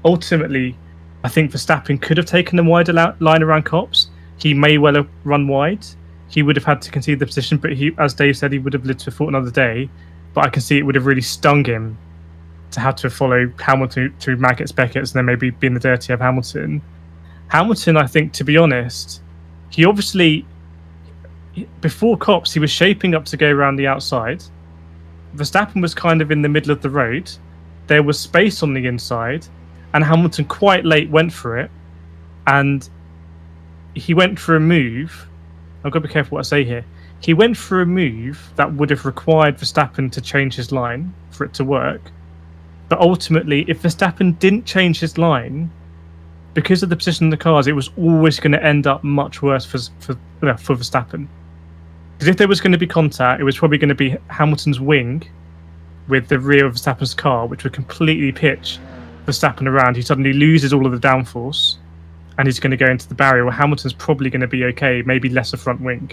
ultimately, I think Verstappen could have taken the wider line around Copse. He may well have run wide. He would have had to concede the position, but he, as Dave said, he would have lived to fought another day. But I can see it would have really stung him to have to follow Hamilton through Beckett's, and then maybe be in the dirty of Hamilton. Hamilton, I think, to be honest, he obviously, before Copse, he was shaping up to go around the outside. Verstappen was kind of in the middle of the road. There was space on the inside, and Hamilton quite late went for it. And he went for a move. I've got to be careful what I say here. He went for a move that would have required Verstappen to change his line for it to work. But ultimately, if Verstappen didn't change his line, because of the position of the cars, it was always going to end up much worse for Verstappen. Because if there was going to be contact, it was probably going to be Hamilton's wing with the rear of Verstappen's car, which would completely pitch Verstappen around. He suddenly loses all of the downforce, and he's going to go into the barrier, where Hamilton's probably going to be okay, maybe less a front wing.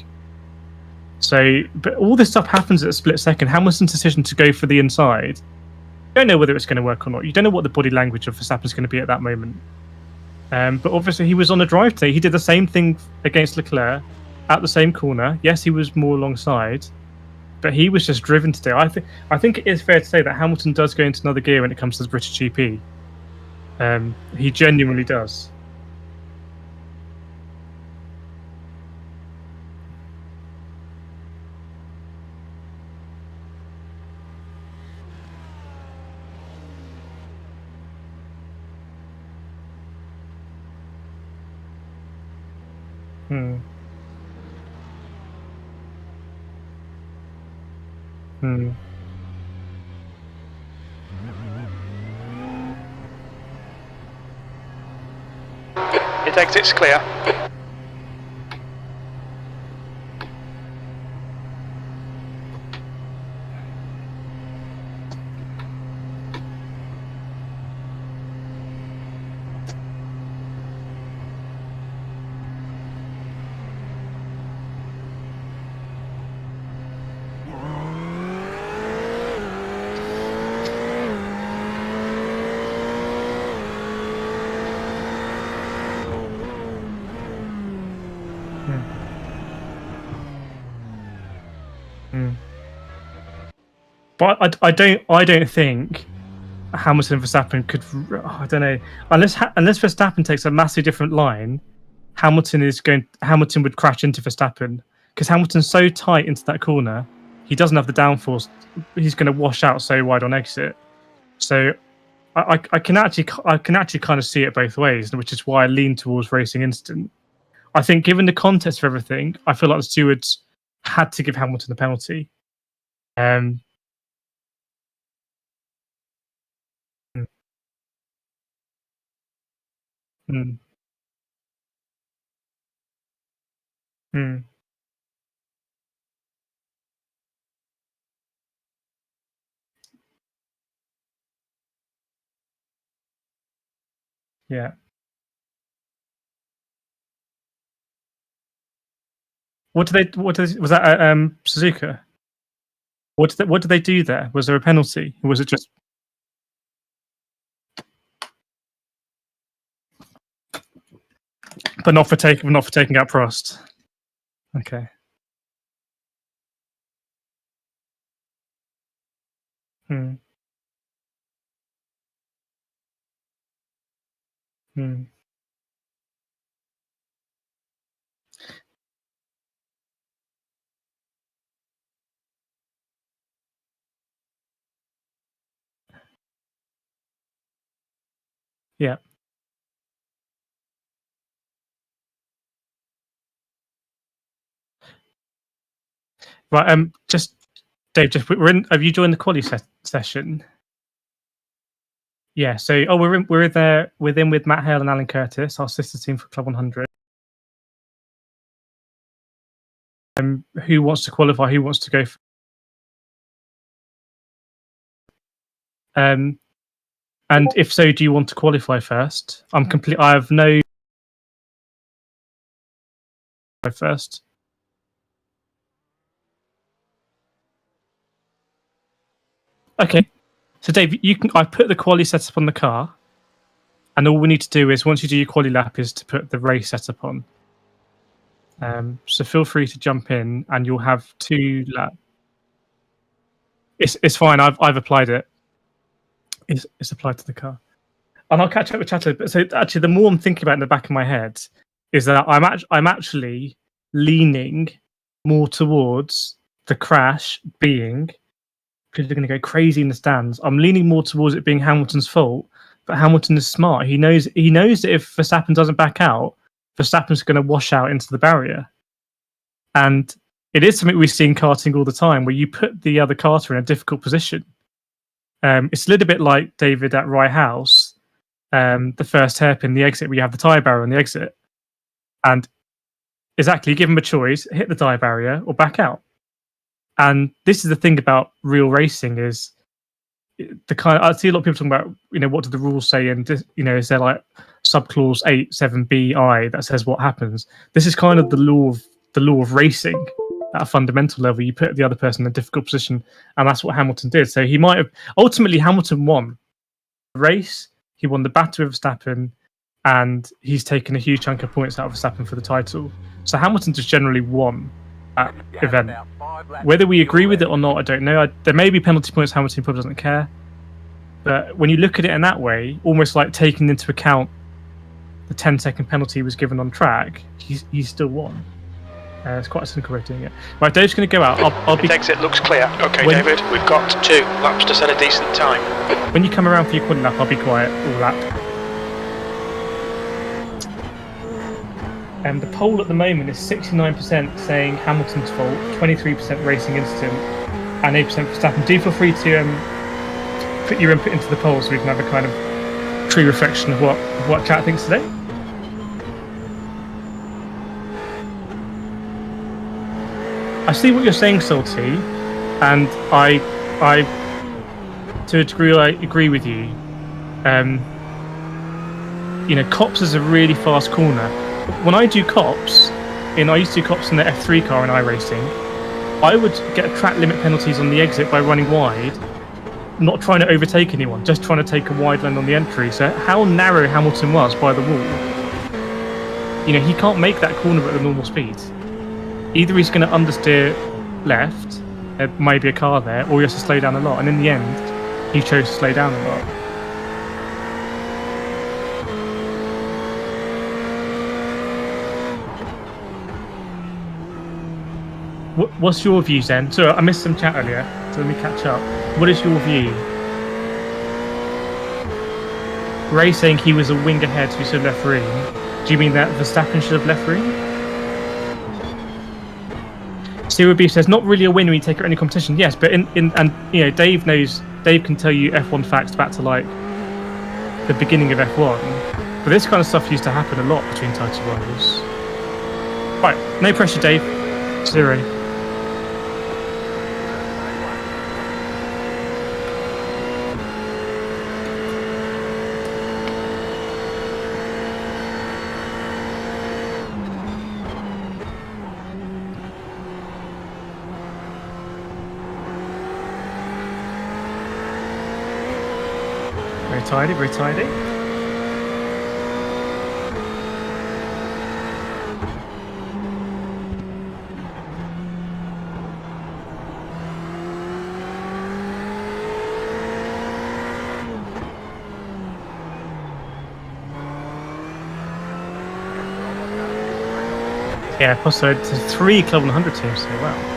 So, but all this stuff happens at a split second. Hamilton's decision to go for the inside, you don't know whether it's going to work or not. You don't know what the body language of Verstappen's going to be at that moment. But obviously, he was on a drive today. He did the same thing against Leclerc at the same corner. Yes, he was more alongside, but he was just driven today. I think it is fair to say that Hamilton does go into another gear when it comes to the British GP. He genuinely does. Hmm. Hmm. It exits clear. But I don't think Hamilton and Verstappen could. I don't know, unless Verstappen takes a massive different line, Hamilton would crash into Verstappen, because Hamilton's so tight into that corner. He doesn't have the downforce. He's going to wash out so wide on exit. So I can actually kind of see it both ways, which is why I lean towards racing instant. I think, given the context of everything, I feel like the stewards had to give Hamilton the penalty. Mm, mm, mm, yeah. Was that Suzuka? What did they do there? Was there a penalty? Or was it just? But not for taking out Prost. Okay. Hmm. Hmm. Yeah. Right. Just Dave. We're in. Have you joined the quali session? Yeah. So, we're there within with Matt Hale and Alan Curtis, our sister team for Club 100. Who wants to qualify? Who wants to go? And if so, do you want to qualify first? I have no first. Okay. So Dave, I put the quali setup on the car. And all we need to do is, once you do your quali lap, is to put the race setup on. So feel free to jump in, and you'll have 2 laps. It's fine. I've applied it. It's applied to the car, and I'll catch up with Chatter. But so actually, the more I'm thinking about it in the back of my head is that I'm actually leaning more towards the crash being, because they're going to go crazy in the stands. I'm leaning more towards it being Hamilton's fault, but Hamilton is smart. He knows that if Verstappen doesn't back out, Verstappen's going to wash out into the barrier, and it is something we see in karting all the time, where you put the other karter in a difficult position. It's a little bit like David at Rye House, the first hairpin, the exit, where you have the tyre barrier on the exit, and exactly, give him a choice: hit the tyre barrier or back out. And this is the thing about real racing, is the kind of, I see a lot of people talking about, what do the rules say, and is there like subclause 8.7bi that says what happens? This is kind of the law of racing at a fundamental level. You put the other person in a difficult position, and that's what Hamilton did. So he might have ultimately, Hamilton won the race. He won the battle with Verstappen, and he's taken a huge chunk of points out of Verstappen for the title. So Hamilton just generally won that event. Whether we agree with it or not, I don't know. There may be penalty points. Hamilton probably doesn't care. But when you look at it in that way, almost like taking into account the 10-second penalty was given on track, he still won. It's quite a cynical way of doing it. Right, Dave's going to go out. I'll be. Exit looks clear. Okay, David, we've got 2 laps to set a decent time. When you come around for your quad lap, I'll be quiet all lap. The poll at the moment is 69% saying Hamilton's fault, 23% racing incident, and 8% Verstappen. Do feel free to put your input into the poll so we can have a kind of true reflection of what chat thinks today. I see what you're saying, Salty, and I to a degree I agree with you. Cops is a really fast corner. When I do cops, I used to do cops in the F3 car in iRacing, I would get track limit penalties on the exit by running wide, not trying to overtake anyone, just trying to take a wide line on the entry. So how narrow Hamilton was by the wall. He can't make that corner at the normal speed. Either he's going to understeer left, there might be a car there, or he has to slow down a lot. And in the end, he chose to slow down a lot. What's your views then? So I missed some chat earlier, so let me catch up. What is your view? Ray saying he was a wing ahead, so he should have left room. Do you mean that Verstappen should have left room? Zero B says not really a win when you take it any competition. Yes, but Dave can tell you F1 facts back to like the beginning of F1. But this kind of stuff used to happen a lot between title rivals. Right, no pressure, Dave. Zero. Very tidy, very tidy. Yeah, also it's 3 Club 100 teams, so wow.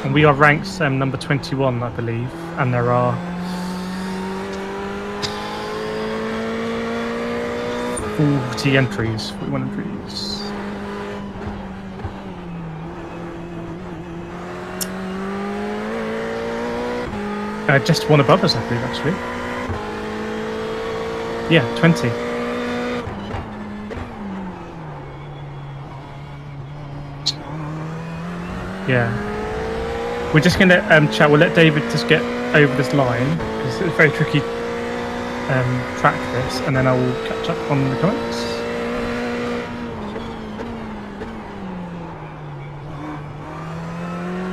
And we are ranked number 21, I believe, and there are 40 entries, 41 entries. Just one above us, I believe, actually. Yeah, 20. Yeah. We're just going to chat. We'll let David just get over this line, because it's a very tricky track, this, and then I will catch up on the comments.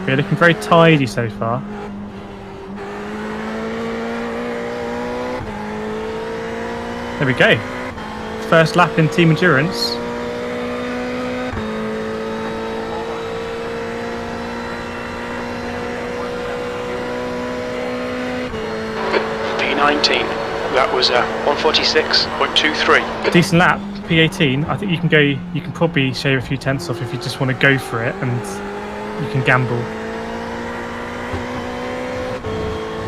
We're looking very tidy so far. There we go. First lap in Team Endurance. P19. That was 146.23. Decent lap. P18. I think you can probably shave a few tenths off if you just want to go for it, and you can gamble.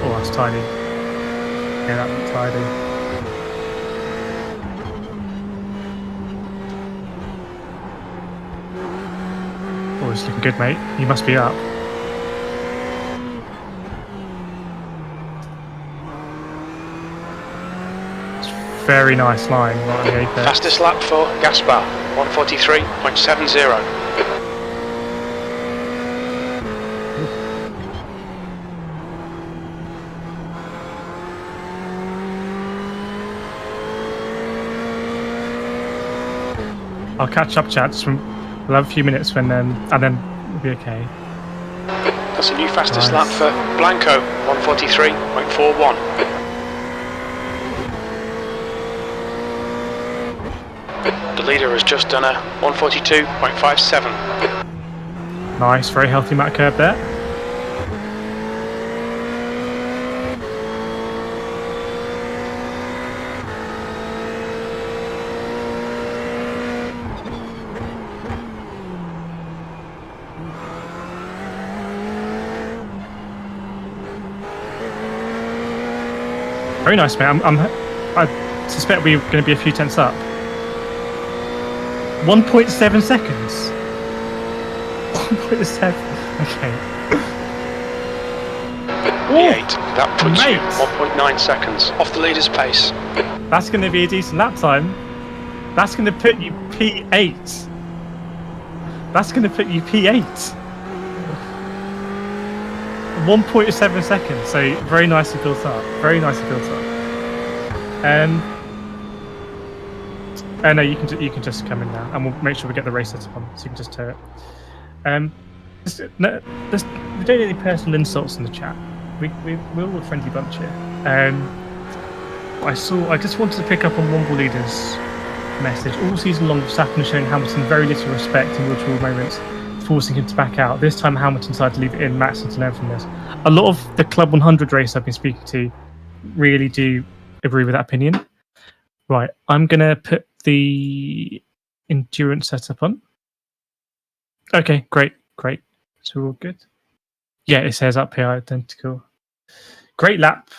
Oh, that's tiny. Yeah, that looks tidy. Oh, it's looking good, mate. You must be up. It's a very nice line right on the apex. Fastest lap for Gaspar, 143.70. I'll catch up, chats. We'll have a few minutes when and then we'll be okay. That's a new fastest lap for Blanco, 143.41. The leader has just done a 142.57. Nice, very healthy mat curb there. Very nice, mate. I suspect we're going to be a few tenths up. 1.7 seconds. 1.7. Okay. P8. That puts you 1.9 seconds off the leader's pace. That's going to be a decent lap time. That's going to put you P8. That's going to put you P8. 1.7 seconds, so very nicely built up. Very nicely built up. No, you can just come in now, and we'll make sure we get the race set up on, so you can just tow it. We don't need any personal insults in the chat. We're all a friendly bunch here. I just wanted to pick up on Womble Leader's message. All season long, Verstappen has shown Hamilton very little respect in wheel-to-wheel moments, forcing him to back out. This time Hamilton decided to leave it in. Max to learn from this. A lot of the Club 100 race I've been speaking to really do agree with that opinion. Right, I'm going to put the endurance setup on. Okay, great. So we're all good. Yeah, it says up here identical. Great lap,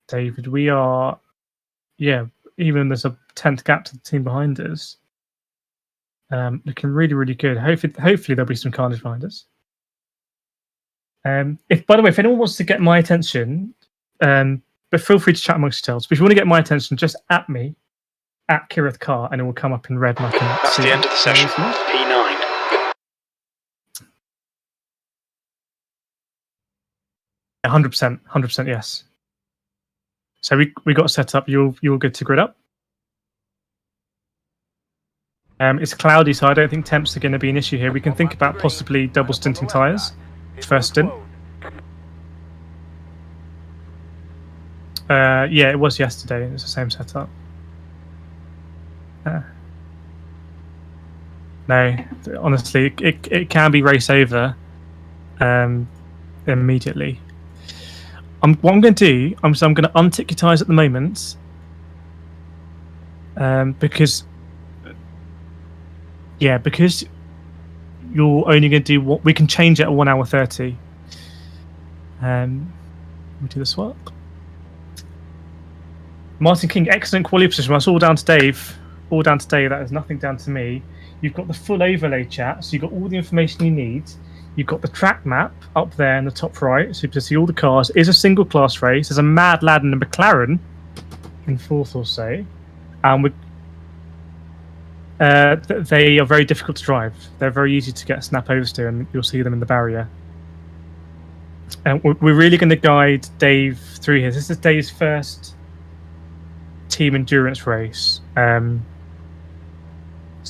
David. We are, even there's a 10th gap to the team behind us. Looking really, really good. Hopefully there'll be some carnage behind us. By the way, if anyone wants to get my attention, but feel free to chat amongst yourselves. But if you want to get my attention, just at me, at Kireth Kart, and it will come up in red. And I can That's the end of the session. P9. 100%, yes. So we got set up. You're good to grid up. It's cloudy, so I don't think temps are going to be an issue here. We can think about possibly double stinting tyres. First stint. Yeah, it was yesterday. It's the same setup. No, honestly, it can be race over immediately. What I'm going to do, I'm going to untick your tyres at the moment, because you're only going to do what we can change it at 1 hour 30. We do the swap. Martin King, excellent quality position. That's all down to Dave. All down to Dave. That is nothing down to me. You've got the full overlay chat, so you've got all the information you need. You've got the track map up there in the top right, so you can see all the cars. It is a single class race. There's a mad lad in a McLaren in fourth or so. They are very difficult to drive. They're very easy to get snap oversteer, and you'll see them in the barrier. And we're really going to guide Dave through here. This is Dave's first team endurance race. So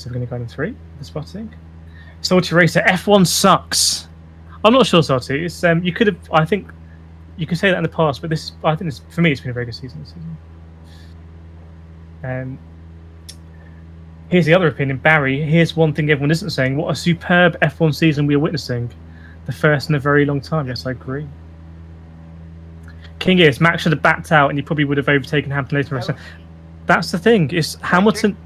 we're going to guide him through the spotting. Salty Racer, F1 sucks. I'm not sure, Salty. It's you could have. I think you could say that in the past, but for me, it's been a very good season this season. Here's the other opinion, Barry. Here's one thing everyone isn't saying. What a superb F1 season we are witnessing. The first in a very long time. Yes, I agree. King is, Max should have backed out and he probably would have overtaken Hamilton later. That's the thing. Is Hamilton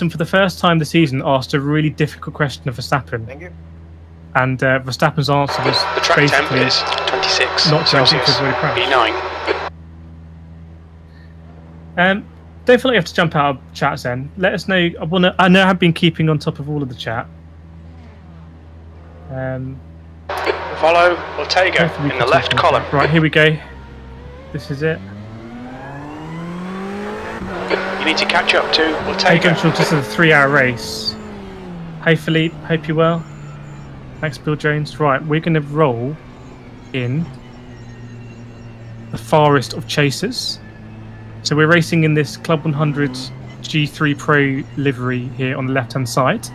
for the first time this season asked a really difficult question of Verstappen. Thank you. And Verstappen's answer was The track temp basically is 26 not Celsius. because of the crash. E9. Don't feel like you have to jump out of chats then. Let us know. I know I've been keeping on top of all of the chat. Follow Ortega in the left column. Right, here we go. This is it. You need to catch up to Hey, Ortega. John, just a 3-hour race. Hey, Philippe. Hope you're well. Thanks, Bill Jones. Right, we're going to roll in the farthest of chasers. So we're racing in this Club 100 G3 Pro livery here on the left-hand side.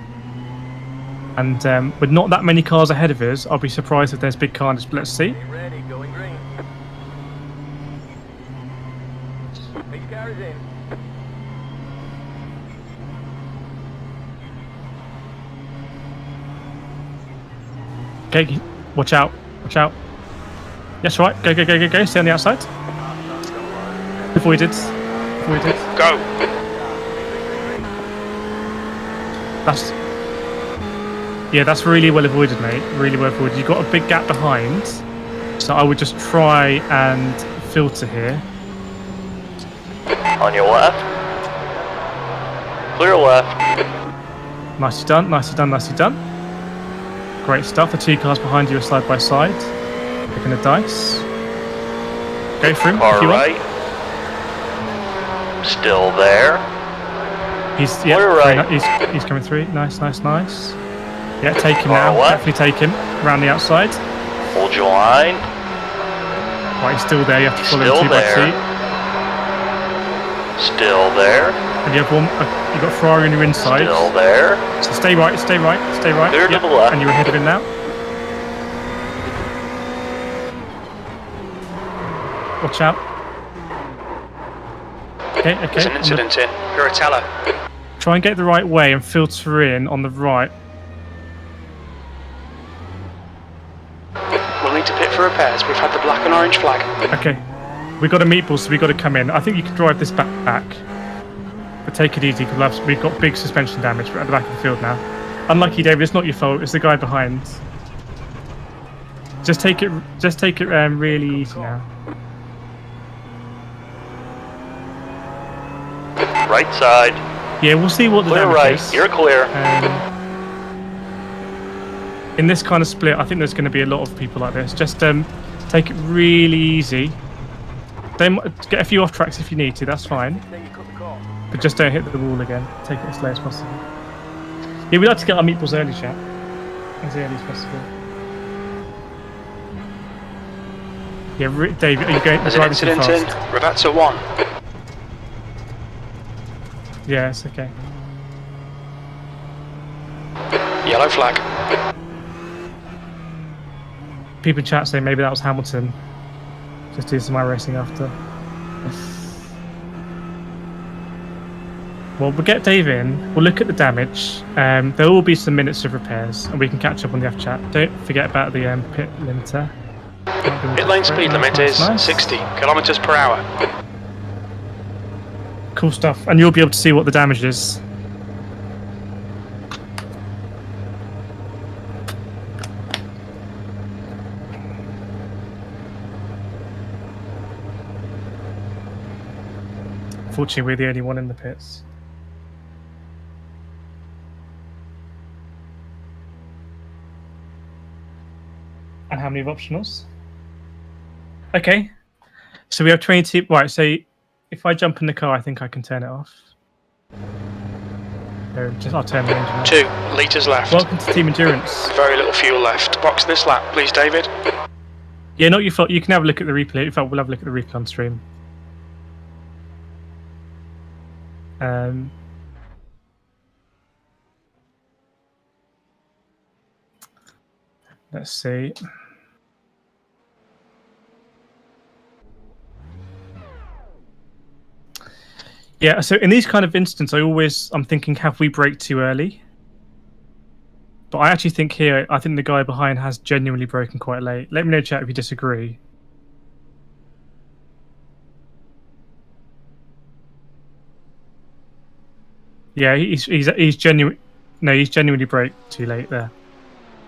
And with not that many cars ahead of us, I'll be surprised if there's big carnage, but let's see. Ready, going green. Big car is in. Okay, watch out, watch out. Yes, right, go, go, go, go, go, stay on the outside. Avoided, avoided. Go. That's really well avoided, mate. Really well avoided. You've got a big gap behind, so I would just try and filter here. On your left. Clear left. Nicely done, nicely done, nicely done. Great stuff. The two cars behind you are side by side. Picking a dice. Go for him Car if you right. want. Still there. He's Clear right. He's coming through. Nice, nice, nice. Yeah, take him Car now. left. Definitely take him round the outside. Hold your line. Right, he's still there. You have to He's follow him still 2 by there. 2. Still there. And you have one. You've got Ferrari on your inside. Still there. So stay right, stay right, stay right. Clear to Yep. the left. And you're ahead of him now. Watch out. Okay, okay. There's an incident in Piratella. Try and get the right way and filter in on the right. We'll need to pit for repairs. We've had the black and orange flag. Okay. We got a meatball, so we got to come in. I think you can drive this back. But take it easy, because we've got big suspension damage at the back of the field now. Unlucky, David. It's not your fault. It's the guy behind. Just take it really easy now. Right side. Yeah, we'll see what the Clear damage right. is. You're clear. In this kind of split, I think there's going to be a lot of people like this. Just take it really easy. Don't get a few off tracks if you need to. That's fine. But just don't hit the wall again. Take it as slow as possible. Yeah, we like to get our meatballs early, chat. As early as possible. Yeah, David, are you going? There's an Driving too incident in fast? Ravazza 1. Yeah, it's okay. Yellow flag. People in chat say maybe that was Hamilton. Just do some iRacing after. Well, we'll get Dave in. We'll look at the damage. There will be some minutes of repairs, and we can catch up on the F chat. Don't forget about the pit limiter. Pit lane speed limit is 60 kilometers per hour. Cool stuff, and you'll be able to see what the damage is. Fortunately, we're the only one in the pits. And how many of optionals? Okay, so we have 22. Right, so if I jump in the car, I think I can turn it off. I'll turn the engine off. 2 litres left. Welcome to Team Endurance. Very little fuel left. Box this lap, please, David. Yeah, not your fault. You can have a look at the replay. In fact, we'll have a look at the replay on stream. Let's see. Yeah, so in these kind of instances, I'm thinking, have we braked too early? But I actually think here, I think the guy behind has genuinely broken quite late. Let me know, chat, if you disagree. Yeah, he's genuine. No, he's genuinely braked too late there.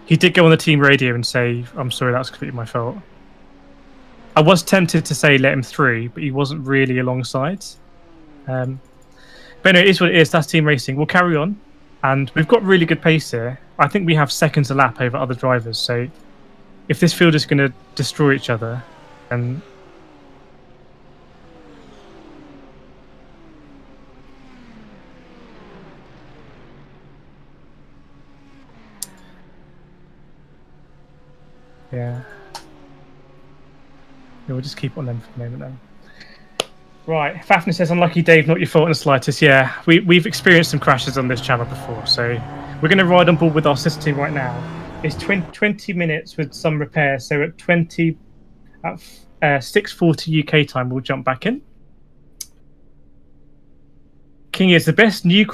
He did go on the team radio and say, "I'm sorry, that's completely my fault." I was tempted to say let him through, but he wasn't really alongside. But anyway, it is what it is. That's team racing. We'll carry on, and we've got really good pace here. I think we have seconds a lap over other drivers. So if this field is going to destroy each other, then yeah, we'll just keep on them for the moment then. Right, Fafnir says, unlucky Dave, not your fault in the slightest. Yeah, we've experienced some crashes on this channel before, so we're going to ride on board with our sister team right now. It's 20 minutes with some repairs, so at 6:40 UK time, we'll jump back in. King is the best near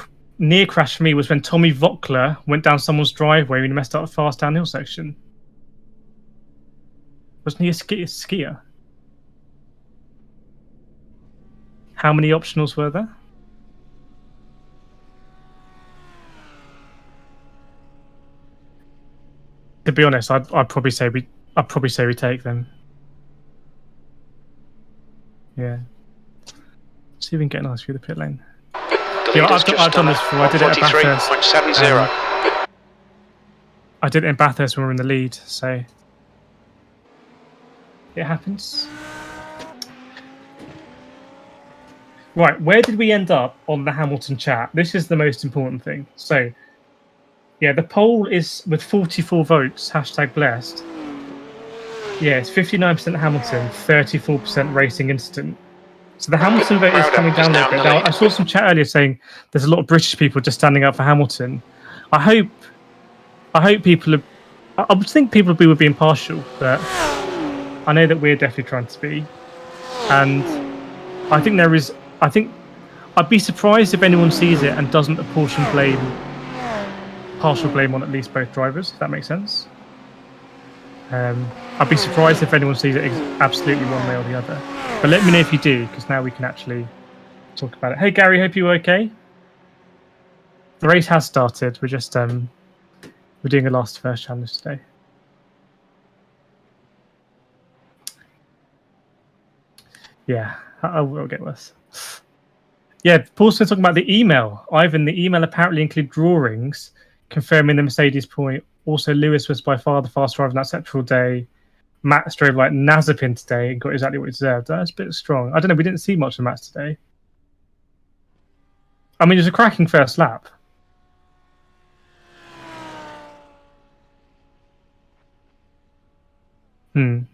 crash for me was when Tommy Vockler went down someone's driveway and messed up a fast downhill section. Wasn't he a skier? How many optionals were there? To be honest, I'd probably say we take them. Yeah. See if we can get nice through the pit lane. Yeah, I've done this before. I did it at Bathurst. I did it in Bathurst when we were in the lead, so it happens. Right, where did we end up on the Hamilton chat? This is the most important thing. So, yeah, the poll is with 44 votes, #blessed. Yeah, it's 59% Hamilton, 34% racing incident. So the Hamilton vote is coming down a little bit. Now, I saw some chat earlier saying there's a lot of British people just standing up for Hamilton. I hope people are... I would think people would be impartial, but I know that we're definitely trying to be. And I think there is... I think I'd be surprised if anyone sees it and doesn't apportion partial blame on at least both drivers, if that makes sense. I'd be surprised if anyone sees it absolutely one way or the other. But let me know if you do, because now we can actually talk about it. Hey Gary, hope you're okay. The race has started. We're just we're doing a last first challenge today. Yeah, I will get worse. Yeah, Paul's been talking about the email. Ivan, the email apparently included drawings confirming the Mercedes point. Also, Lewis was by far the fastest driver on that sectoral day. Max drove like Nazepin today and got exactly what he deserved. That's a bit strong. I don't know. We didn't see much of Max today. I mean, it was a cracking first lap. The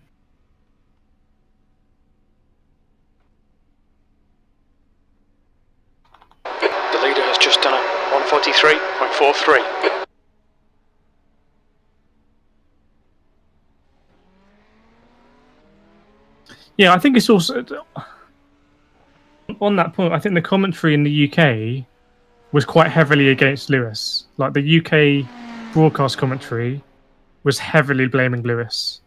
leader has just done a 143.43. Yeah, I think it's also on that point. I think the commentary in the UK was quite heavily against Lewis. Like the UK broadcast commentary was heavily blaming Lewis.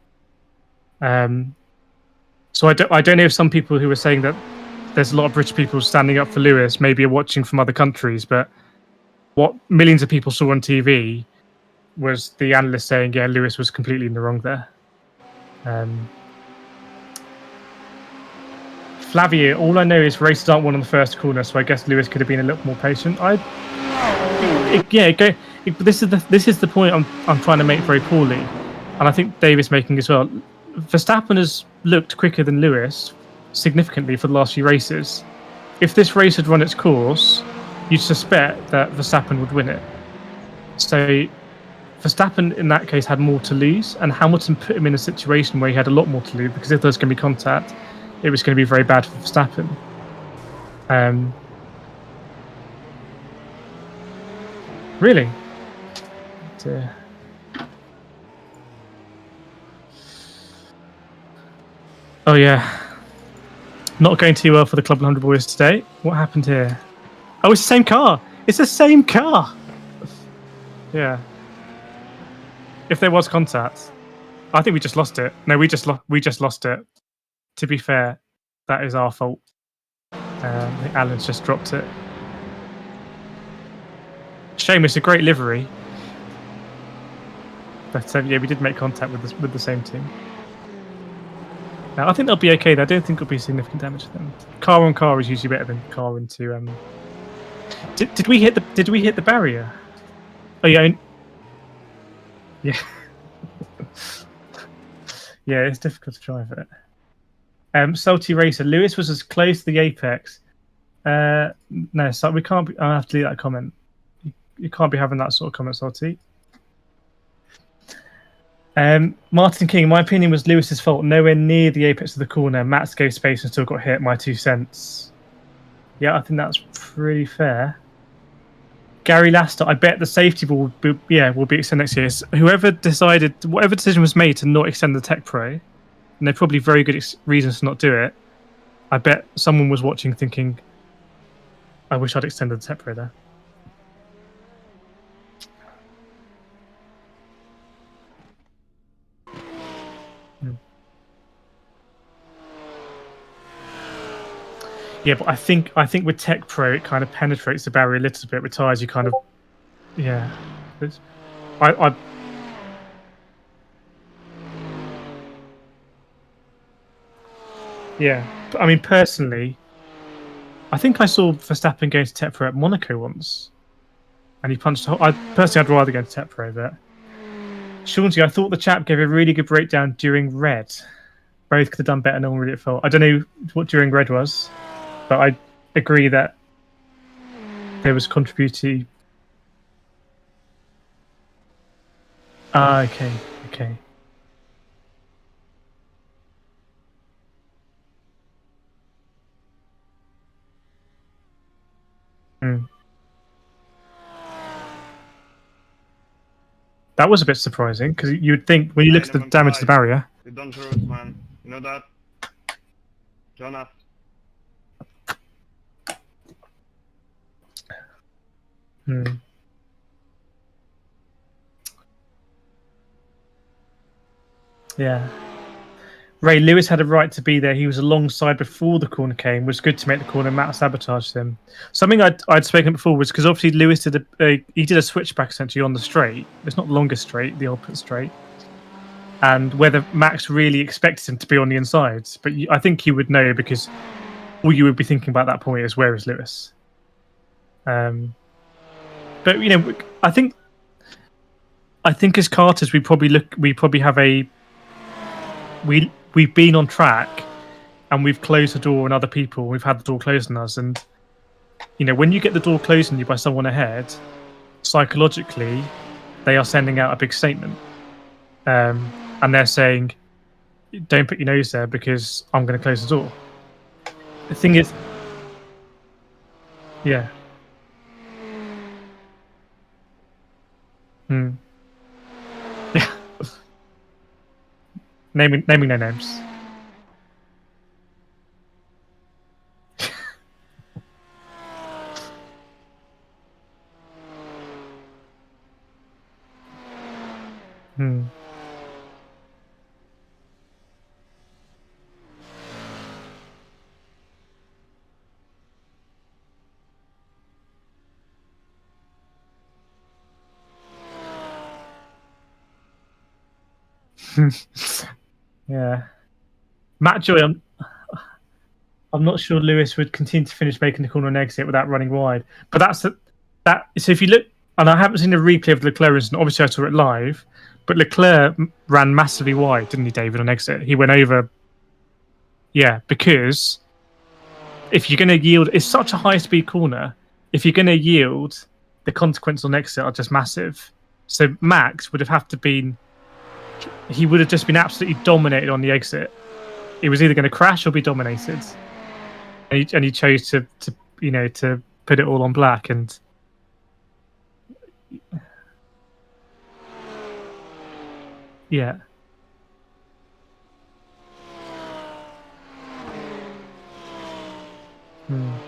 So I don't know if some people who were saying that there's a lot of British people standing up for Lewis maybe are watching from other countries, but what millions of people saw on TV was the analyst saying, yeah, Lewis was completely in the wrong there. Flavia, all I know is races aren't won on the first corner, so I guess Lewis could have been a little more patient. This is the point I'm trying to make very poorly, and I think Dave is making as well. Verstappen has looked quicker than Lewis significantly for the last few races. If this race had run its course, you'd suspect that Verstappen would win it. So Verstappen in that case had more to lose, and Hamilton put him in a situation where he had a lot more to lose, because if there's going to be contact, it was going to be very bad for Verstappen. Really? Oh yeah. Not going too well for the Club 100 boys today. What happened here? Oh, it's the same car. It's the same car. Yeah. If there was contact, I think we just lost it. No, we just lost it. To be fair, that is our fault. I think Alan's just dropped it. Shame, it's a great livery. But yeah, we did make contact with the same team. Now, I think they'll be okay. I don't think it'll be significant damage to them. Car on car is usually better than car into. Did we hit the barrier? Oh yeah. Yeah. Yeah, it's difficult to drive it. Salty Racer. Lewis was as close to the apex. No, so we can't. I'll have to delete that comment. You can't be having that sort of comment, Salty. Martin King, my opinion was Lewis's fault. Nowhere near the apex of the corner. Max gave space and still got hit. My 2 cents. Yeah, I think that's pretty fair. Gary Laster, I bet the safety ball will be extended next year. So whatever decision was made to not extend the Tech Pro, and they're probably very good reasons to not do it. I bet someone was watching thinking, I wish I'd extended the Tech Pro there. Yeah, but I think with Tech Pro it kind of penetrates the barrier a little bit. With tyres, you kind of, yeah. I yeah. But I mean, personally, I think I saw Verstappen going to Tech Pro at Monaco once, and he punched. I'd rather go to Tech Pro, but Shaunty, I thought the chap gave a really good breakdown during Red. Both could have done better. No one really felt. I don't know what during Red was. But I agree that there was contributing. Ah, okay. That was a bit surprising because you would think when you look at the damage to the barrier. You don't root, man. You know that? Jonas. Yeah. Ray Lewis had a right to be there. He was alongside before the corner came. It was good to make the corner. Matt sabotaged him. Something I'd spoken before was because obviously Lewis did a switchback essentially on the straight. It's not the longest straight, the old pit straight. And whether Max really expected him to be on the inside, but I think you would know because all you would be thinking about that point is where is Lewis. But you know, I think as karters, we've been on track, and we've closed the door on other people. We've had the door closed on us, and you know, when you get the door closed on you by someone ahead, psychologically, they are sending out a big statement, and they're saying, "Don't put your nose there because I'm going to close the door." The thing is, yeah. Yeah. naming no names. Yeah, Matt Joy. I'm not sure Lewis would continue to finish making the corner and exit without running wide. But that. So if you look, and I haven't seen the replay of the Leclerc incident. Obviously, I saw it live, but Leclerc ran massively wide, didn't he, David, on exit? He went over. Yeah, because if you're going to yield, it's such a high-speed corner. If you're going to yield, the consequences on exit are just massive. So Max would have to been. He would have just been absolutely dominated on the exit. He was either going to crash or be dominated, and he chose to put it all on black. And yeah, Hmm.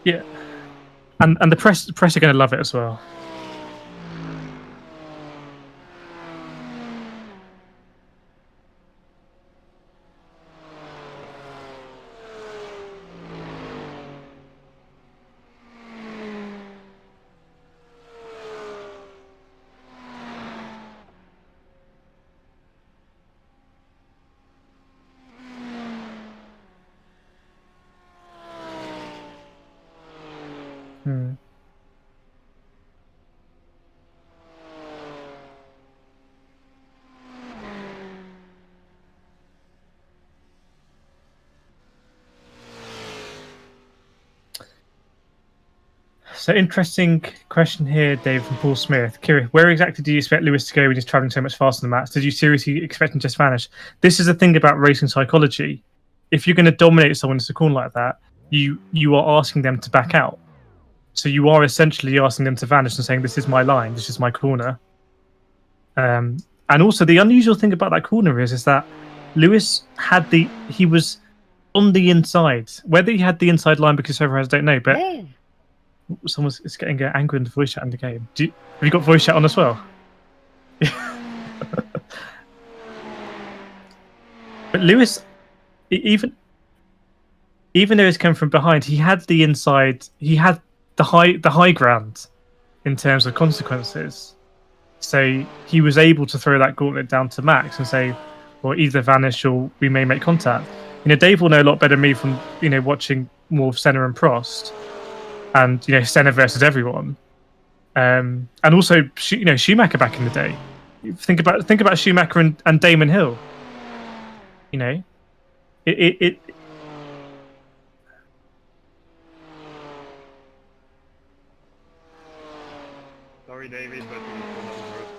Yeah, and the press are going to love it as well. Hmm. So interesting question here, Dave from Paul Smith. Kireth, where exactly do you expect Lewis to go when he's traveling so much faster than Max? Did you seriously expect him to just vanish? This is the thing about racing psychology. If you're going to dominate someone in a corner like that, you are asking them to back out. So you are essentially asking them to vanish and saying, "This is my line. This is my corner." And also the unusual thing about that corner is that Lewis he was on the inside. Whether he had the inside line because Ferrari has, don't know, but someone's getting angry in the voice chat in the game. Have you got voice chat on as well? But Lewis, even though he's come from behind, he had the inside. He had the high ground in terms of consequences. So he was able to throw that gauntlet down to Max and say, "Well, either vanish or we may make contact." Dave will know a lot better than me from watching more of Senna and Prost, and Senna versus everyone. And also, Schumacher back in the day. Think about Schumacher and Damon Hill. It Sorry, David, but we pulled on the road.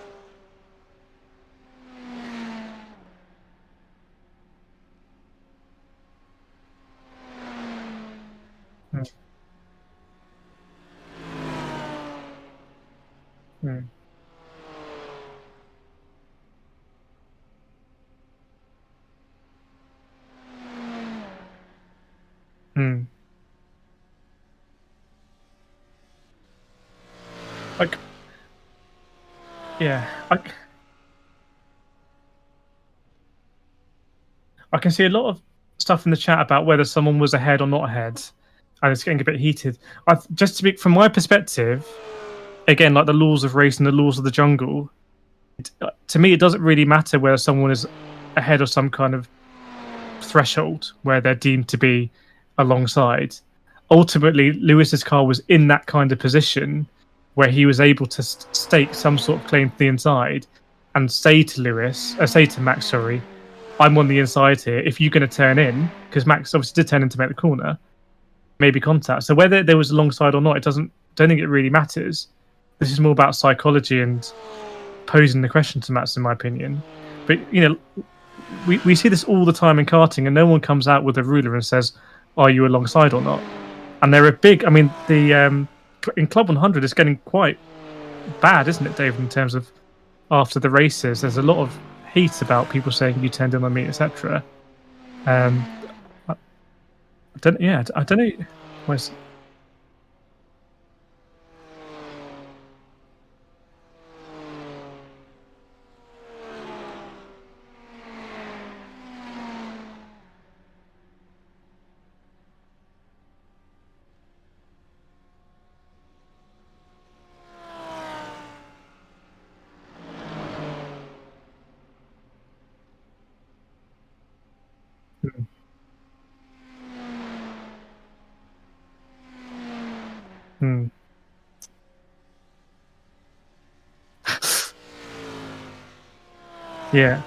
Mm. Mm. Like, yeah, I can see a lot of stuff in the chat about whether someone was ahead or not ahead, and it's getting a bit heated. Just to be from my perspective, again, like the laws of race and the laws of the jungle, to me, it doesn't really matter whether someone is ahead of some kind of threshold where they're deemed to be alongside. Ultimately, Lewis's car was in that kind of position where he was able to stake some sort of claim to the inside and say to Max, sorry, "I'm on the inside here. If you're going to turn in," because Max obviously did turn in to make the corner, maybe contact. So whether there was alongside or not, don't think it really matters. This is more about psychology and posing the question to Max, in my opinion. But we see this all the time in karting, and no one comes out with a ruler and says, "Are you alongside or not?" And they're a big. I mean, the in Club 100 it's getting quite bad, isn't it, David? In terms of after the races, there's a lot of heat about people saying you turned in on me, etc. I don't. Yeah, I don't know. Where's, hmm. Hmm. Yeah.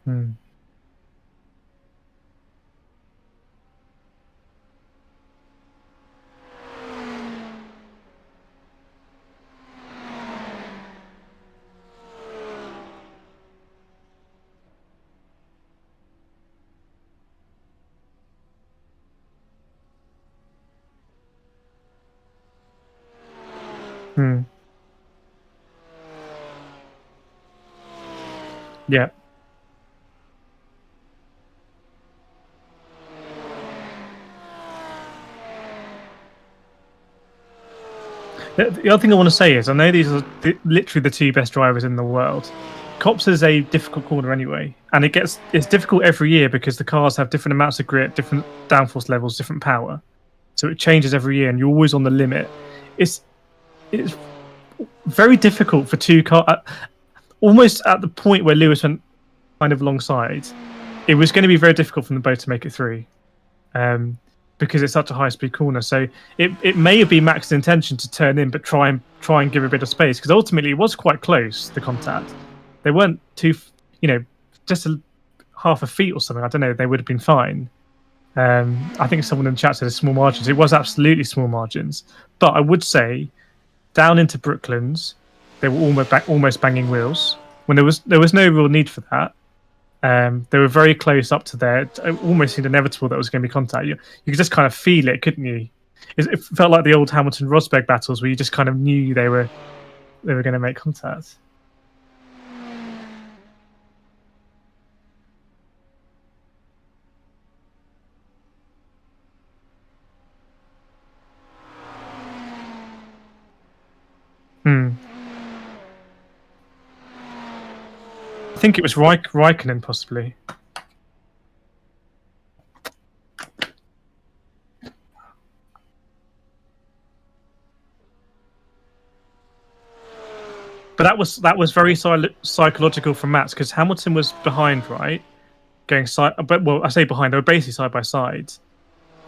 Hmm. Hmm. Yeah. The other thing I want to say is I know these are literally the two best drivers in the world. Cops is a difficult corner anyway, and it's difficult every year because the cars have different amounts of grip, different downforce levels, different power, so it changes every year, and you're always on the limit. It's very difficult for two cars. Almost at the point where Lewis went kind of alongside, it was going to be very difficult for them both to make it through. Because it's such a high speed corner. So it may have been Max's intention to turn in, but try and give a bit of space, because ultimately it was quite close, the contact. They weren't too, just half a feet or something. I don't know. They would have been fine. I think someone in the chat said small margins. It was absolutely small margins, but I would say down into Brooklands, they were almost banging wheels when there was no real need for that. They were very close up to there. It almost seemed inevitable that it was going to be contact. You could just kind of feel it, couldn't you? It felt like the old Hamilton-Rosberg battles where you just kind of knew they were going to make contact. I think it was Raikkonen, possibly. But that was very psychological from Max, because Hamilton was behind, right? Going side, but well, I say behind. They were basically side by side.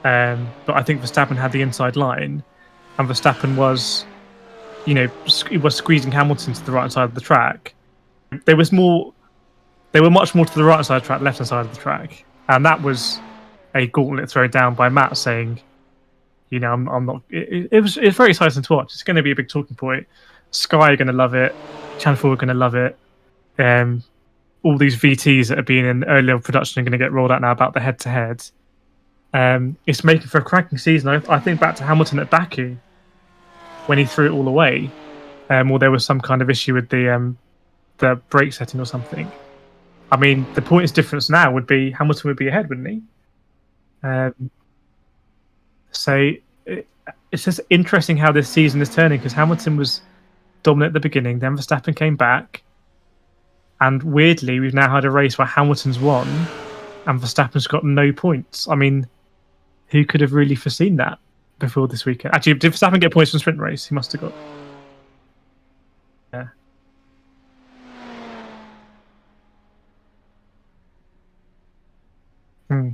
But I think Verstappen had the inside line, and Verstappen was, was squeezing Hamilton to the right side of the track. They were much more to the right side of the track, left hand side of the track, and that was a gauntlet thrown down by Matt, saying, I'm not. It was very exciting to watch. It's going to be a big talking point. Sky are going to love it. Channel 4 are going to love it. All these VTs that have been in earlier production are going to get rolled out now about the head-to-head. It's making for a cracking season. I think back to Hamilton at Baku when he threw it all away, or there was some kind of issue with the brake setting or something. I mean, the points difference now would be Hamilton would be ahead, wouldn't he? So it's just interesting how this season is turning, because Hamilton was dominant at the beginning, then Verstappen came back, and weirdly we've now had a race where Hamilton's won and Verstappen's got no points. I mean, who could have really foreseen that before this weekend? Actually, did Verstappen get points from sprint race? He must have got. Yeah. Hmm.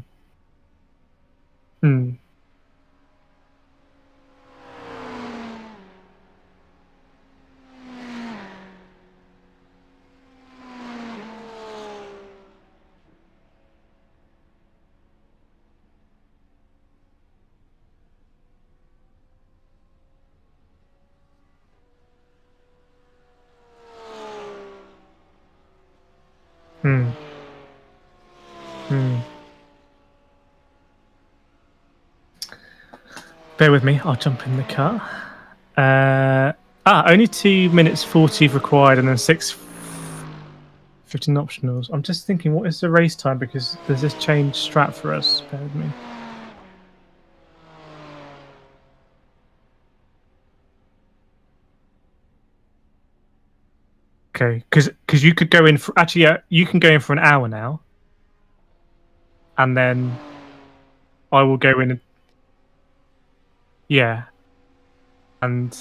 Bear with me, I'll jump in the car. Only 2 minutes 40 required, and then 6:15 optionals. I'm just thinking, what is the race time? Because there's this change strat for us. Bear with me. Okay, because you could go in for you can go in for an hour now, and then I will go in. Yeah, and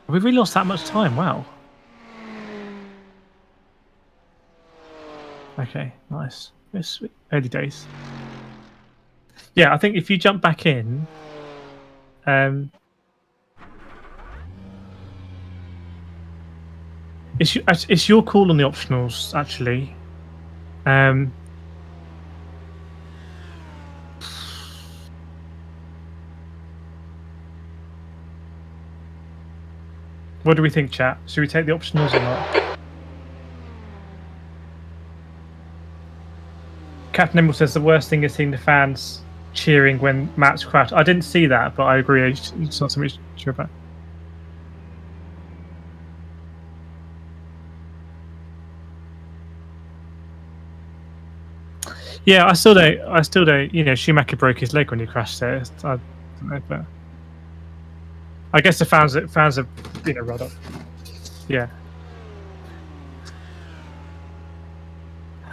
we really lost that much time. Wow. Okay, nice. It's early days. Yeah, I think if you jump back in, it's your call on the optionals, actually. What do we think, chat? Should we take the optionals or not? Captain Emerald says the worst thing is seeing the fans cheering when Max crashed. I didn't see that, but I agree. It's not something to cheer about. Yeah, I still don't. You know, Schumacher broke his leg when he crashed there. I don't know, but I guess the fans have rolled up. Yeah.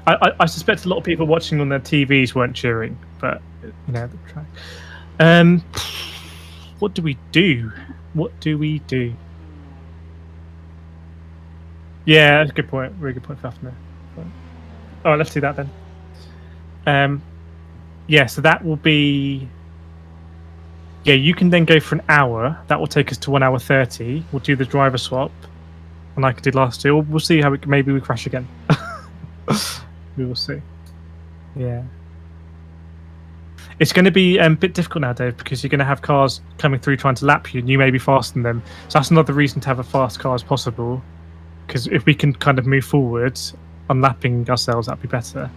I suspect a lot of people watching on their TVs weren't cheering, but the track. What do we do? What do we do? Yeah, that's a good point. Very good point, Fafner. Oh, let's do that then. Yeah, so that will be. Yeah, you can then go for an hour. That will take us to 1 hour 30. We'll do the driver swap, and like I did last year. We'll see how maybe we crash again. We will see. Yeah. It's going to be a bit difficult now, Dave, because you're going to have cars coming through trying to lap you, and you may be faster than them. So that's another reason to have a fast car as possible. Because if we can kind of move forward on lapping ourselves, that'd be better.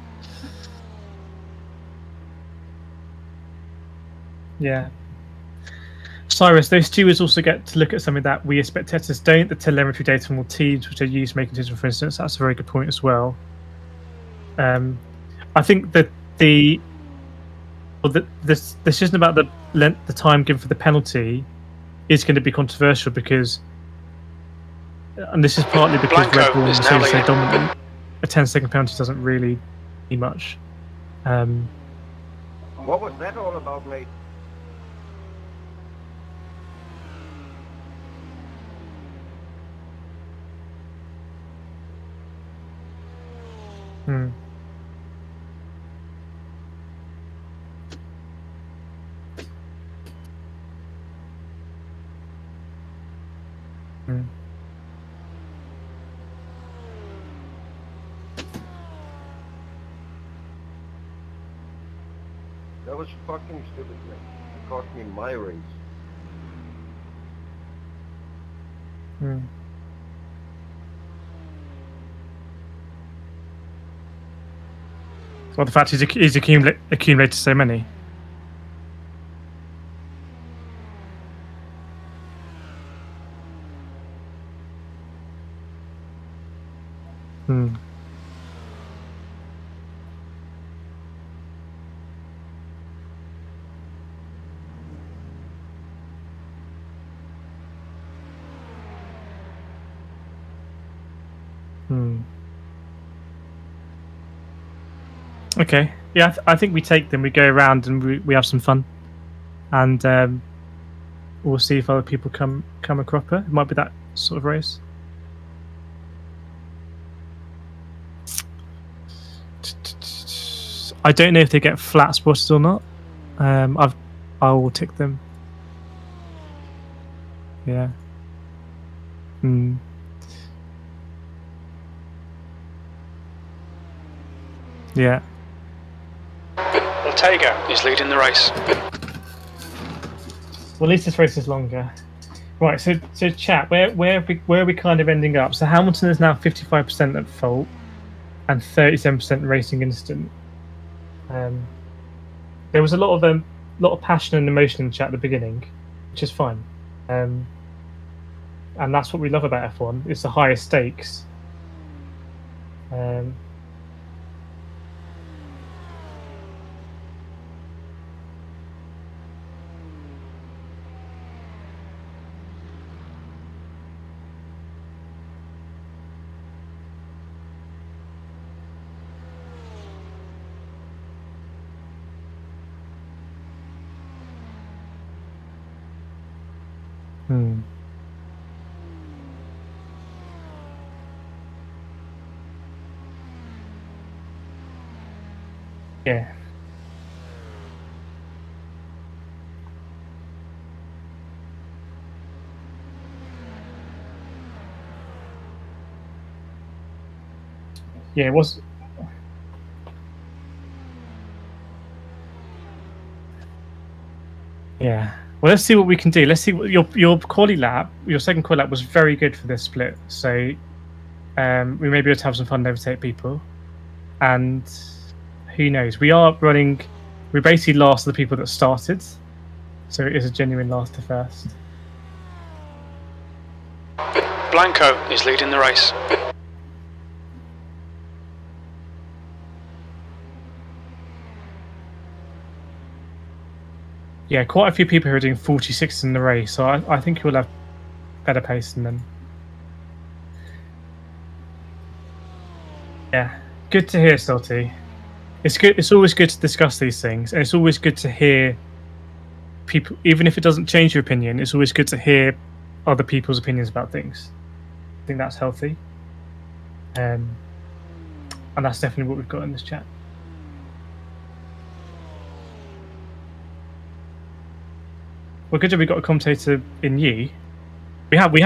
Yeah. Cyrus, those stewards also get to look at something that we as spectators don't, the telemetry data from all teams which are used making decisions, for instance. That's a very good point as well. I think that the decision about the time given for the penalty is going to be controversial because, and this is partly because Red Bull is so dominant, a 10-second penalty doesn't really mean much. What was that all about, mate? Hmm. Hmm. That was fucking stupid, mate. It cost me my race. Hmm. Well, the fact he's accumulated so many. Hmm. Hmm. Okay. Yeah, I think we take them. We go around and we have some fun, and we'll see if other people come a cropper. It might be that sort of race. I don't know if they get flat spotted or not. I will tick them. Yeah. Hmm. Yeah. Ortega is leading the race. Well, at least this race is longer. Right, so chat, where are we kind of ending up? So Hamilton is now 55% at fault and 37% racing instant. There was a lot of passion and emotion in the chat at the beginning, which is fine. And that's what we love about F1. It's the highest stakes. Hmm. Yeah. Yeah, it was. Yeah. Well, let's see what we can do. Let's see what your quali lap, your second quali lap was very good for this split. So we may be able to have some fun and overtake people. And who knows? We're basically last of the people that started. So it is a genuine last to first. Blanco is leading the race. Yeah, quite a few people who are doing 46 in the race, so I think you'll have better pace than them. Yeah, good to hear, Salty. It's good. It's always good to discuss these things, and it's always good to hear people, even if it doesn't change your opinion. It's always good to hear other people's opinions about things. I think that's healthy, and that's definitely what we've got in this chat. Well, good job we got a commentator in Yi. We have we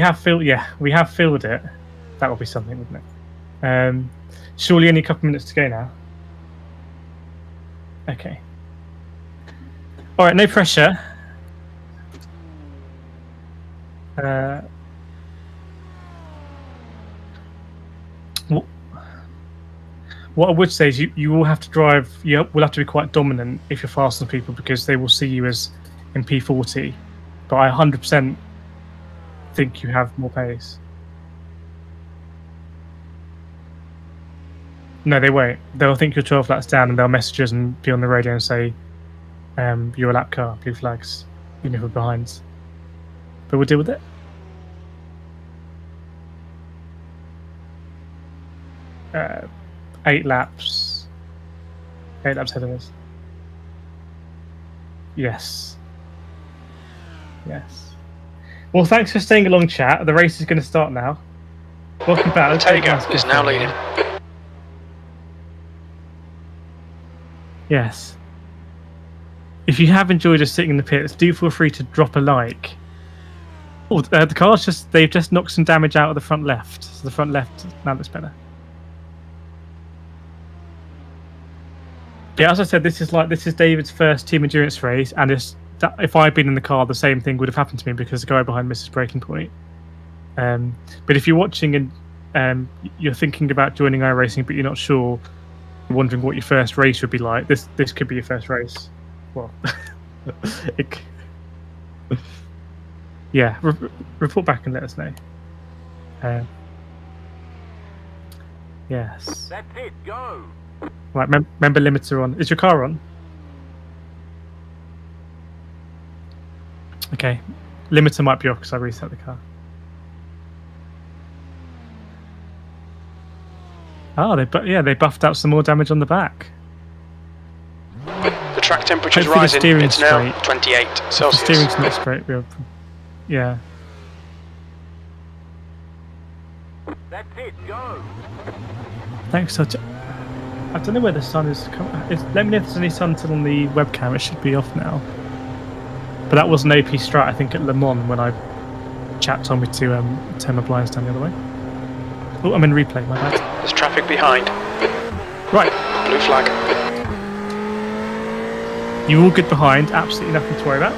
have filled it. That will be something, wouldn't it? Surely only a couple minutes to go now. Okay. All right, no pressure. What I would say is you will have to drive. You will have to be quite dominant if you're faster than people, because they will see you as in P40. But I 100% think you have more pace. No, they won't. They'll think you're 12 laps down, and they'll message us and be on the radio and say, "You're a lap car, blue flags, even if we're behind." But we'll deal with it. Uh, 8 laps. 8 laps ahead of us. Yes. Yes. Well, thanks for staying along, chat. The race is going to start now. Welcome back. Ortega is now leading. Yes. If you have enjoyed us sitting in the pits, do feel free to drop a like. Oh, the car's they've just knocked some damage out of the front left. So the front left now looks better. Yeah, as I said, this is David's first team endurance race, and if I'd been in the car, the same thing would have happened to me because the guy behind missed his braking point. But if you're watching and you're thinking about joining iRacing, but you're not sure, wondering what your first race would be like, this could be your first race. Well, yeah, report back and let us know. Yes. That's it, go! Right, remember limiter on. Is your car on? Okay, limiter might be off because I reset the car. Oh, they buffed out some more damage on the back. The track temperature's Hopefully rising. the steering's It's now straight. 28 The Celsius. steering's not straight. Yeah. That's it, go! Thanks. I don't know where the sun is. Let me know if there's any sun still on the webcam. It should be off now. But that was an AP strat, I think, at Le Mans when chat told me to turn my blinds down the other way. Oh, I'm in replay. My bad. There's traffic behind. Right. Blue flag. You all good behind. Absolutely nothing to worry about.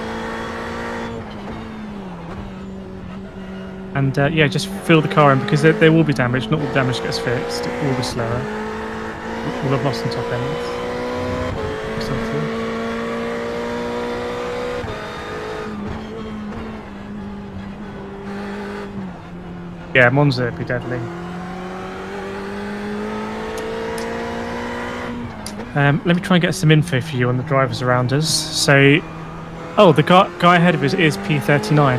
And yeah, just fill the car in because there will be damage. Not all the damage gets fixed. It will be slower. We'll have lost some top ends. Yeah, Monza would be deadly. Let me try and get some info for you on the drivers around us. So, the guy ahead of us is P39.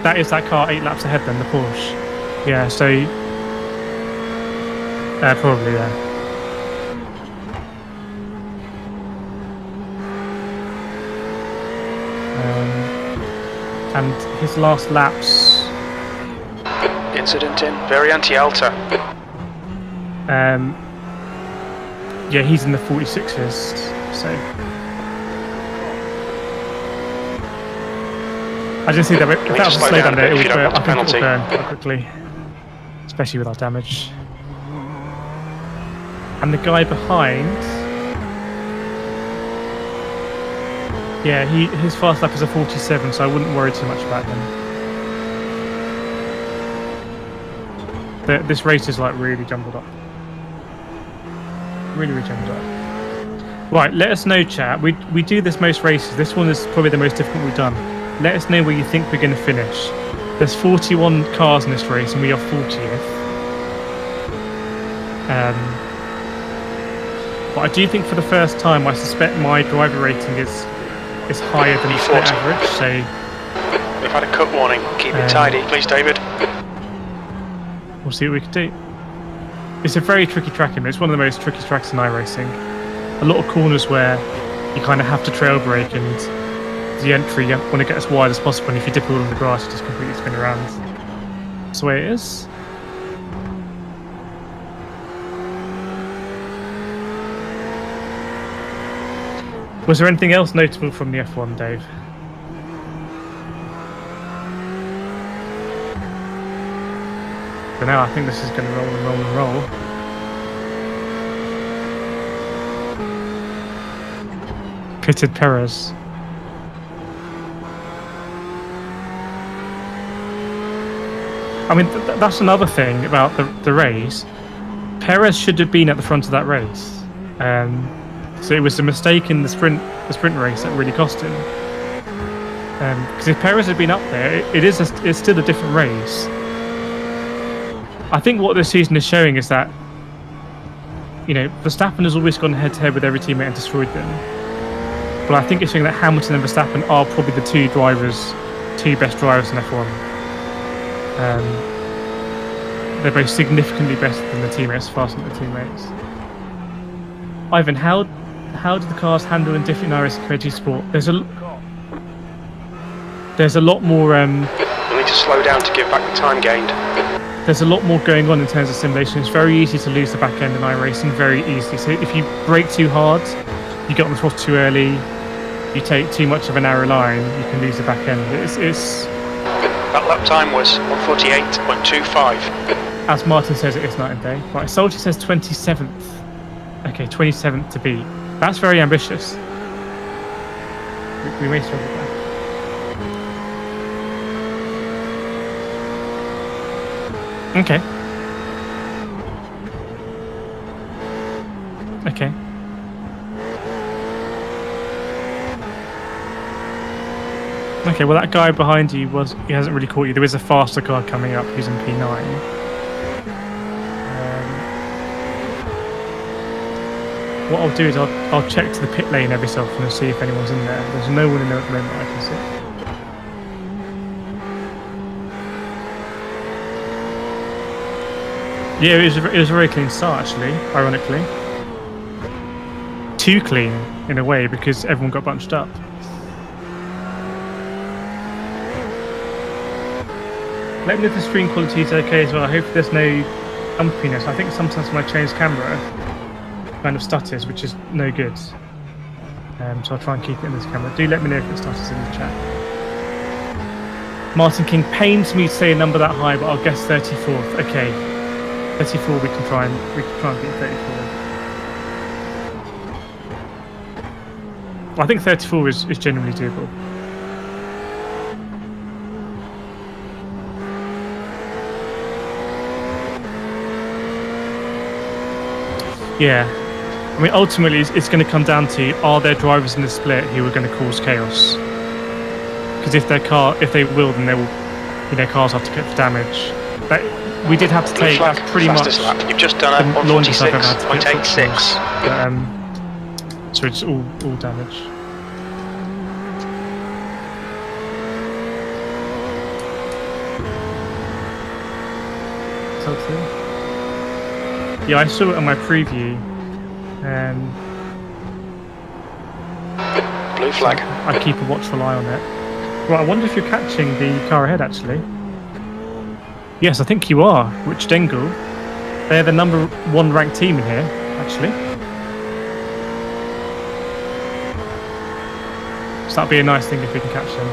That is that car 8 laps ahead then, the Porsche. Yeah, so probably, yeah. And his last laps. Incident in very anti-alta. Yeah, he's in the 46s, so. I didn't see that. If that was a slow down there, it would burn. I think it would burn quite quickly, especially with our damage. And the guy behind. Yeah, his fast lap is a 47, so I wouldn't worry too much about him. This race is like really jumbled up. Really jumbled up. Right, let us know, chat. We do this most races. This one is probably the most difficult we've done. Let us know where you think we're going to finish. There's 41 cars in this race, and we are 40th. But I do think for the first time, I suspect my driver rating is higher than the split E40. average. So We've had a cut warning. Keep it tidy, please, David. we'll see what we can do. It's a very tricky track, and it's one of the most tricky tracks in iRacing. A lot of corners where you kind of have to trail brake, and the entry you want to get as wide as possible, and if you dip all in the grass you just completely spin around. That's the way it is. Was there anything else notable from the F1, Dave? For now I think this is going to roll and roll and roll. Pitted Perez. I mean, that's another thing about the race. Perez should have been at the front of that race. So it was a mistake in the sprint race that really cost him. Because if Perez had been up there, it's still a different race. I think what this season is showing is that, you know, Verstappen has always gone head-to-head with every teammate and destroyed them. But I think it's showing that Hamilton and Verstappen are probably the two best drivers in F1. They're both significantly better than the teammates, faster than the teammates. Ivan, how do the cars handle in different areas of Kireth Sport? There's a lot more. You'll need to slow down to give back the time gained. There's a lot more going on in terms of simulation. It's very easy to lose the back end in iRacing, very easily. So if you brake too hard, you get on the throttle too early, you take too much of a narrow line, you can lose the back end. That lap time was 148.25. As Martin says, it is night and day. Right, Salty says 27th. Okay, 27th to beat. That's very ambitious. We may struggle there. Okay. Okay. Okay, well that guy behind you he hasn't really caught you. There is a faster car coming up who's in P9. What I'll do is I'll check to the pit lane every so often and see if anyone's in there. There's no one in there at the moment I can see. Yeah, it was a very clean start actually, ironically. Too clean in a way because everyone got bunched up. Let me know if the stream quality is okay as well. I hope there's no umpiness. I think sometimes when I change camera, kind of stutters, which is no good. So I'll try and keep it in this camera. Do let me know if it stutters in the chat. Martin King pains me to say a number that high, but I'll guess 34th. Okay, 34. We can try and beat 34. I think 34 is genuinely doable. Yeah, I mean, ultimately, it's going to come down to, are there drivers in the split who are going to cause chaos? Because if they will, then they will, their cars have to get for damage. But we did have to take pretty much lap. You've just done a 146.86. So it's all damage. Something. Yeah, I saw it on my preview. Blue flag. I keep a watchful eye on it. Right, I wonder if you're catching the car ahead, actually. Yes, I think you are. Rich Dengle. They're the number 1 ranked team in here, actually. So that'd be a nice thing if we can catch them.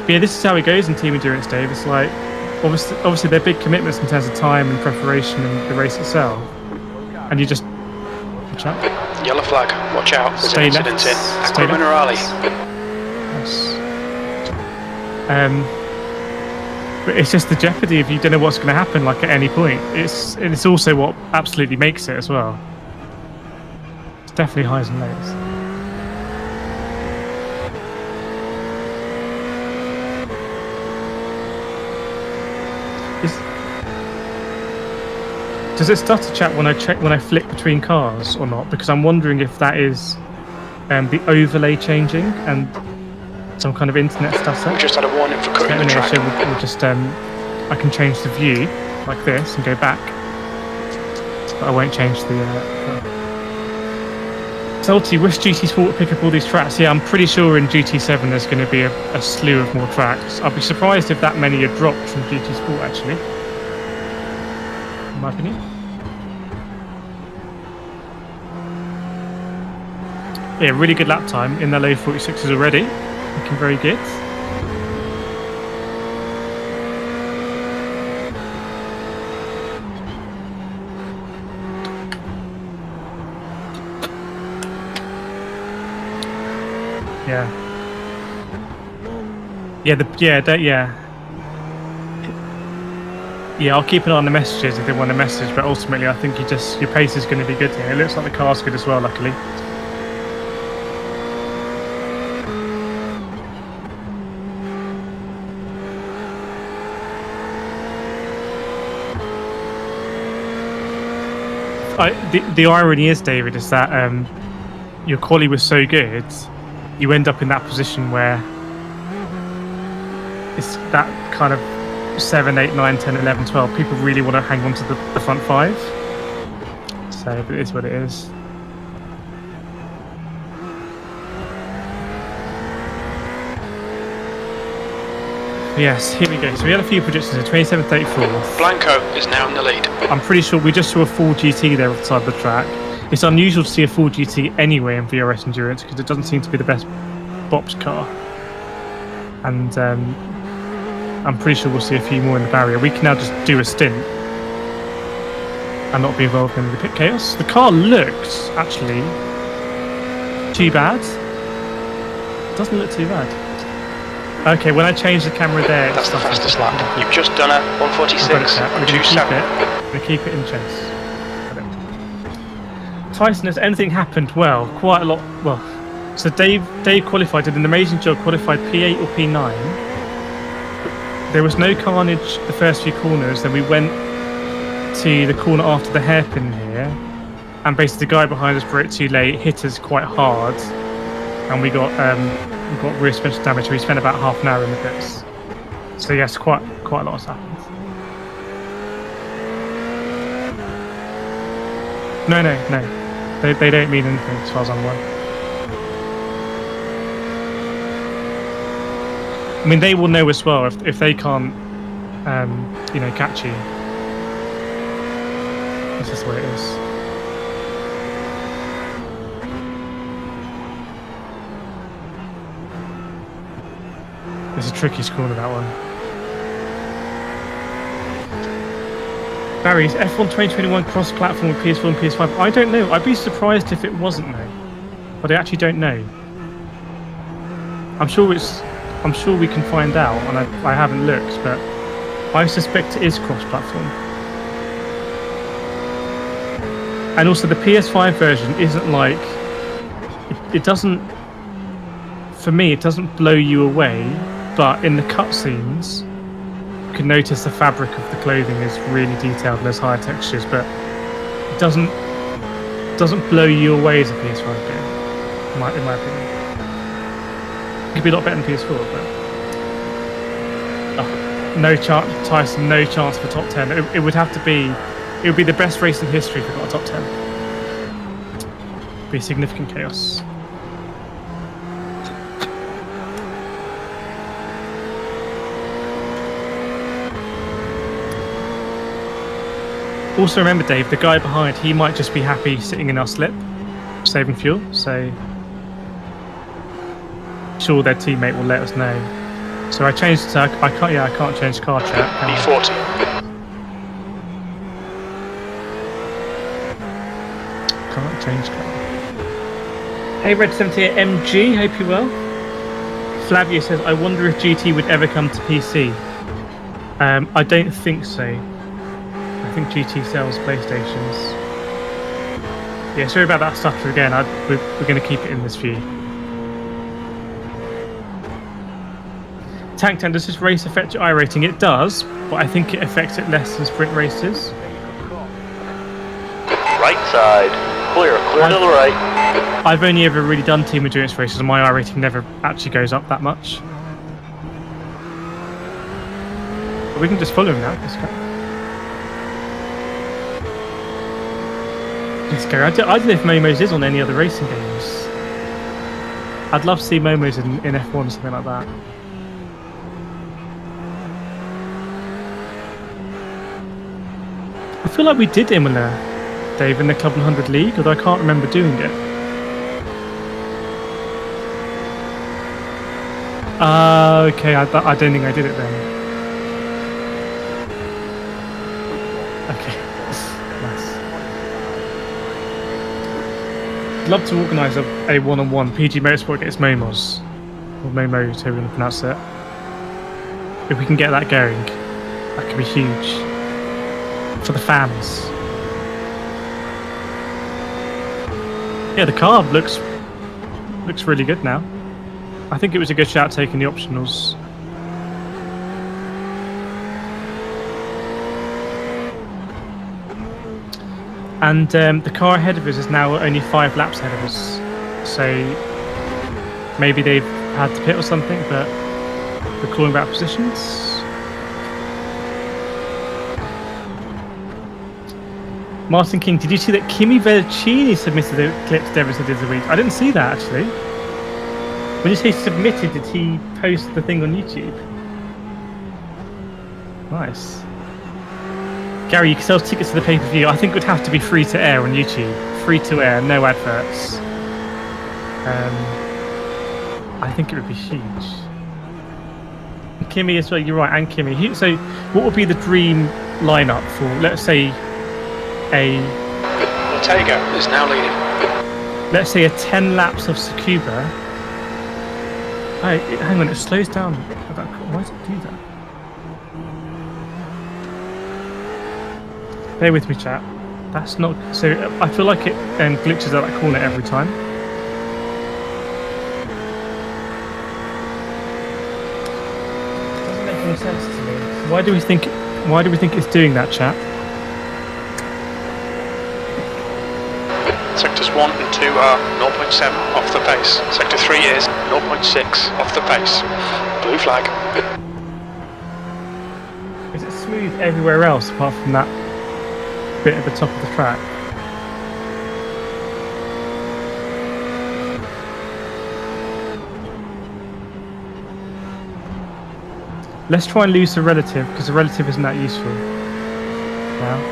But yeah, this is how it goes in Team Endurance, Dave. It's like, obviously they're big commitments in terms of time and preparation and the race itself, and you just watch out. Yellow flag, watch out, there's Stay an incident left. in Stay Aqua left. Minerale. Yes. But it's just the jeopardy if you don't know what's going to happen, like at any point. It's also what absolutely makes it as well. It's definitely highs and lows. Does it stutter, chat, when I flick between cars or not? Because I'm wondering if that is the overlay changing and some kind of internet stutter. We just had a warning for cutting the Anyway, track. so we'll just I can change the view like this and go back, but I won't change the. Salty, wish GT Sport would pick up all these tracks. Yeah, I'm pretty sure in GT7 there's going to be a slew of more tracks. I'd be surprised if that many are dropped from GT Sport, actually. In my opinion. Yeah, really good lap time in the low 46s already. Looking very good. Yeah. Yeah, I'll keep an eye on the messages if they want a message, but ultimately I think your pace is going to be good here. It looks like the car's good as well, luckily. The irony is, David, is that your quali was so good, you end up in that position where it's that kind of 7, 8, 9, 10, 11, 12. People really want to hang on to the front five. So it is what it is. Yes, here we go. So we had a few predictions in 27th, 34th. Blanco is now in the lead. I'm pretty sure we just saw a full GT there off the side of the track. It's unusual to see a full GT anyway in VRS Endurance because it doesn't seem to be the best box car. And I'm pretty sure we'll see a few more in the barrier. We can now just do a stint and not be involved in the pit chaos. The car looks actually too bad. Doesn't look too bad. Okay, when I change the camera there, That's the fastest lap. You've just done a 146.27. We're going to keep it in chase. Tyson, has anything happened? Well, quite a lot. Well, so Dave qualified, did an amazing job, qualified P8 or P9. There was no carnage the first few corners, then we went to the corner after the hairpin here, and basically the guy behind us braked too late, hit us quite hard, and we got rear suspension damage. We spent about half an hour in the pits. So yes, quite a lot has happened. No. They don't mean anything as far as I'm aware. I mean, they will know as well if they can't, catch you. This is the way it is. It's a tricky corner, that one. Barry's F1 2021 cross-platform with PS4 and PS5. I don't know. I'd be surprised if it wasn't though, but I actually don't know. I'm sure we can find out, and I haven't looked, but I suspect it is cross-platform. And also, the PS5 version isn't like it doesn't. For me, it doesn't blow you away, but in the cutscenes, you can notice the fabric of the clothing is really detailed and there's higher textures, but it doesn't blow you away as a PS5 game, in my opinion. It could be a lot better than PS4, but no chance, Tyson, no chance for top 10. It would have to be, it would be the best race in history if it got a top 10. It'd be significant chaos. Also remember, Dave, the guy behind, he might just be happy sitting in our slip, saving fuel, so sure their teammate will let us know. So I changed to, I can't change car chat. B40. Can't change car. Hey Red78 MG, hope you're well. Flavia says, I wonder if GT would ever come to PC. I don't think so. I think GT sells PlayStations. Yeah, sorry about that stutter again. We're going to keep it in this view. Tank 10, does this race affect your iRating? It does, but I think it affects it less than sprint races. side. Clear to the right. I've only ever really done team endurance races, and my I rating never actually goes up that much. But we can just follow him now. Let's go. I don't know if Momo's is on any other racing games. I'd love to see Momo's in F1 or something like that. I feel like we did Imola, Dave, in the Club 100 League, although I can't remember doing it. Okay, I don't think I did it then. Okay, nice. I'd love to organise a one-on-one PG Motorsport against Momos, or Momo, however you want to pronounce it. If we can get that going, that could be huge for the fans. Yeah, the car looks really good now. I think it was a good shout taking the optionals. And the car ahead of us is now only 5 laps ahead of us. So maybe they've had to pit or something, but we're clawing back positions. Martin King, did you see that Kimi Vercini submitted a clip to Devon the other week? I didn't see that actually. When you say submitted, did he post the thing on YouTube? Nice. Gary, you can sell tickets to the pay-per-view. I think it would have to be free to air on YouTube. Free to air, no adverts. I think it would be huge. And Kimi as well, you're right, and Kimi. So what would be the dream lineup for, let's say, Ortega is now leading. let's say a 10 laps of Tsukuba. Hang on, it slows down. Why does it do that? Bear with me, chat. That's not... So, I feel like it glitches out that corner every time. Doesn't make any sense to me. Why do we think it's doing that, chat? Sectors 1 and 2 are 0.7 off the pace. Sector 3 is 0.6 off the pace. Blue flag. Is it smooth everywhere else apart from that bit at the top of the track? Let's try and lose the relative, because the relative isn't that useful now.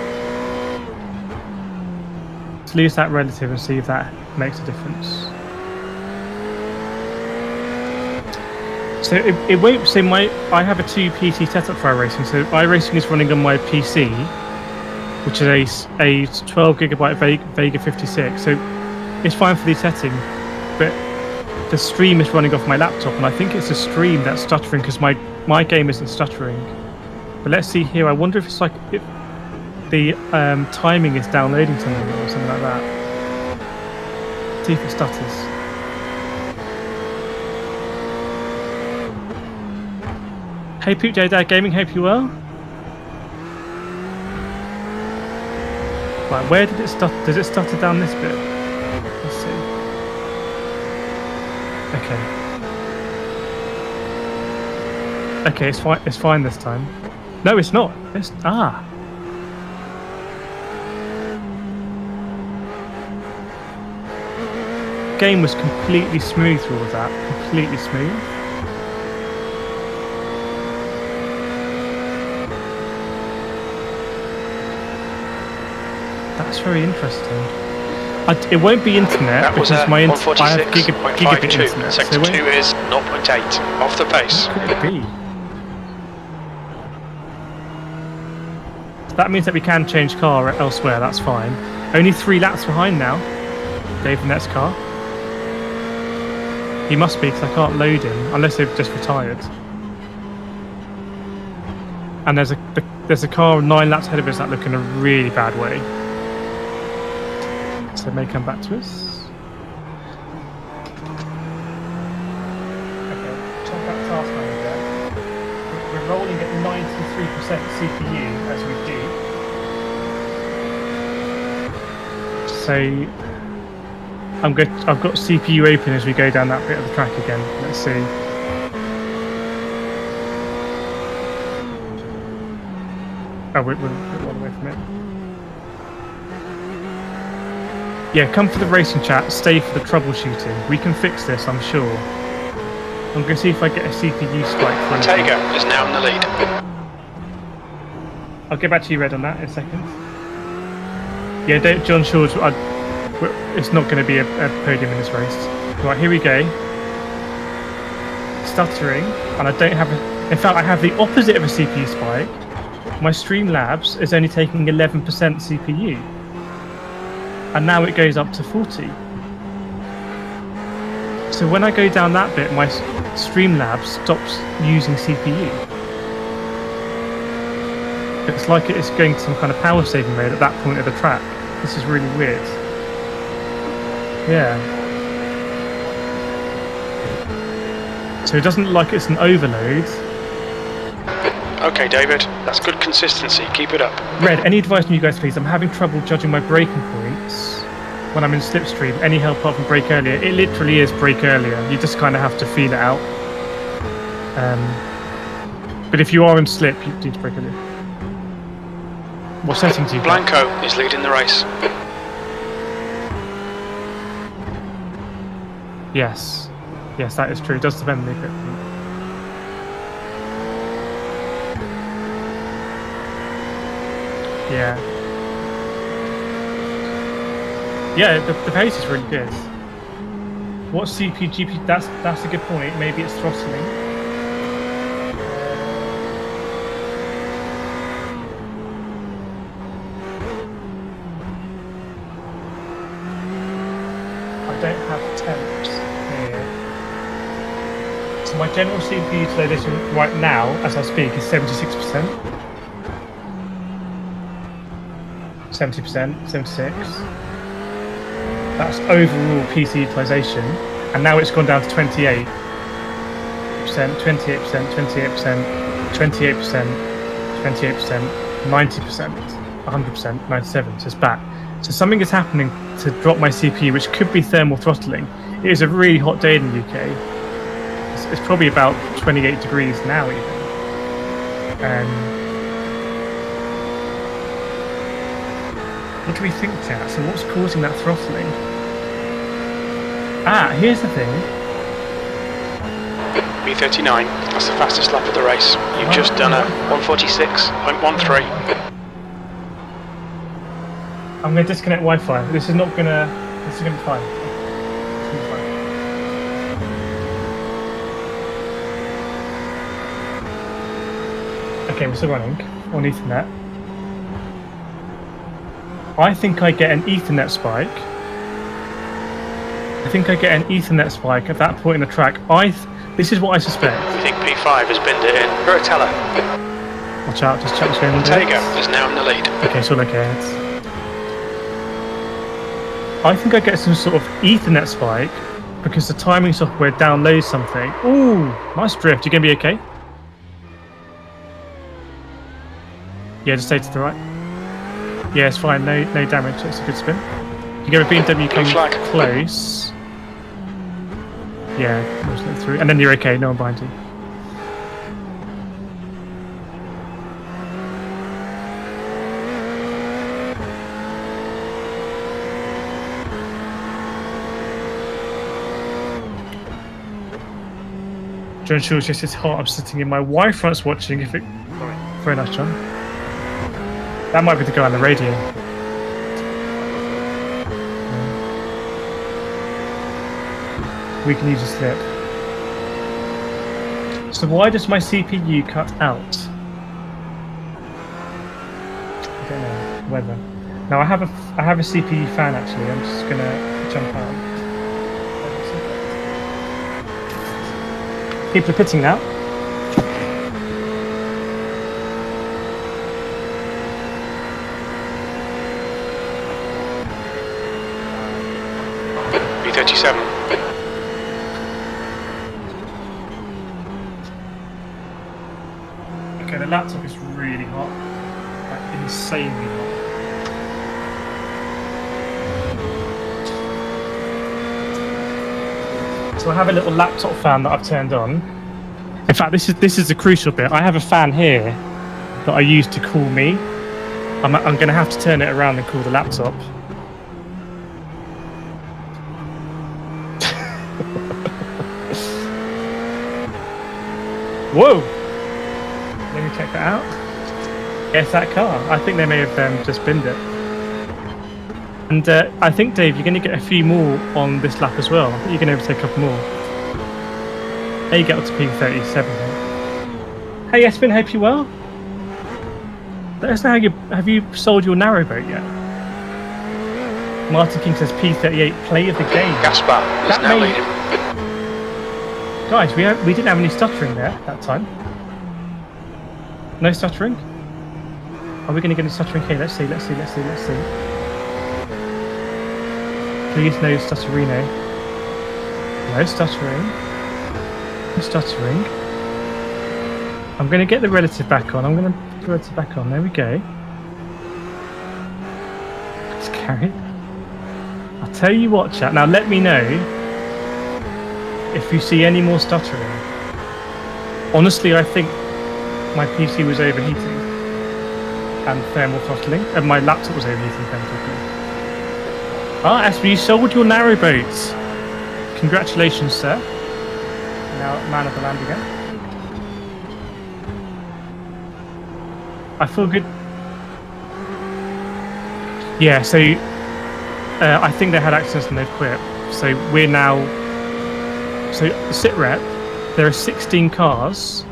Let's lose that relative and see if that makes a difference. So it won't. So I have a 2 PC setup for iRacing. So iRacing is running on my PC, which is a 12GB Vega 56. So it's fine for the setting, but the stream is running off my laptop, and I think it's the stream that's stuttering because my game isn't stuttering. But let's see here. I wonder if it's like if the timing is downloading something or something like that. See if it stutters. Hey Poop J-Dad Gaming, hope you well. Right, where did it stutter? Does it stutter down this bit? Let's see. Okay, it's fine this time. No, it's not. Game was completely smooth through all of that. Completely smooth. That's very interesting. It won't be internet That was because my I have 146.52. gigabit internet. Sector 2 is 0.8 off the pace. What could it be? That means that we can change car elsewhere, that's fine. Only 3 laps behind now, Dave Vanette's car. He must be, because I can't load him, unless they've just retired. And there's a car 9 laps ahead of us that look in a really bad way. So it may come back to us. Okay, check out Task Manager. We're rolling at 93% CPU as we do. So I've got CPU open as we go down that bit of the track again. Let's see. Oh, we're a bit away from it. Yeah, come for the racing chat, stay for the troubleshooting. We can fix this, I'm sure. I'm going to see if I get a CPU spike for anything. Ortega is now in the lead. I'll get back to you, Red, on that in a second. Yeah, John Shaw's. It's not going to be a podium in this race. Right, here we go. Stuttering, and I don't have a. In fact, I have the opposite of a CPU spike. My Streamlabs is only taking 11% CPU, and now it goes up to 40. So when I go down that bit, my Streamlabs stops using CPU. It's like it's going to some kind of power saving mode at that point of the track. This is really weird. Yeah. So it doesn't look like it's an overload. Okay, David, that's good consistency. Keep it up. Red, any advice from you guys, please? I'm having trouble judging my braking points when I'm in slipstream. Any help apart from brake earlier? It literally is brake earlier. You just kind of have to feel it out. But if you are in slip, you need to brake earlier. What settings do you got? Blanco is leading the race. Yes. Yes, that is true. It does depend on the equipment. Yeah. Yeah, the pace is really good. What CPU, GPU? That's a good point. Maybe it's throttling. I don't have temps here. So my general CPU utilization right now, as I speak, is 76%. 70%, 76. That's overall PC utilization, and now it's gone down to 28%, 28%, 28%, 28%, 28%, 90%, 100%, 97%. So it's back. So something is happening to drop my CPU, which could be thermal throttling. It is a really hot day in the UK. It's probably about 28 degrees now even. What do we think, chat? So what's causing that throttling? Ah, here's the thing. B39, that's the fastest lap of the race. You've just done a 146.13. I'm going to disconnect Wi-Fi. This is going to be fine. It's gonna be fine. Okay, we're still running on Ethernet. I think I get an Ethernet spike. At that point in the track. This is what I suspect. We think P5 has binned it in. Rotella. Watch out, just check what's going on. Ortega is now in the lead. Okay, so look ahead. I think I get some sort of Ethernet spike because the timing software downloads something. Ooh, nice drift. You gonna be okay? Yeah, just stay to the right. Yeah, it's fine. No damage. It's a good spin. You get a BMW come close. Yeah, just let through, and then you're okay. No one behind you. John Shaw's just his heart. I'm sitting in my Wi-Fi's watching. If it. Very nice, John. That might be the guy on the radio. We can use a slip. So why does my CPU cut out? I don't know. Weather. Now I have a CPU fan actually. I'm just gonna jump out. People are pitting now. B37. Okay, the laptop is really hot. Like insanely hot. So I have a little laptop fan that I've turned on. In fact, this is the crucial bit. I have a fan here that I use to cool me. I'm going to have to turn it around and cool the laptop. Whoa! Let me check that out. Yes, that car. I think they may have just binned it. And I think, Dave, you're going to get a few more on this lap as well. I think you're going to overtake a couple more. There you get up to P37. Hey, Espen, hope you're well. Let us know how have you sold your narrowboat yet? Martin King says P38, play of the game. Gaspar is now leading. Guys, we didn't have any stuttering there that time. No stuttering? Are we going to get any stuttering here? Let's see. Please no stutterino. No stuttering. No stuttering. I'm going to get the relative back on. I'm going to put the relative back on. There we go. Let's carry. I'll tell you what, chat. Now let me know if you see any more stuttering. Honestly, I think my PC was overheating and thermal throttling, and my laptop was overheating and thermal throttling. Ah, Asper, you sold your narrowboat. Congratulations, sir. Now, man of the land again. I feel good. Yeah, so I think they had accidents and they've quit. So we're now. So sit rep, there are 16 cars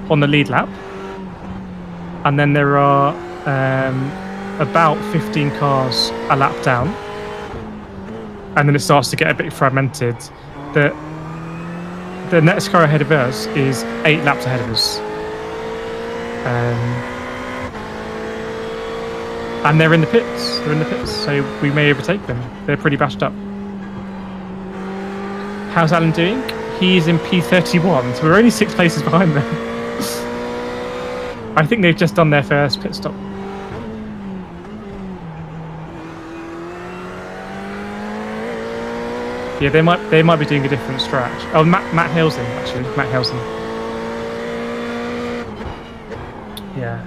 on the lead lap, and then there are about 15 cars a lap down, and then it starts to get a bit fragmented. The next car ahead of us is 8 laps ahead of us, and they're in the pits. So we may overtake them. They're pretty bashed up. How's Alan doing? He's in P31, so we're only 6 places behind them. I think they've just done their first pit stop. Yeah, they might be doing a different strat. Oh, Matt Halesing, actually. Matt Halesing. Yeah.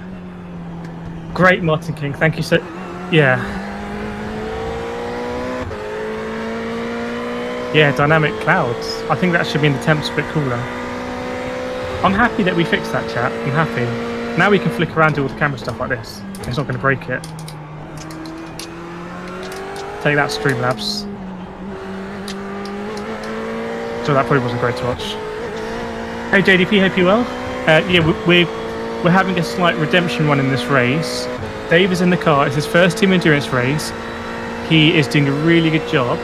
Great, Martin King. Thank you so... Yeah. Yeah, dynamic clouds. I think that should mean the temp's a bit cooler. I'm happy that we fixed that, chat. I'm happy. Now we can flick around and do all the camera stuff like this. It's not going to break it. Take that, Streamlabs. So that probably wasn't great to watch. Hey JDP, hope you're well. Yeah, we're having a slight redemption run in this race. Dave is in the car. It's his first team endurance race. He is doing a really good job.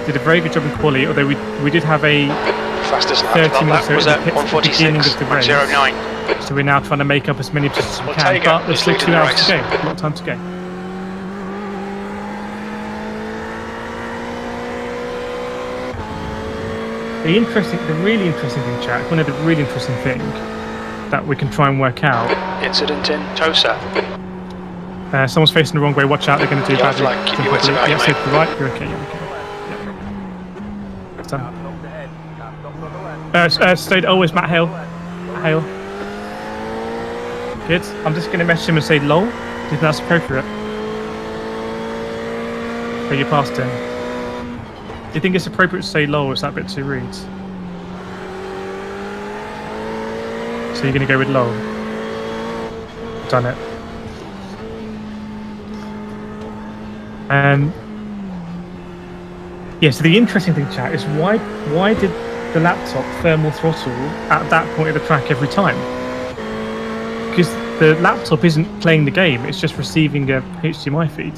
Did a very good job in quali, although we did have a Fastest lap 30 minutes was at at the beginning of the race. 146.09. So we're now trying to make up as many positions as we can, Ortega but there's is still leading 2 the hours race. to go. A lot of time to go. The really interesting thing, chat, one of the really interesting thing that we can try and work out. Incident in Tosa. Someone's facing the wrong way. Watch out! They're going to do Yeah, bad. flag. Keep your wits about you, Yeah, mate. so to the right. You're okay. You're okay. Yeah. Done. Stayed. Oh, it's Matt Hale. Matt Hale. Good. I'm just going to message him and say, "Lol." Do you think that's appropriate? But you passed him. Do you think it's appropriate to say "lol"? Or is that a bit too rude? So you're going to go with "lol." Done it. Yeah, so the interesting thing, chat, is why did the laptop thermal throttle at that point of the track every time? Because the laptop isn't playing the game, it's just receiving a HDMI feed.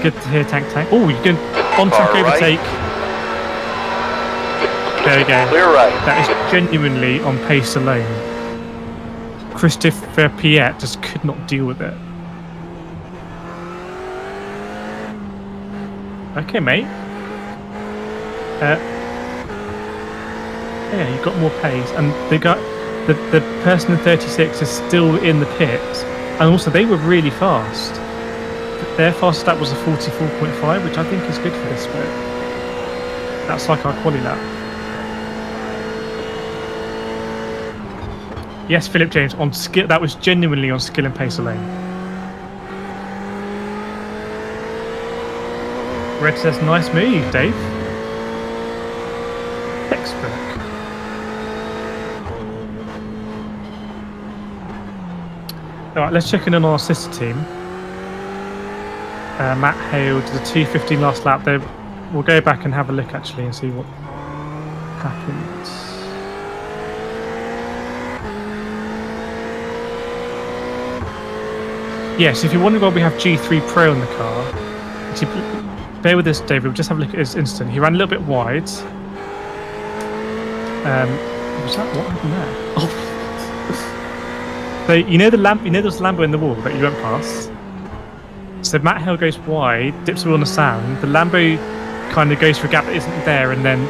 Good to hear, Tank. Oh, you can on-track overtake. There we go. Clear right. That is genuinely on pace alone. Christopher Piet just could not deal with it. Okay, mate. Yeah, you got more pace, and the person in 36 is still in the pit, and also they were really fast. their fastest lap was a 44.5, which I think is good for this bit. That's like our quali lap. Yes, Philip James, on skill. That was genuinely on skill and pace alone. Red says, nice move, Dave. Textbook. Alright, let's check in on our sister team. Matt Hale did a 2:15 last lap. There, we'll go back and have a look actually and see what happened. Yes, if you're wondering why we have G3 Pro in the car, actually, bear with us, David. We'll just have a look at his instant. He ran a little bit wide. Was that what happened there? Oh. So you know the lamp. You know there's a Lambo in the wall that you went past. So Matt Hill goes wide, dips the wheel on the sand. The Lambo kind of goes for a gap that isn't there, and then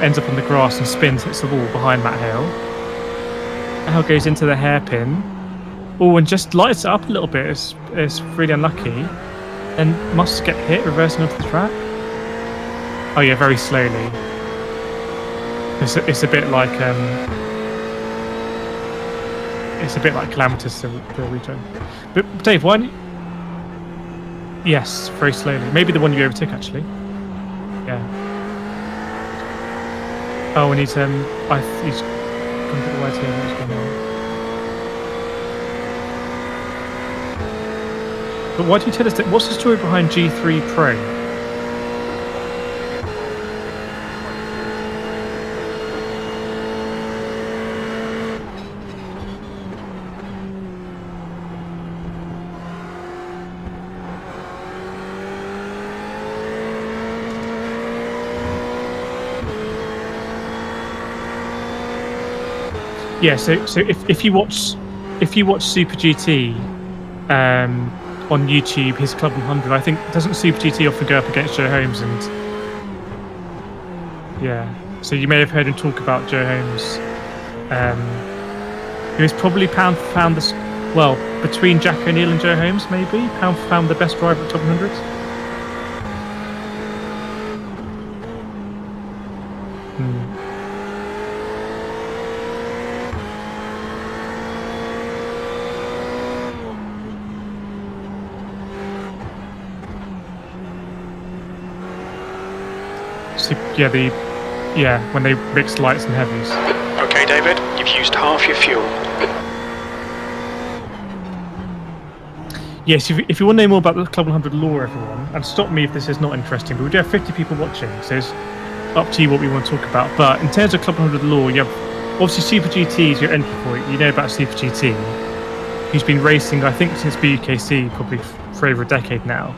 ends up on the grass and spins, hits the wall behind Matt Hill. Matt Hill goes into the hairpin. Oh, and just lights it up a little bit. It's really unlucky. And must get hit, reversing onto the track. Oh yeah, very slowly. It's a bit like Calamitous, the return. But Dave, why don't you... Yes, very slowly. Maybe the one you overtook actually. Yeah. Oh, and he's gonna get the white here. What's going on? But why do you tell us that? What's the story behind G3 Pro? Yeah, so if you watch Super GT on YouTube, his Club 100, I think doesn't Super GT often go up against Joe Holmes, and yeah, so you may have heard him talk about Joe Holmes, who is probably pound for pound between Jack O'Neill and Joe Holmes, maybe pound for pound the best driver at Top 100. When they mix lights and heavies. Okay, David, you've used half your fuel. Yes, if you want to know more about the Club 100 lore, everyone, and stop me if this is not interesting, but we do have 50 people watching, so it's up to you what we want to talk about. But in terms of Club 100 lore, you have obviously Super GT is your entry point. You know about Super GT. He's been racing, I think, since BUKC, probably for over a decade now.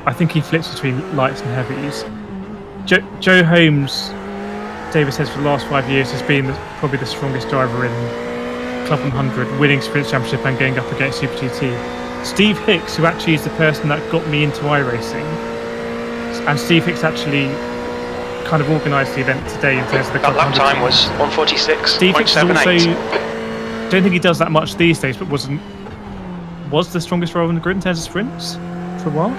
I think he flips between lights and heavies. Joe Holmes, David says, for the last 5 years has been probably the strongest driver in Club 100, winning Sprint Championship and going up against Super GT. Steve Hicks, who actually is the person that got me into iRacing, and Steve Hicks actually kind of organised the event today in terms of the Club 100. That lap time was 146.78. Steve Hicks is also, don't think he does that much these days, but was the strongest driver in the grid in terms of sprints for a while.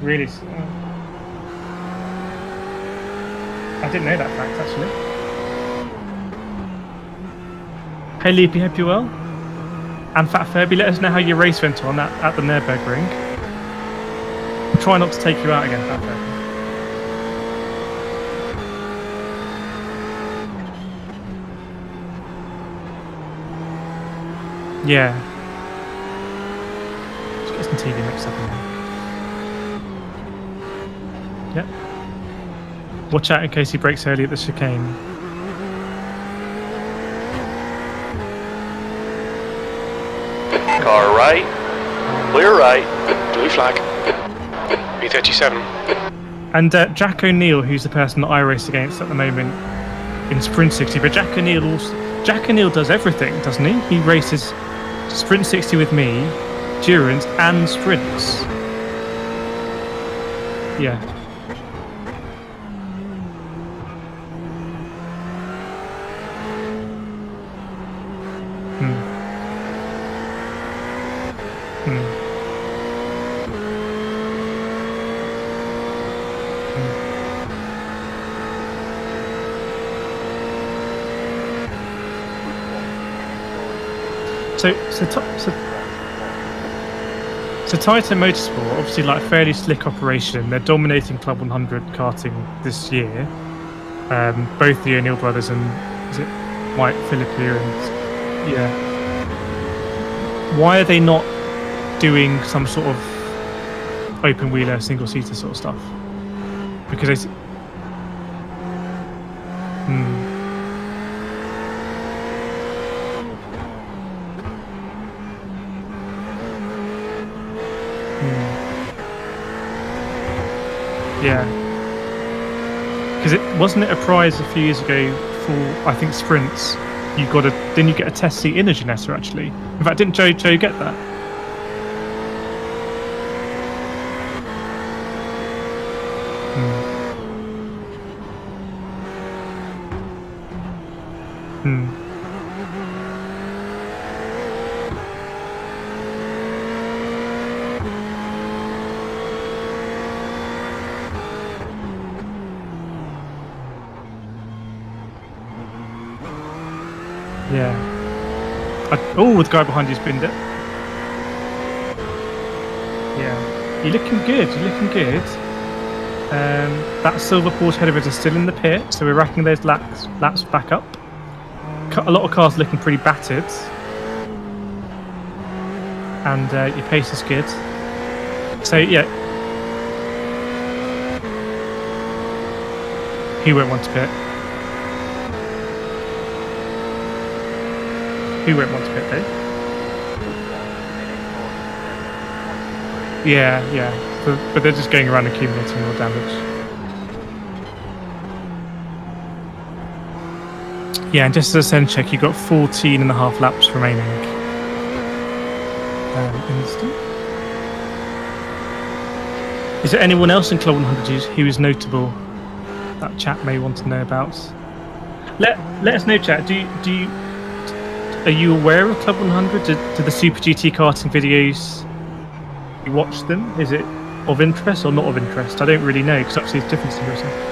Really? I didn't know that fact actually. Hey Leapy, hope you're well. And Fat Furby, let us know how your race went on at the Nürburgring. I'll try not to take you out again, Fat Furby. Yeah. Let's get some TV mixed up in there. Yep. Watch out in case he brakes early at the chicane. Car right. Clear right. Blue flag. B37. And Jack O'Neill, who's the person that I race against at the moment in Sprint 60, but Jack O'Neill does everything, doesn't he? He races Sprint 60 with me, Endurance, and Sprints. Yeah. Hmm. So Taito Motorsport, obviously like fairly slick operation. They're dominating Club 100 karting this year. Both the O'Neill brothers and is it Mike Philippi and yeah. Why are they not doing some sort of open wheeler, single seater sort of stuff? Because they. Yeah, because wasn't it a prize a few years ago for I think sprints? Didn't you get a test seat in a Ginetta actually? In fact, didn't Joe get that? Yeah. Oh, the guy behind you's binned it. Yeah. You're looking good. That silver Porsche head of it is still in the pit, so we're racking those laps back up. A lot of cars looking pretty battered. And your pace is good. So, yeah. He won't want to pit. Who won't want to pit though? Yeah. But they're just going around accumulating more damage. Yeah, and just as a sense check, you've got 14 and a half laps remaining. Instant. Is there anyone else in Club 100 who is notable that chat may want to know about? Let us know, chat. Are you aware of Club 100? Do the Super GT karting videos, you watch them? Is it of interest or not of interest? I don't really know, because obviously it's different to yourself.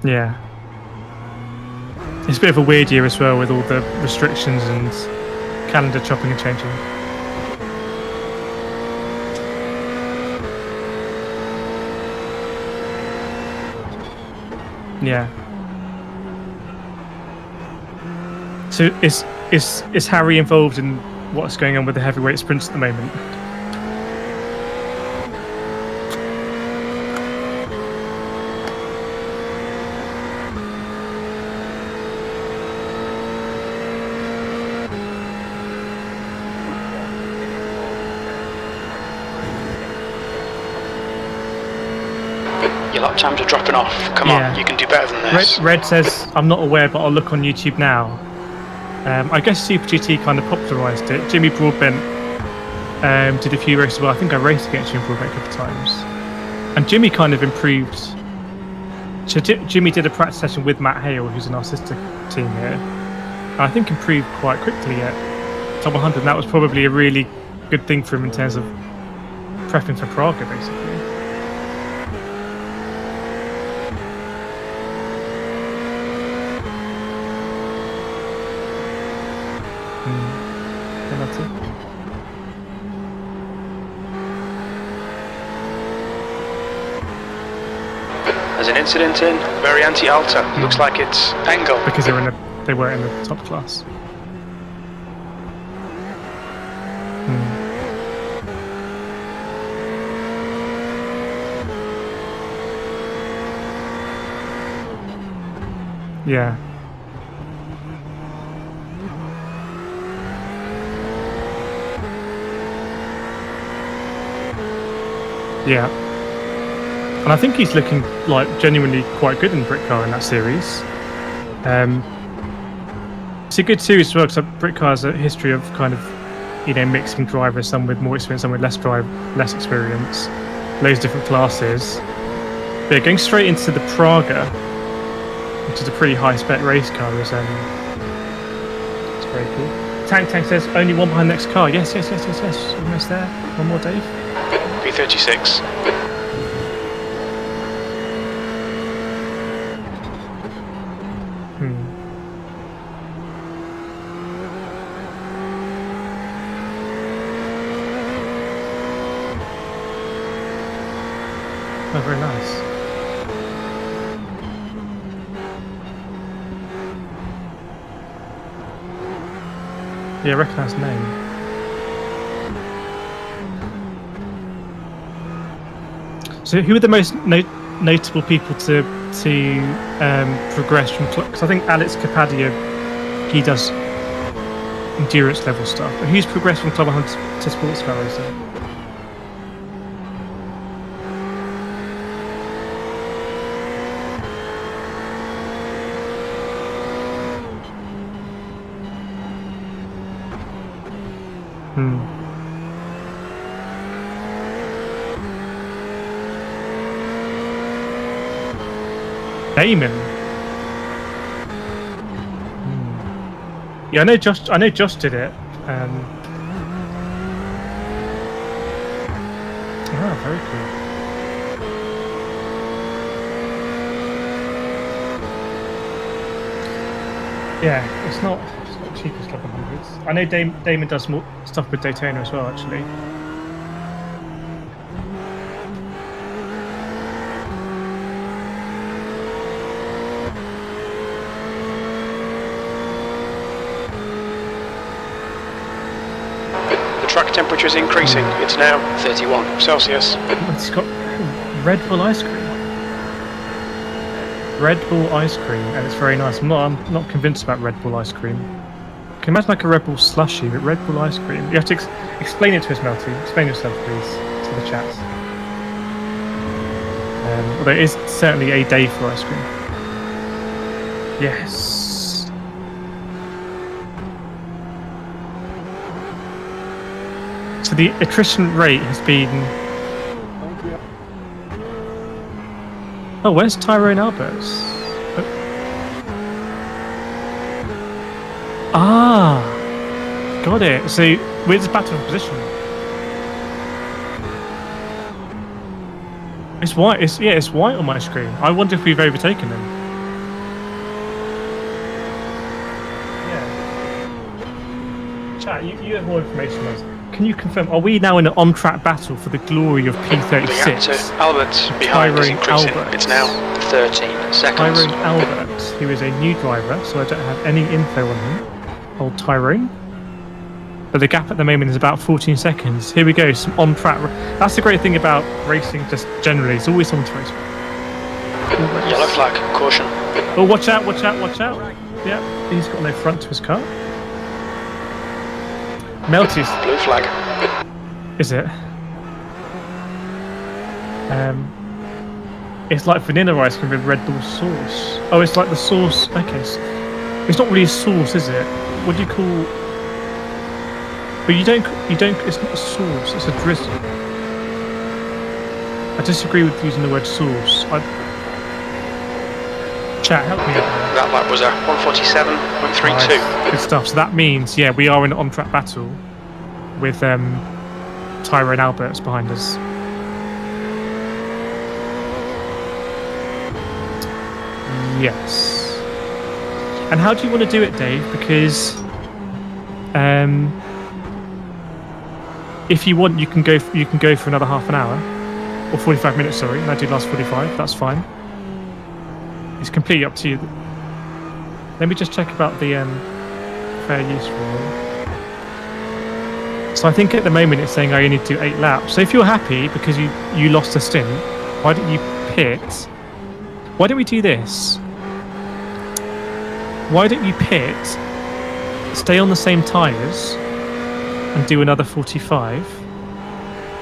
Yeah. It's a bit of a weird year as well with all the restrictions and calendar chopping and changing. Yeah. So is Harry involved in what's going on with the heavyweight sprints at the moment? Your lap times are dropping off. Come on, you can do better than this. Red says, I'm not aware, but I'll look on YouTube now. I guess Super GT kind of popularised it. Jimmy Broadbent did a few races. Well, I think I raced against Jimmy Broadbent a couple of times. And Jimmy kind of improved. So Jimmy did a practice session with Matt Hale, who's in our sister team here. And I think improved quite quickly at top 100. And that was probably a really good thing for him in terms of prepping for Praga, basically. There's an incident in Variante Alta. Looks like it's Engel. Because they were in the top class. Yeah. Yeah. And I think he's looking like genuinely quite good in Britcar in that series. It's a good series as well because Britcar has a history of kind of, mixing drivers, some with more experience, some with less experience, loads of different classes. But yeah, going straight into the Praga, which is a pretty high spec race car, is it's very cool. Tank says only one behind the next car. Yes. Almost there. One more, Dave. P36. Oh, very nice. Yeah, I recognise the name. So, who are the most notable people to progress from? Because I think Alex Capadia, he does endurance level stuff. But who's progressed from Club 100 to sports car racing? Damon. Yeah, I know Josh did it. Very cool. Yeah, it's not cheap as Club 100s. I know Damon does more stuff with Daytona as well, actually. Track temperature is increasing. It's now 31 Celsius. Oh, it's got Red Bull ice cream. Red Bull ice cream, and it's very nice. I'm not convinced about Red Bull ice cream. I can imagine like a Red Bull slushy, but Red Bull ice cream. You have to explain it to us, Melty. Explain yourself, please, to the chat. Although it is certainly a day for ice cream. Yes. So the attrition rate has been... Oh, where's Tyrone Alberts? Ah, got it. So where's the battle of position? It's white. It's white on my screen. I wonder if we've overtaken them. Yeah. Chat, you have more information on this. Can you confirm, are we now in an on-track battle for the glory of P36? The gap to Alberts behind is increasing. It's now 13 seconds. Tyrone Alberts, who is a new driver, so I don't have any info on him. Old Tyrone. But the gap at the moment is about 14 seconds. Here we go, some on-track. That's the great thing about racing just generally. It's always someone to race. Yellow flag, caution. Oh, watch out. Yeah, he's got no front to his car. Melty's blue flag. Is it? It's like vanilla ice cream with Red Bull sauce. Oh, it's like the sauce. Okay, it's not really a sauce, is it? What do you call? But you don't. It's not a sauce. It's a drizzle. I disagree with using the word sauce. Chat, help me out. That lap was a 147.32. Nice. Good stuff. So that means, yeah, we are in an on-track battle with Tyrone Alberts behind us. Yes. And how do you want to do it, Dave? Because if you want, you can go for another half an hour or 45 minutes. Sorry, and I do last 45. That's fine. It's completely up to you. Let me just check about the fair use rule. So I think at the moment it's saying I only do 8 laps. So if you're happy because you lost a stint, why don't you pit? Why don't we do this? why don't you pit, stay on the same tyres, and do another 45,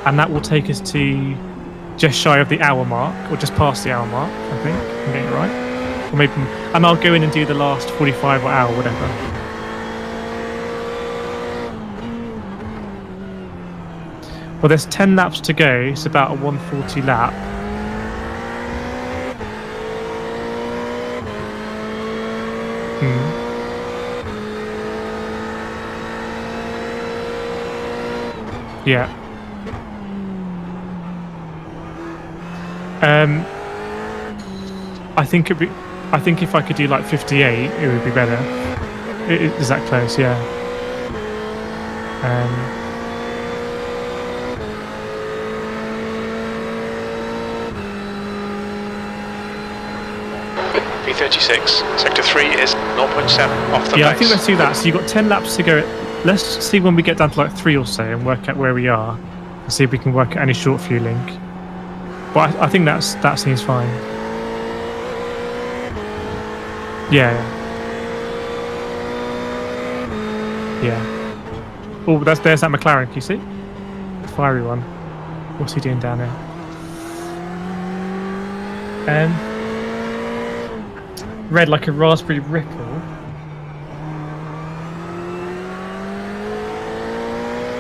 and that will take us to just shy of the hour mark, or just past the hour mark, I think. I'm getting it right. Or maybe, and I'll go in and do the last 45 or hour, whatever. Well, there's 10 laps to go. It's about a 140 lap. Yeah. I think if I could do like 58, it would be better. Is that close? Yeah. 36, sector 3 is 0.7 off the Yeah, base. I think let's do that. So you've got 10 laps to go. Let's see when we get down to like 3 or so and work out where we are and see if we can work out any short fueling. But I think that seems fine. Yeah. Oh, there's that McLaren. Can you see? The fiery one. What's he doing down there? Red like a raspberry ripple.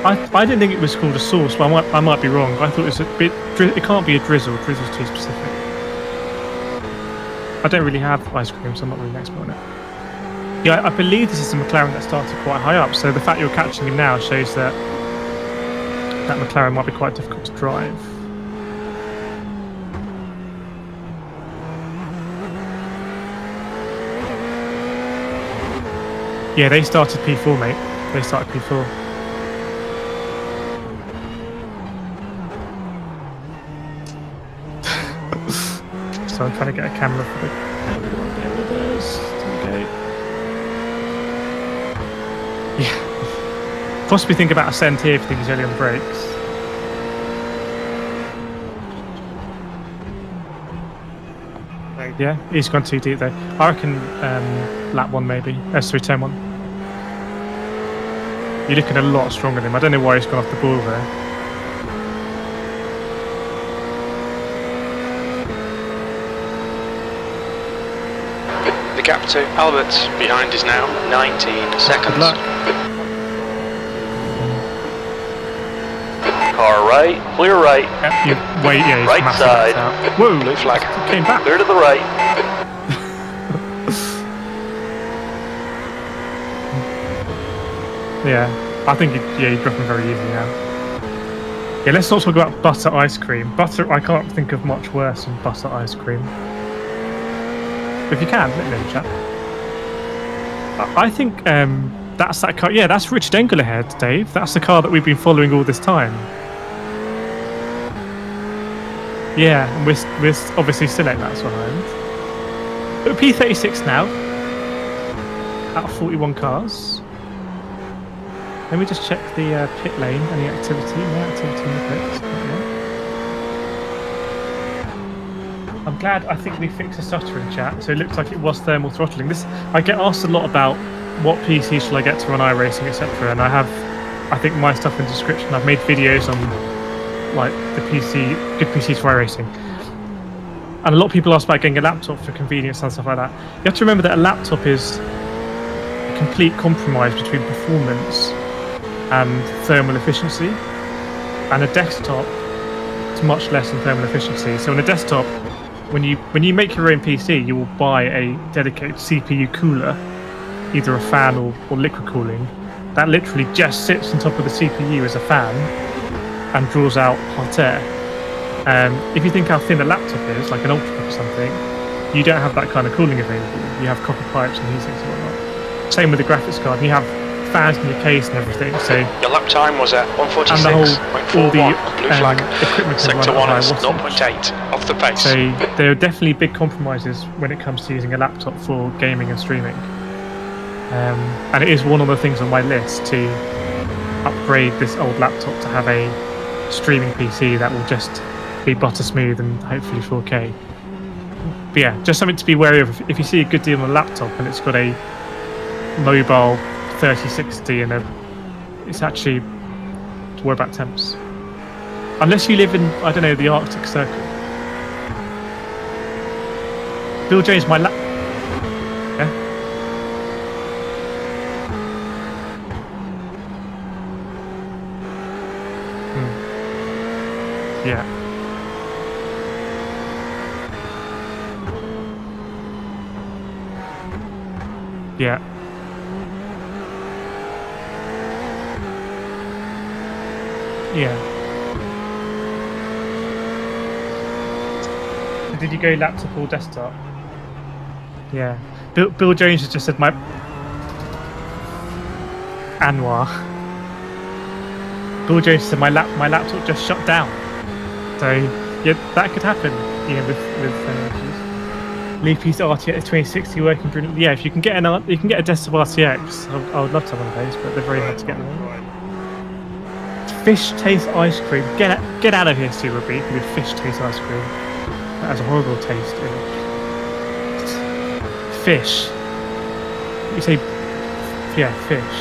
I didn't think it was called a sauce, but I might be wrong. I thought it was a bit. It can't be a drizzle. Drizzle's too specific. I don't really have ice cream, so I'm not really an expert on it. Yeah, I believe this is a McLaren that started quite high up. So the fact you're catching him now shows that that McLaren might be quite difficult to drive. Yeah, they started P4, mate. They started P4. So I'm trying to get a camera for the everyone there with us. Okay. Yeah. Possibly think about a send here if you think he's early on the brakes. Yeah, he's gone too deep though. I reckon lap 1 maybe. Sorry, turn 1. You're looking a lot stronger than him. I don't know why he's gone off the ball there. The gap to Albert behind is now 19 seconds. Good luck. Car right, clear right. Yeah, he's Right massive side. out. Whoa, Blue flag. Came back. Clear to the right. Yeah, I think he's dropping very easy now. Yeah, let's not talk about butter ice cream. Butter, I can't think of much worse than butter ice cream. If you can, let me know in the chat. I think that's that car. Yeah, that's Richard Engel ahead, Dave. That's the car that we've been following all this time. Yeah, and we're obviously still 8 laps behind. But P36 now, out of 41 cars. Let me just check the pit lane. Any activity? No activity in the pits. I'm glad. I think we fixed the stuttering chat, so it looks like it was thermal throttling. I get asked a lot about what PC shall I get to run iRacing, etc. And I have, I think, my stuff in the description. I've made videos on like the PC, good PCs for iRacing. And a lot of people ask about getting a laptop for convenience and stuff like that. You have to remember that a laptop is a complete compromise between performance and thermal efficiency, and a desktop is much less than thermal efficiency. So on a desktop, when you make your own PC, you will buy a dedicated CPU cooler, either a fan or liquid cooling, that literally just sits on top of the CPU as a fan and draws out hot air. If you think how thin a laptop is, like an Ultrabook or something, you don't have that kind of cooling available. You have copper pipes and heat sinks and whatnot. Same with the graphics card. You have fans in your case and everything. So Your lap time was at 146.41. Blue flag. Equipment can Sector run 1 at is high wattage. 0.8 off the pace. So there are definitely big compromises when it comes to using a laptop for gaming and streaming. And it is one of the things on my list to upgrade this old laptop to have a streaming PC that will just be butter smooth and hopefully 4K. But yeah, just something to be wary of. If you see a good deal on a laptop and it's got a mobile 3060 and it's actually to worry about temps. Unless you live in, I don't know, the Arctic Circle. Bill James, my yeah? Yeah. Yeah. Yeah. So did you go laptop or desktop? Yeah. Bill Jones has just said my Anwar. Bill Jones said my laptop just shut down. So yeah, that could happen. Yeah, with Leafy's RTX 2060 working brilliantly. Yeah, if you can get a desktop RTX, I would love to have one of those, but they're very hard to get them. Fish taste ice cream. Get out of here, Sue Ruby, with fish taste ice cream. That has a horrible taste. Fish. You say, yeah, fish.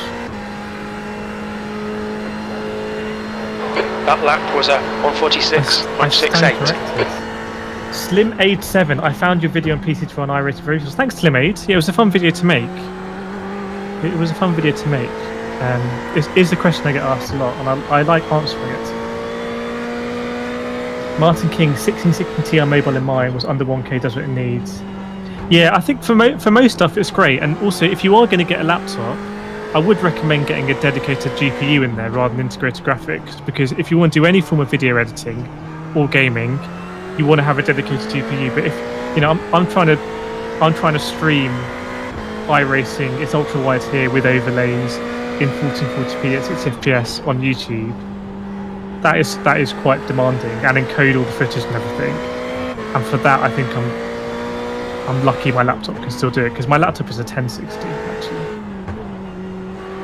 That lap was at 146.68. Slim Aid 7. I found your video on PC to run iRacing Virtuals. Thanks, Slim Aid. Yeah, it was a fun video to make. It was a fun video to make. It is a question I get asked a lot, and I like answering it. Martin King, 1660 Ti mobile in mine was under 1K, does what it needs. Yeah, I think for most stuff it's great, and also if you are going to get a laptop, I would recommend getting a dedicated GPU in there rather than integrated graphics, because if you want to do any form of video editing or gaming, you want to have a dedicated GPU. But if I'm trying to stream iRacing, it's ultra wide here with overlays in 1440p at 60 FPS on YouTube. That is quite demanding, and encode all the footage and everything. And for that, I think I'm lucky my laptop can still do it, because my laptop is a 1060 actually.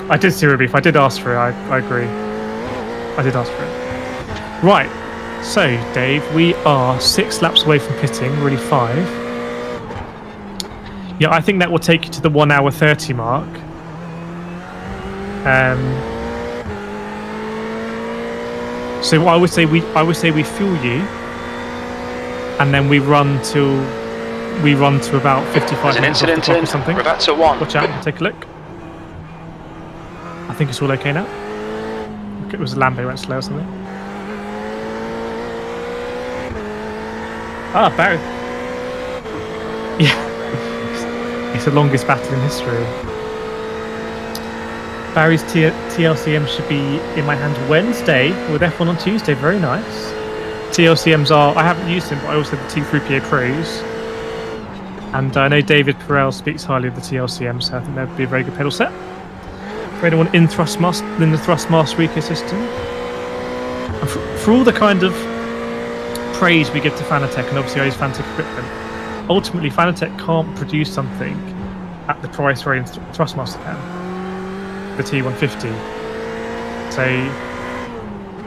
I did see Ruby. If I did ask for it, I agree. I did ask for it. Right. So, Dave, we are 6 laps away from pitting, really 5. Yeah, I think that will take you to the 1 hour 30 mark. So I would say we fuel you, and then we run to about 55 There's an minutes off the incident clock in or something. Ravazza 1. Watch out and take a look. I think it's all okay now. Look, it was a Lambo went slow or something. Ah, Barry. Yeah. It's the longest battle in history. Barry's TLCM should be in my hand Wednesday with F1 on Tuesday. Very nice. TLCMs are, I haven't used them, but I also have the T3PA Pros. And I know David Perel speaks highly of the TLCM, so I think that would be a very good pedal set for anyone in the Thrustmaster ecosystem. And for all the kind of praise we give to Fanatec, and obviously I use Fanatec equipment, ultimately Fanatec can't produce something at the price range Thrustmaster can, the T150. So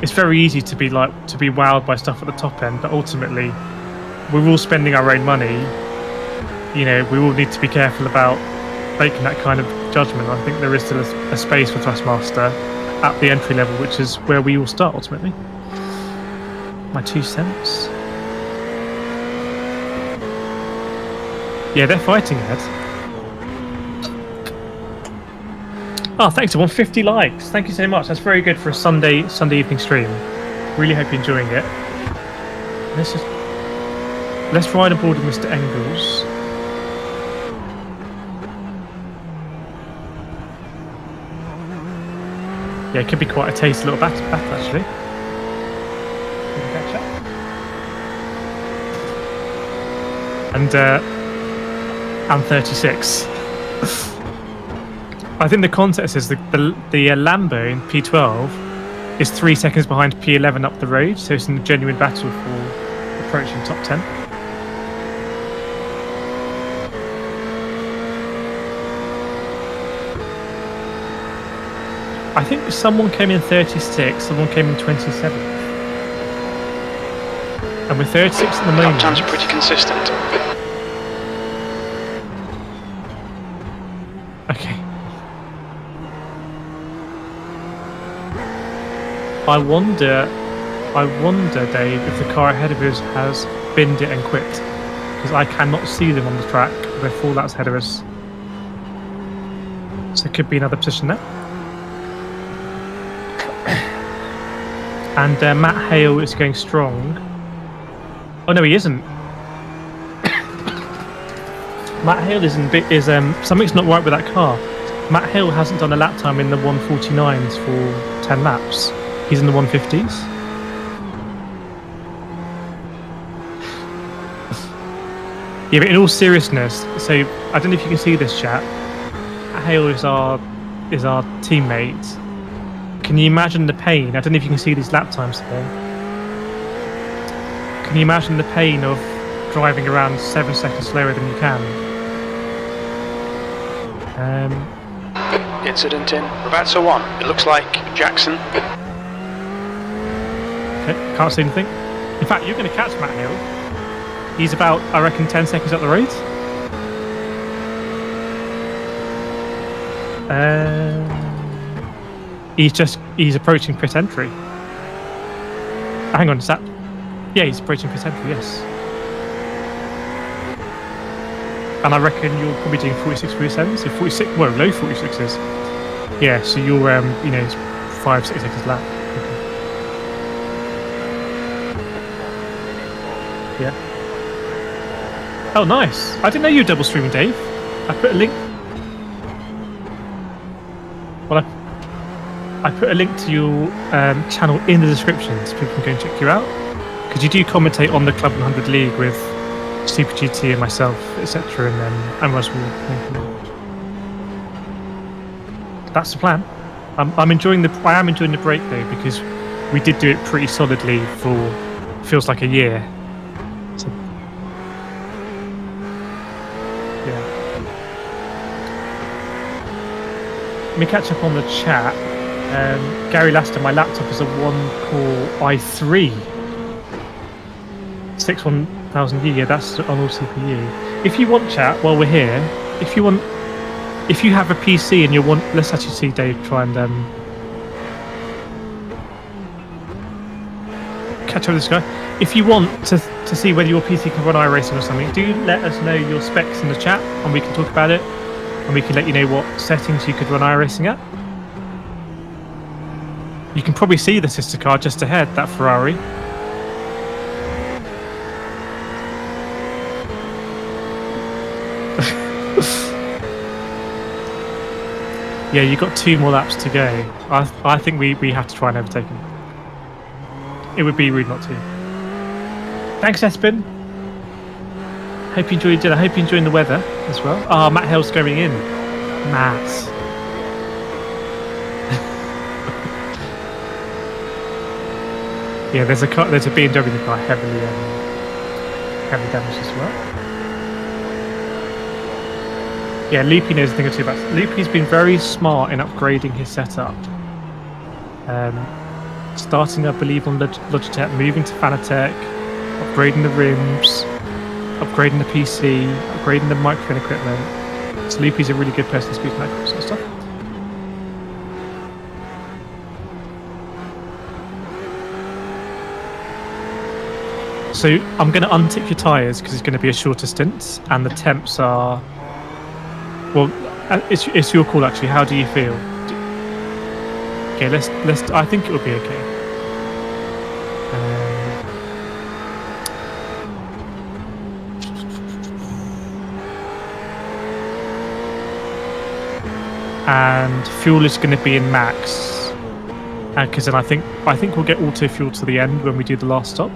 it's very easy to be wowed by stuff at the top end, but ultimately we're all spending our own money. We all need to be careful about making that kind of judgment. I think there is still a space for Thrustmaster at the entry level, which is where we all start ultimately. My 2 cents. Yeah, they're fighting ahead. Oh, thanks everyone, 50 likes. Thank you so much. That's very good for a Sunday evening stream. Really hope you're enjoying it. Let's ride aboard with Mr. Engels. Yeah, it could be quite a tasty little battle actually. Catch up. And 36. I think the context is the Lambo in P12 is 3 seconds behind P11 up the road, so it's in a genuine battle for approaching top 10. I think someone came in 36, someone came in 27. And we're 36 at the moment. Lap times are pretty consistent. Okay. I wonder, Dave, if the car ahead of us has binned it and quit, because I cannot see them on the track. They're 4 laps ahead of us, so it could be another position there. And Matt Hale is going strong. Oh no, he isn't. Matt Hale is something's not right with that car. Matt Hale hasn't done a lap time in the 149s for 10 laps. He's in the 150s. Yeah, but in all seriousness, so I don't know if you can see this chat. Matt Hale is our teammate. Can you imagine the pain? I don't know if you can see these lap times today. Can you imagine the pain of driving around 7 seconds slower than you can? Incident in Ravazza 1. It looks like Jackson. Okay, can't see anything. In fact, you're going to catch Matt Hill. He's about, I reckon, 10 seconds up the road. He's approaching pit entry. Hang on, is that? Yeah, he's approaching pit entry, yes. And I reckon you're probably doing 46, 47, so 46, well, low 46s. Yeah, so you're, 5, 6 seconds lap. Okay. Yeah. Oh, nice. I didn't know you were double streaming, Dave. I put a link. Well, I put a link to your channel in the description so people can go and check you out. Because you do commentate on the Club 100 League with Super GT and myself, etc., and Russell. That's the plan. I am enjoying the break though, because we did do it pretty solidly for feels like a year. So, yeah. Let me catch up on the chat. Gary Laster, my laptop is a 1-core i3. 61000U, yeah, that's on all CPU. If you want chat while we're here, if you have a PC and you want, let's actually see Dave try and catch up with this guy. If you want to see whether your PC can run iRacing or something, do let us know your specs in the chat and we can talk about it, and we can let you know what settings you could run iRacing at. You can probably see the sister car just ahead, that Ferrari. Yeah, you've got 2 more laps to go. I think we have to try and overtake him. It would be rude not to. Thanks, Espen. Hope you enjoyed dinner. Hope you're enjoying the weather as well. Ah, Matt Hill's going in. Matt. Yeah, there's a BMW car heavily damaged as well. Yeah, Loopy knows a thing or two about it. Loopy's been very smart in upgrading his setup. Starting, I believe, on Logitech, moving to Fanatec, upgrading the rims, upgrading the PC, upgrading the microphone equipment. So Loopy's a really good person to speak about that sort of stuff. So I'm going to untick your tyres because it's going to be a shorter stint, and the temps are... Well, it's your call actually. How do you feel? Okay, let's. I think it will be okay. And fuel is going to be in max, because then I think we'll get auto fuel to the end when we do the last stop.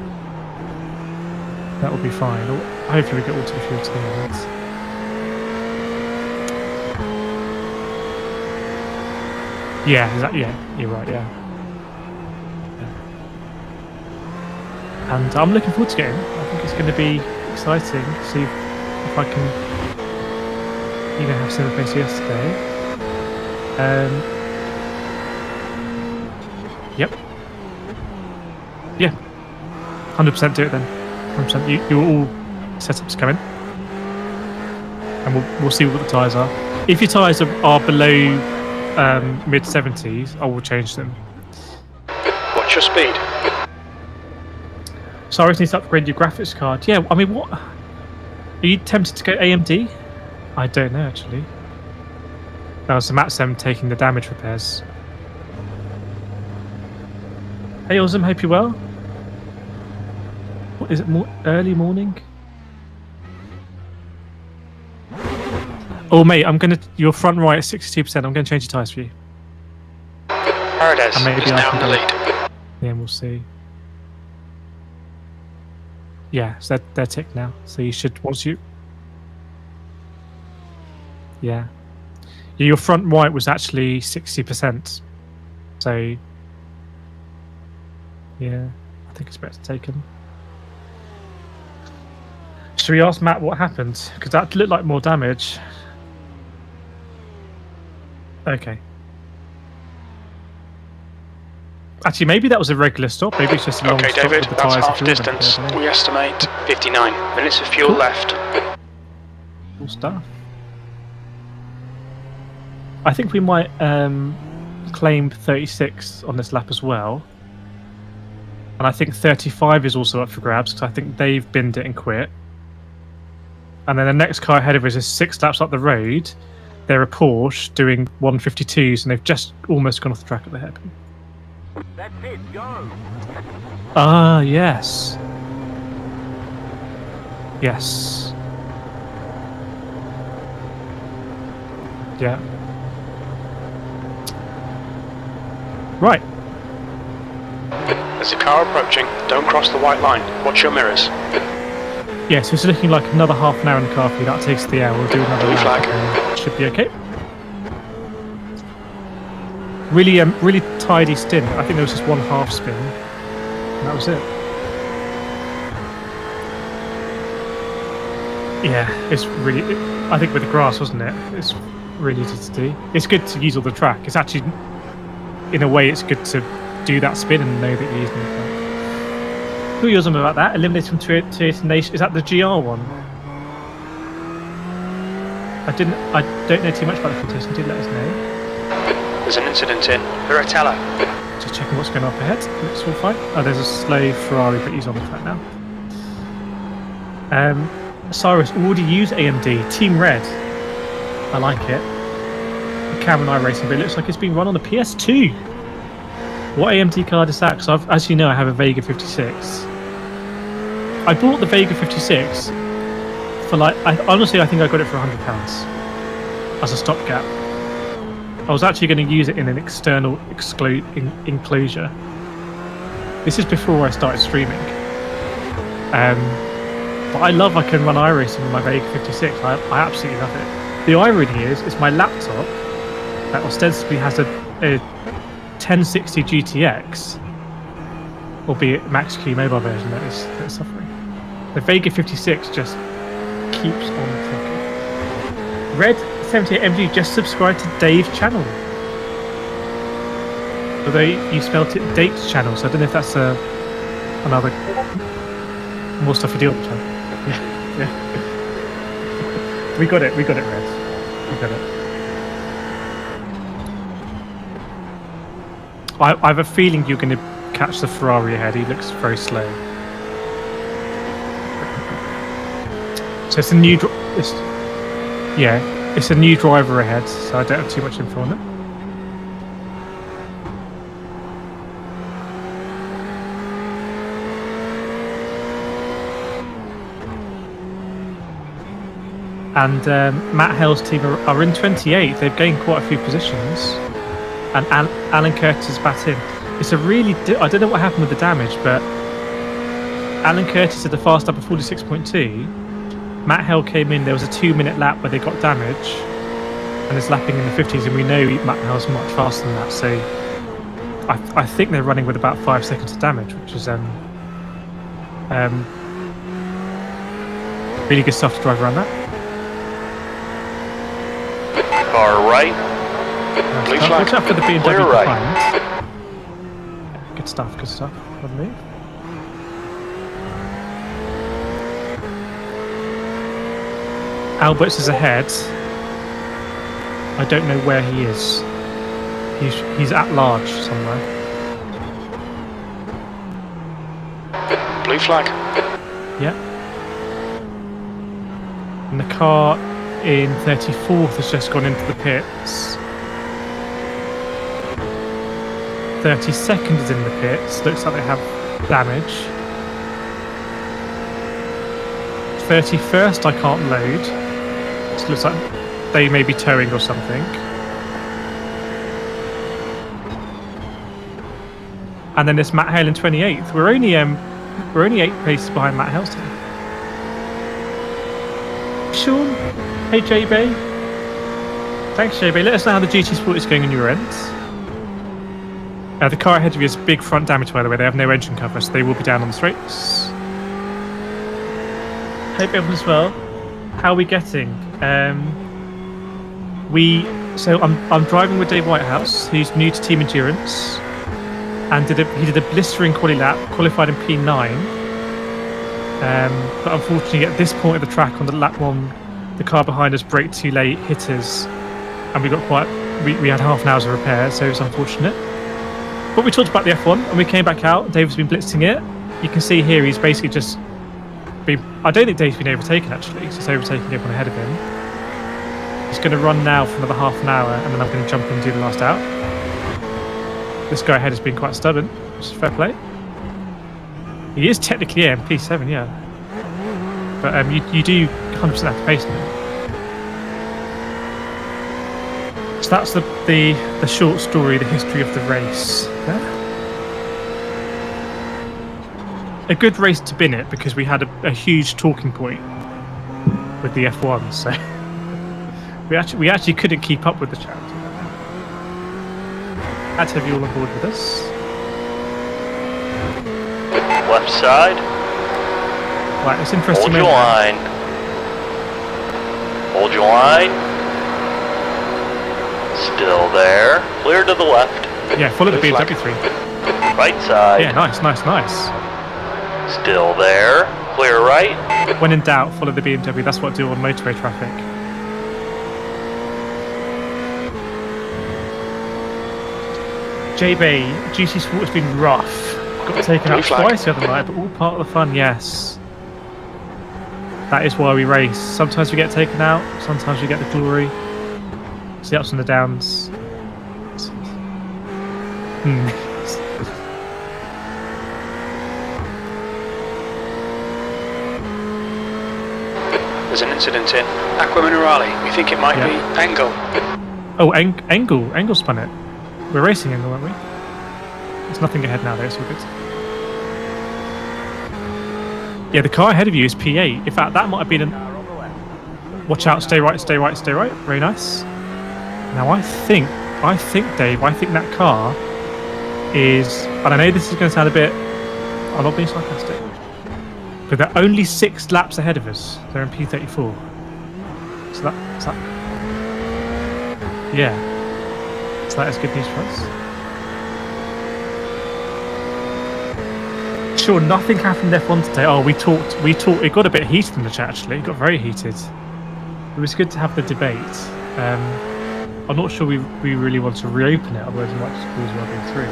That will be fine. Or hopefully we get auto fuel to the end. Yeah, you're right, yeah. And I'm looking forward to getting. I think it's going to be exciting to see if I can, have similar pace yesterday. Yep. Yeah. 100% do it then. 100%. You're all set up to come in, and we'll see what the tyres are. If your tyres are below mid 70s, I will change them. Watch your speed? Cyrus needs to upgrade your graphics card. Yeah, I mean, what? Are you tempted to go AMD? I don't know, actually. Oh, so Matt's taking the damage repairs. Hey, Ozum, hope you're well. What is it, early morning? Oh, mate, your front right at 62%. I'm going to change your tyres for you. Paradise is now in the lead. Yeah, we'll see. Yeah, so they're ticked now. So you should, yeah. Your front right was actually 60%. So, yeah, I think it's better to take him. Should we ask Matt what happened? Because that looked like more damage. Okay. Actually, maybe that was a regular stop. Maybe it's just a long Okay, stop David, with the that's tyres. half distance. We estimate 59 minutes of fuel left. Cool stuff. I think we might claim 36 on this lap as well. And I think 35 is also up for grabs because I think they've binned it and quit. And then the next car ahead of us is 6 laps up the road. They're a Porsche doing 152s and they've just almost gone off the track at the hairpin. That's it, go! Ah, yes. Yes. Yeah. Right. There's a car approaching. Don't cross the white line. Watch your mirrors. Yeah, so it's looking like another half an hour in the car for you. That takes the hour. We'll do another Blue lap flag. and should be okay. Really, really tidy stint. I think there was just one half spin. And that was it. Yeah, it's really. I think with the grass, wasn't it? It's really easy to do. It's good to use all the track. It's actually, in a way, it's good to do that spin and know that you're using the track. Who yours about that? Eliminated from Toyota Nation. Is that the GR one? I don't know too much about the competition. Do let us know. There's an incident in Viratello. Just checking what's going on up ahead. Looks all fine. Oh, there's a slow Ferrari, but he's on the track now. Cyrus already used AMD. Team Red. I like it. Cameron iRacing, but it looks like it's been run on a PS2. What AMD card is that? Because as you know, I have a Vega 56. I bought the Vega 56 for honestly, I think I got it for £100 as a stopgap. I was actually going to use it in an external enclosure. This is before I started streaming. But I can run iRacing with my Vega 56. I absolutely love it. The irony is, it's my laptop that ostensibly has a 1060 GTX, albeit Max Q mobile version that is suffering. The Vega 56 just keeps on trucking. Red 78MG just subscribed to Dave's channel. Although you spelt it Date's channel, so I don't know if that's another more stuff for the other channel. Yeah. We got it, Red. We got it. I have a feeling you're going to catch the Ferrari ahead. He looks very slow. So it's a new... it's a new driver ahead, so I don't have too much info on it. And Matt Hale's team are in 28th. They've gained quite a few positions. And Alan Curtis is back in. It's a really... I don't know what happened with the damage, but Alan Curtis had the fast lap of 46.2. Matt Hale came in. There was a 2-minute lap where they got damage, and is lapping in the 50s. And we know Matt Hale's much faster than that. So I think they're running with about 5 seconds of damage, which is really good stuff to drive around that. Car right. Blue flag. Watch out for the BMW Clear right. behind. Good stuff. Good move. Alberts is ahead. I don't know where he is. He's at large somewhere. Blue flag. Yeah. And the car in 34th has just gone into the pits. 32nd is in the pits. Looks like they have damage. 31st I can't load. It looks like they may be towing or something. And then there's Matt Hale in 28th. We're only 8 places behind Matt Hale today. Sean, hey JB. Thanks JB. Let us know how the GT Sport is going on your end. The car ahead of you has big front damage, by the way. They have no engine cover, so they will be down on the straights. Hope everyone's well. How are we getting? I'm driving with Dave Whitehouse, who's new to Team Endurance, and he did a blistering quali lap, qualified in P9. But unfortunately, at this point of the track on the lap one, the car behind us braked too late, hit us, and we had half an hour's of repair, so it was unfortunate. But we talked about the F1 and we came back out. Dave's been blitzing it. You can see here he's basically just been. I don't think Dave's been overtaken actually. He's just overtaking everyone ahead of him. He's going to run now for another half an hour and then I'm going to jump in and do the last out. This guy ahead has been quite stubborn, which is fair play. He is technically P7, yeah. But you do 100% have to pace him. So that's the short story, the history of the race. Yeah. A good race to bin it because we had a huge talking point with the F1, so we actually couldn't keep up with the chat. Glad to have you all on board with us. Left side. Right, it's interesting. Hold your line. Hold your line. Still there. Clear to the left. Yeah, follow the BMW3. Right side. Yeah, nice. Still there. Clear right. When in doubt, follow the BMW. That's what I do on motorway traffic. JB, GT Sport has been rough. Got taken out twice the other night, but all part of the fun, yes. That is why we race. Sometimes we get taken out, sometimes we get the glory. It's the ups and the downs. There's an incident in Aqua Minerale. We think it might be Engel. Oh, Engel spun it. We're racing Engel, aren't we? There's nothing ahead now, though, so we're good. Yeah, the car ahead of you is P8. In fact, that might have been an... Watch out, stay right. Very nice. Now, I think, Dave, that car is... And I know this is going to sound a bit... I'm not being sarcastic. But they're only 6 laps ahead of us. They're in P34. So that... Yeah. So that is good news for us. Sure, nothing happened in F1 today. Oh, we talked. It got a bit heated in the chat, actually. It got very heated. It was good to have the debate. I'm not sure we really want to reopen it, otherwise we might just cause well go through.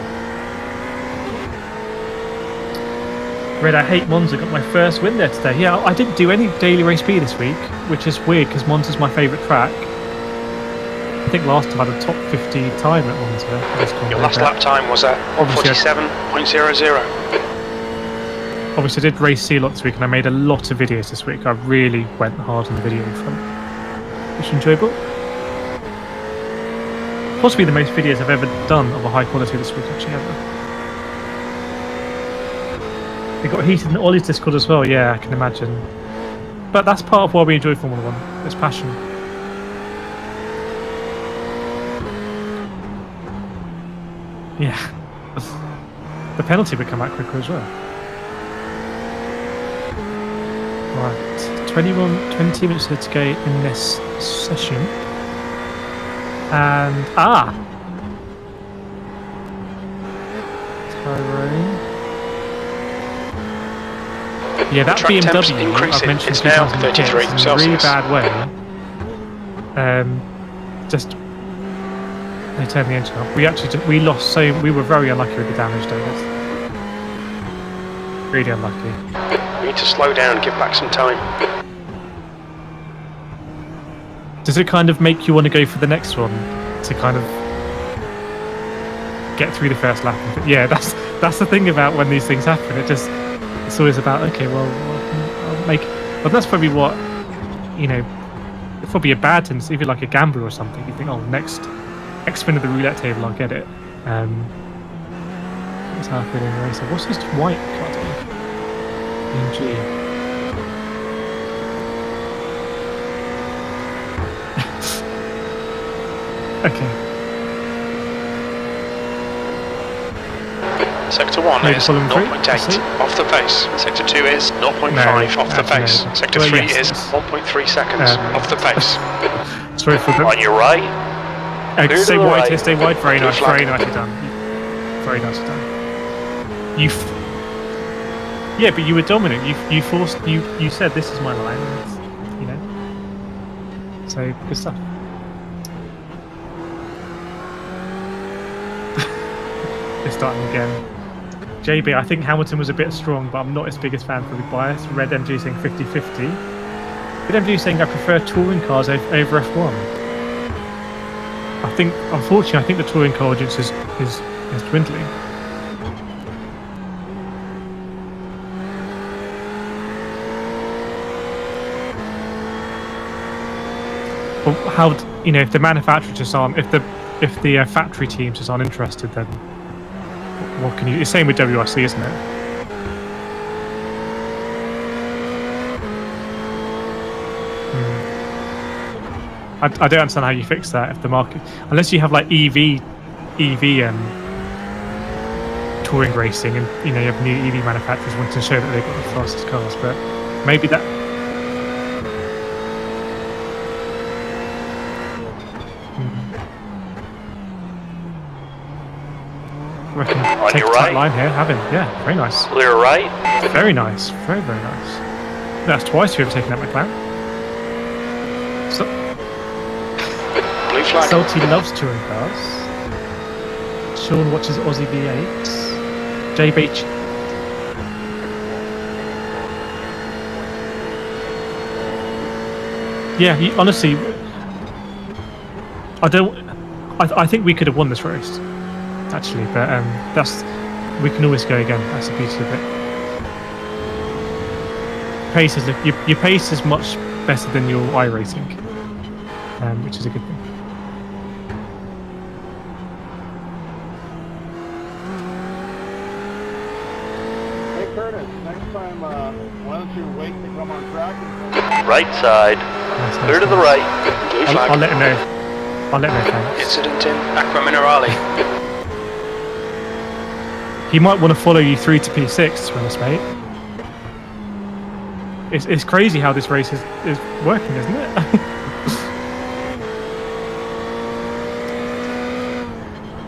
Red, I hate Monza. Got my first win there today. Yeah, I didn't do any daily race B this week, which is weird because Monza's my favourite track. I think last time I had a top 50 time at Monza. Your last lap time was at 47.00. Obviously, I did race C a lot this week, and I made a lot of videos this week. I really went hard on the video front, which is enjoyable. Possibly the most videos I've ever done of a high quality this week, actually, ever. It got heated in Ollie's Discord as well, yeah, I can imagine. But that's part of why we enjoy Formula 1, it's passion. Yeah. The penalty would come out quicker as well. Right, 20 minutes to go in this session. And Tyrone. Yeah, that BMW I've mentioned it's now 33 in a Celsius. really bad way. Just they turned the engine off. We lost, so we were very unlucky with the damage, David. Really unlucky. We need to slow down and give back some time. Does it kind of make you want to go for the next one to kind of get through the first lap? Yeah, that's the thing about when these things happen. It's always about, okay, well, I'll make. Well, that's probably what, you know. It's probably a bad tendency, if you're like a gambler or something. You think, oh, next spin of the roulette table, I'll get it. What's happening in racer? What's this white car doing? EMG. Okay. Sector 1 Maybe is following 0.8 through, off the pace. Sector 2 is 0.5 off the pace. no. Sector Well, 3 yes, is yes. 1.3 seconds off the pace. Sorry for On that. your right. Clear to Stay the wide right. here, stay wide. Very Blue nice, flag. very nicely done. Very nicely done. Yeah, but you were dominant. You forced. You said this is my line. And, you know. So good stuff. It's starting again. JB, I think Hamilton was a bit strong, but I'm not his biggest fan for the bias. Red MG saying 50-50. Red MG saying I prefer touring cars over F1. Unfortunately, I think the touring car audience is dwindling. Well, if the manufacturers just aren't, if the factory teams just aren't interested, then what can you? It's the same with WRC, isn't it? I don't understand how you fix that if the market, unless you have like EV touring racing, and you have new EV manufacturers wanting to show that they've got the fastest cars, but maybe that. I reckon On take your a tight right. line here, have him. Yeah, very nice. Clear right. Very nice. Very, very nice. That's twice you've taken that McLaren. So, Blue flag. Salty loves touring cars. Sean watches Aussie V8s. J Beach. Yeah, honestly, I think we could have won this race, actually, but we can always go again. That's the beauty of it. Pace is your pace is much better than your iRacing, which is a good thing. Hey Curtis, next time, why don't you wait to come on track and Right side. Nice, Clear to nice, the nice. right. Blue flag. I'll let him know. I'll let him know. Thanks. Incident in Aqua Minerale. He might want to follow you through to P6, to be honest, mate. It's crazy how this race is working, isn't it?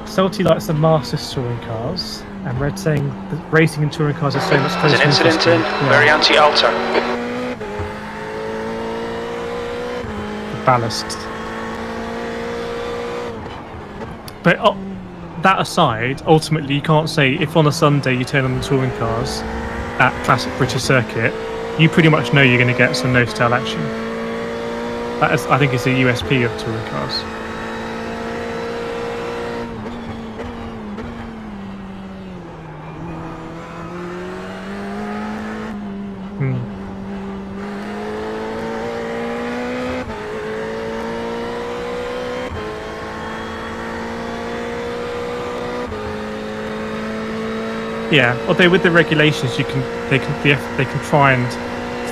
Salty likes the Masters touring cars, and Red saying that racing and touring cars are so much closer. There's an incident in Variante Alta. Ballast. But that aside, ultimately you can't say if on a Sunday you turn on the touring cars at classic British circuit, you pretty much know you're going to get some nose-tail action. That is, I think, is the USP of touring cars. Yeah, although with the regulations, they can try and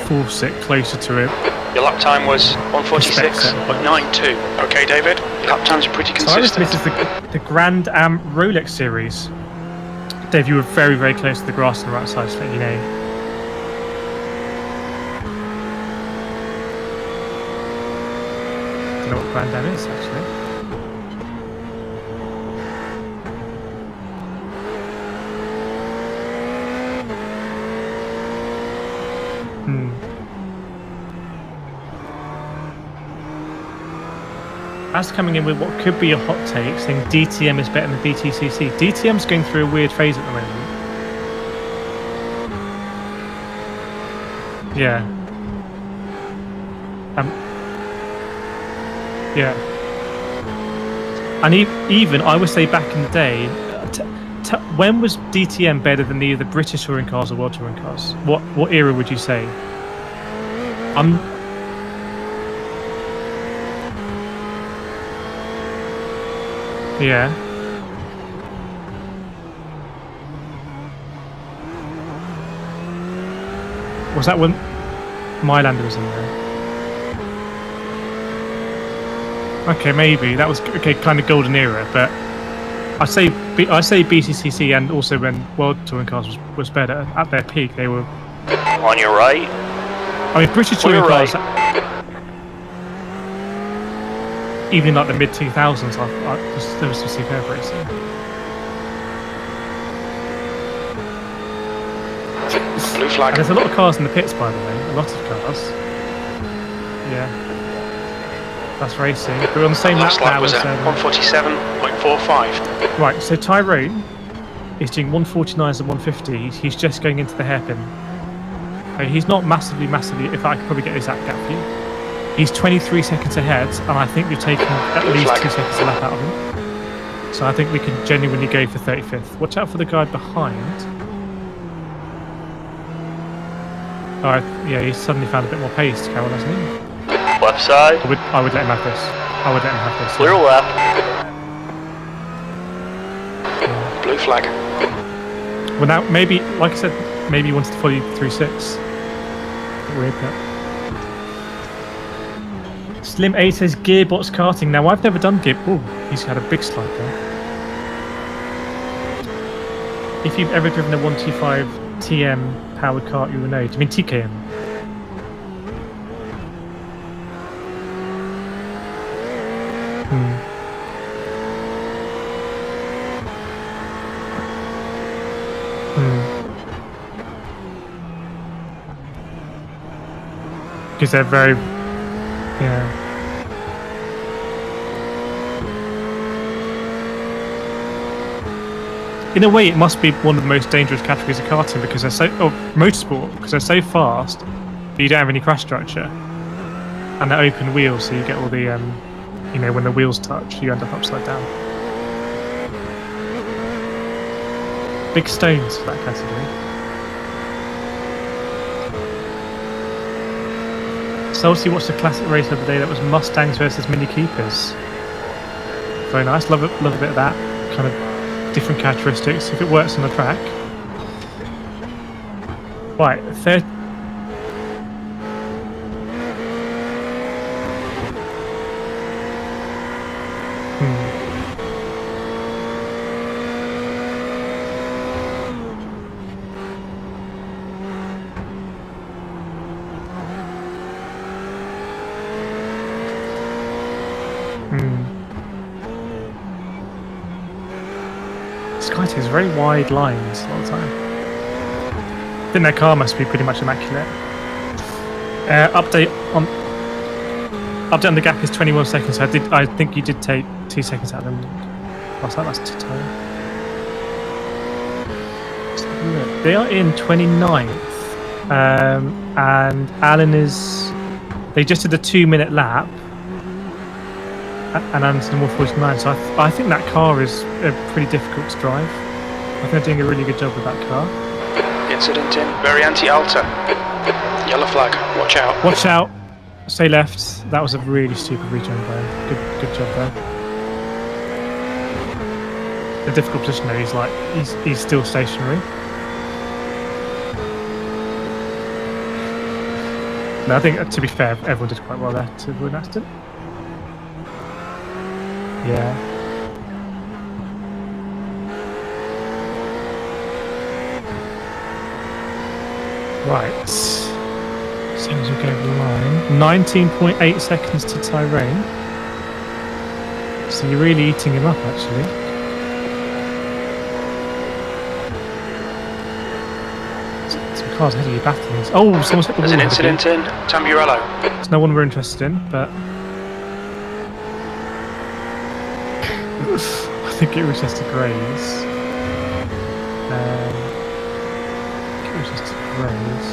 force it closer to it. Your lap time was 1:46.92. Okay, David. Your lap times are pretty Cyrus consistent. misses the Grand Am Rolex series. Dave, you were very, very close to the grass on the right side, so let you know. I don't know what Grand Am is, actually. As coming in with what could be a hot take, saying DTM is better than BTCC. DTM's going through a weird phase at the moment. Yeah. Yeah. And even I would say back in the day, when was DTM better than either British touring cars or world touring cars? What era would you say? Yeah. Was that when Mylander was in there? Okay, maybe that was kind of golden era, but I say BCCC and also when World Touring Cars was better at their peak. They were On your right. I mean, British touring cars, even in like the mid 2000s, there was some superb racing. Blue flag. And there's a lot of cars in the pits, by the way. A lot of cars. Yeah. That's racing. We're on the same Last lap lap was now. at 147.45. Right, so Tyrone is doing 149s and 150s. He's just going into the hairpin. He's not massively. If I could probably get this gap for you. He's 23 seconds ahead, and I think we've taken at least 2 seconds a lap out of him. So I think we can genuinely go for 35th. Watch out for the guy behind. Oh, yeah, he's suddenly found a bit more pace, Carol, hasn't he? Left side. I would let him have this. I would let him have this. Clear left. Blue flag. Well, now, maybe, like I said, maybe he wanted to follow you through 6. Weird, but... Slim 8 says gearbox karting. Now, I've never done gear... Oh, he's had a big slide there. If you've ever driven a 125 TM powered kart, you will know. Do you mean TKM? Because they're very... Yeah. In a way, it must be one of the most dangerous categories of karting because they're so... Oh, motorsport, because they're so fast, but you don't have any crash structure. And they're open wheels, so you get all the... you know, when the wheels touch, you end up upside down. Big stones for that category. So obviously watched the classic race the other day that was Mustangs versus Mini Coopers. Very nice, love a bit of that. Kind of different characteristics, if it works on the track. Right, third... Sky takes very wide lines a lot of the time. I think their car must be pretty much immaculate. Update on the gap is 21 seconds. So I think you did take 2 seconds out of them. What's that? That's too tight. They are in 29th, and Alan is. They just did a 2-minute lap. And Alan's in 149, so I think that car is pretty difficult to drive. I think they're doing a really good job with that car. Incident in Variante Alta. Yellow flag. Watch out. Watch out. Stay left. That was a really stupid return by him. Good job there. The difficult position there. He's still stationary. No, I think to be fair, everyone did quite well there to avoid an accident. Yeah. Right. As soon as we go over the line. 19.8 seconds to Tyrone. So you're really eating him up, actually. Some cars ahead of you battling. Oh, someone's hit the wall. There's an incident in Tamburello. It's no one we're interested in, but... I think it was just a graze. I think it was just a graze.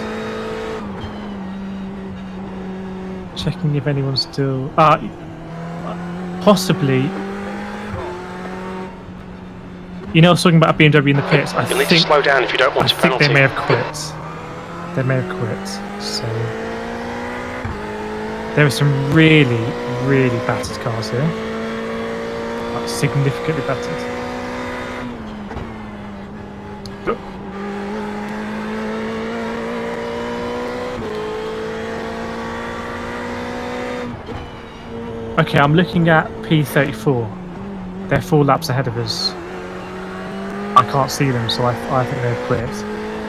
checking if anyone's still. Possibly. You know, I was talking about BMW in the pits. You'll need to slow down if you don't want a penalty. They may have quit. They may have quit. So there are some really, really battered cars here. Like significantly battered. Okay, I'm looking at P34. They're 4 laps ahead of us. I can't see them, so I think they've quit.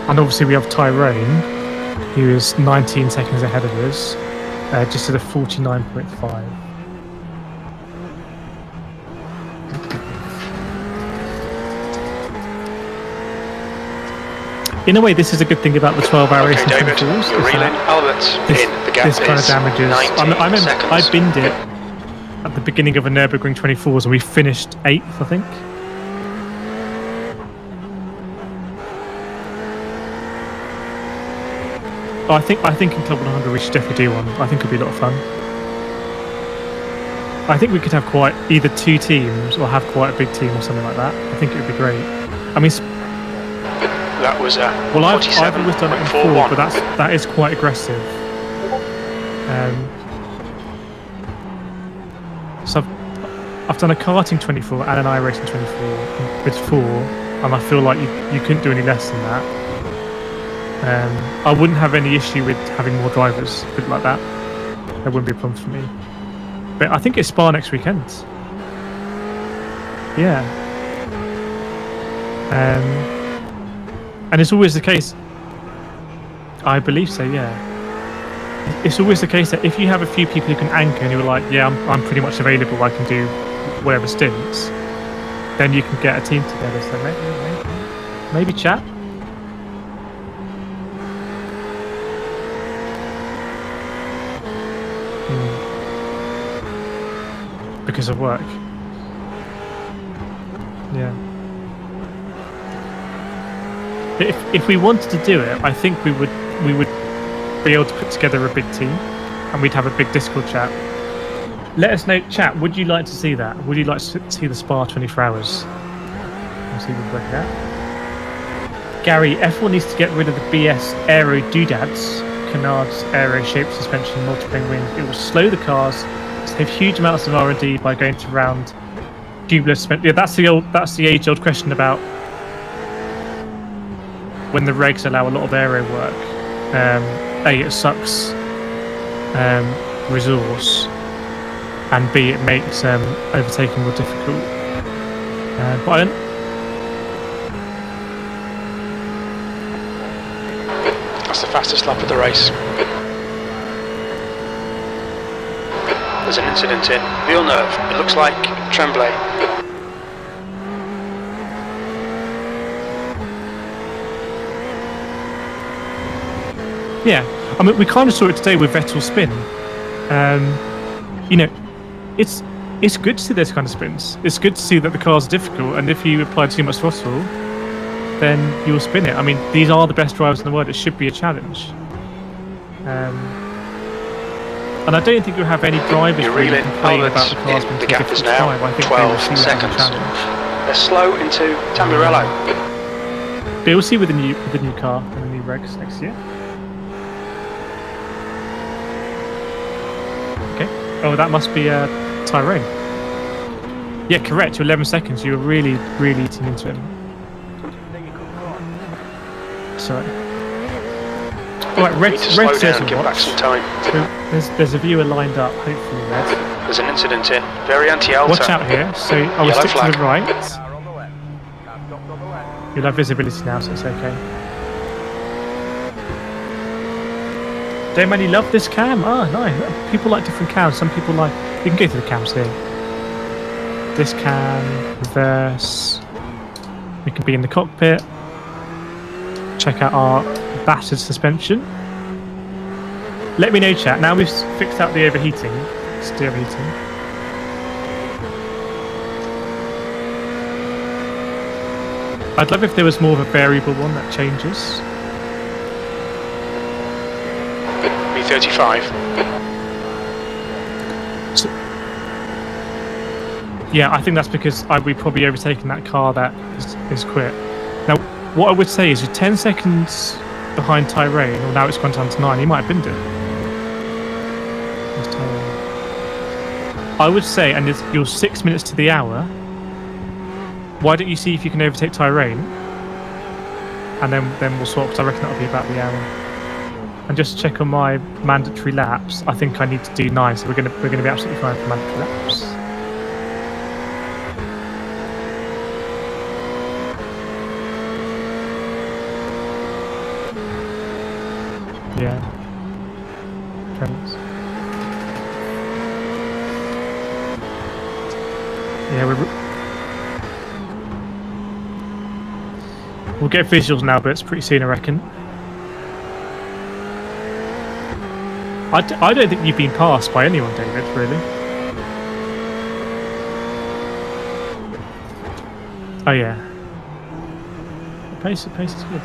And obviously we have Tyrone, who is 19 seconds ahead of us, just at a 49.5. In a way, this is a good thing about the 12-hour racing David, tools. you're reeling elements in. The gap This kind of is damages. 19 seconds. I binned it at the beginning of a Nürburgring 24s, and we finished 8th, I think. I think in Club 100 we should definitely do one. I think it'd be a lot of fun. I think we could have quite either 2 teams or have quite a big team or something like that. I think it would be great. I mean, that was I've always done it in 4, but that is quite aggressive. So I've done a karting 24 and an iRacing 24 with 4, and I feel like you couldn't do any less than that. I wouldn't have any issue with having more drivers, put it like that. That wouldn't be a problem for me. But I think it's Spa next weekend. Yeah. And it's always the case. I believe so, yeah. It's always the case that if you have a few people who can anchor and you're like, yeah, I'm pretty much available, I can do whatever stints, then you can get a team together. So maybe chat. Because of work. Yeah. If we wanted to do it, I think we would be able to put together a big team, and we'd have a big Discord chat. Let us know, chat. Would you like to see that? Would you like to see the Spa 24 hours? Let's see if we can work it out. Gary, F1 needs to get rid of the BS aero doodads, canards, aero shaped suspension, multiplying wings. It will slow the cars, save huge amounts of R&D by going to round tubular suspension. Yeah, that's the age-old question about when the regs allow a lot of aero work. A, it sucks resource, and B, it makes overtaking more difficult. But that's the fastest lap of the race. There's an incident in Villeneuve. It looks like Tremblay. yeah, I mean, we kind of saw it today with Vettel's spin. You know, it's good to see those kind of spins. It's good to see that the cars are difficult, and if you apply too much throttle, then you'll spin it. I mean, these are the best drivers in the world. It should be a challenge. And I don't think you'll have any drivers really complain about the cars being too difficult to drive. I think 12 they will see seconds. that as a challenge. They're slow into Tamburello. But we'll see with the new car and the new regs next year. Okay. Oh, that must be Tyrone. Yeah, correct. You're 11 seconds. You were really, really eating into him. Sorry. Alright, Red says back some time. So there's a viewer lined up, hopefully Red. There's an incident in. Very anti-alto. Watch out here. So I will stick to the right. Car on the left. Car stopped on the left. You'll have visibility now, so it's okay. Don't many love this cam? Oh, nice. People like different cams. Some people like... You can go through the cams here. This cam, reverse. We can be in the cockpit. Check out our battered suspension. Let me know, chat. Now we've fixed out the overheating. It's the overheating. I'd love if there was more of a variable one that changes. B35. Yeah, I think that's because we've probably overtaken that car that is quit. Now, what I would say is you're 10 seconds behind Tyrone, or now it's gone down to 9. He might have binned it. Where's Tyrone? I would say, and you're 6 minutes to the hour. Why don't you see if you can overtake Tyrone, and then we'll swap, because I reckon that'll be about the hour. And just check on my mandatory laps. I think I need to do 9, so we're gonna be absolutely fine for mandatory laps. Yeah. Tremors. Yeah, we'll get visuals now, but it's pretty soon, I reckon. I don't think you've been passed by anyone, David, really. Oh, yeah. The pace is good.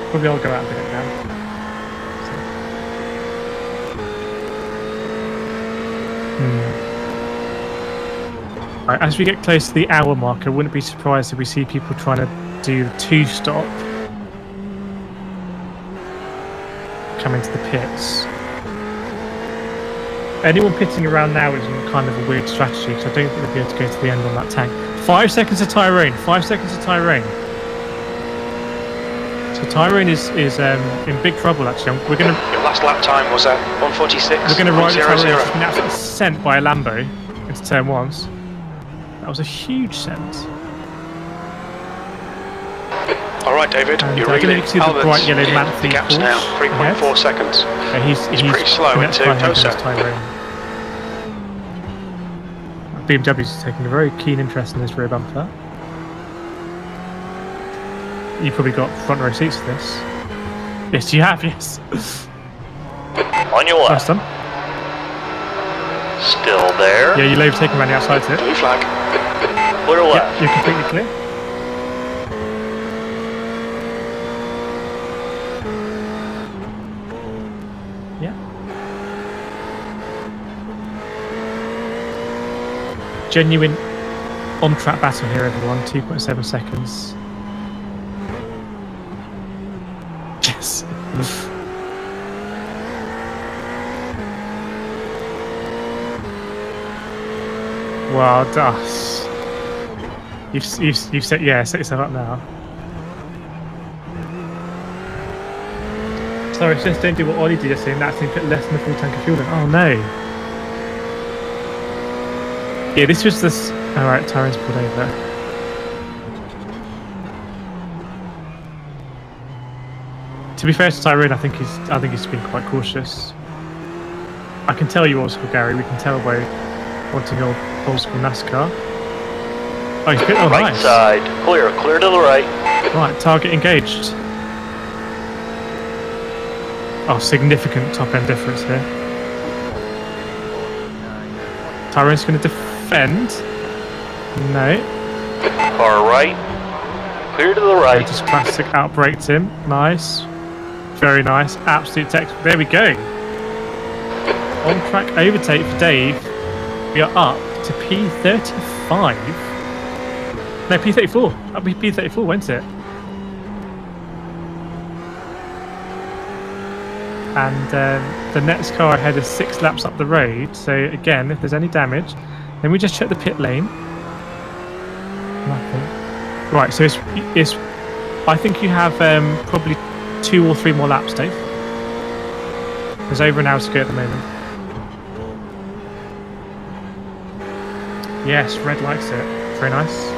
Probably I'll go out and pick it now. Right, as we get close to the hour mark, I wouldn't be surprised if we see people trying to do the 2-stop. Come into the pits. Anyone pitting around now is kind of a weird strategy, because I don't think they'll be able to go to the end on that tank. 5 seconds to Tyrone. 5 seconds to Tyrone. So Tyrone is in big trouble, actually. We're gonna. Your last lap time was 1:46. We're gonna ride Tyrone. He's 0. been absolutely sent by a Lambo into turn 1s. That was a huge sent. All right, David, And, you're I don't know really if you can see the bright yellow Manthey the gaps now. 3.4 seconds. Yeah, he's pretty slow the into next guy Tosa. is Tyrone. BMW's taking a very keen interest in this rear bumper. You probably got front row seats for this. Yes, you have. Yes. On your Nice left. done. Still there. Yeah, you're overtaking around the outside here. Blue flag. Clear Yep, left. you're completely clear. Yeah. Genuine on-track battle here, everyone. 2.7 seconds. Yes. Wow, Das. You've set yourself up now. Sorry, just don't do what Ollie did yesterday, and that's put less than a full tank of fuel in. Oh no. Yeah, this was this. Alright, Tyrone's pulled over. To be fair to Tyrone, I think he's been quite cautious. I can tell you old school Gary, we can tell by wanting old school NASCAR. Oh, he's oh Right nice. side. Clear to the right. Right, target engaged. Oh, significant top end difference here. Tyrone's going to defend. No. Far right. Clear to the right. Just classic outbraked him. Nice. Very nice. Absolute text. There we go. On track overtake for Dave. We are up to P35. No, P34. That'll be P34, won't it? And the next car ahead is 6 laps up the road. So again, if there's any damage, then we just check the pit lane. Nothing. Right. So it's. I think you have probably 2 or 3 more laps, Dave. There's over an hour to go at the moment. Yes, red likes it. Very nice.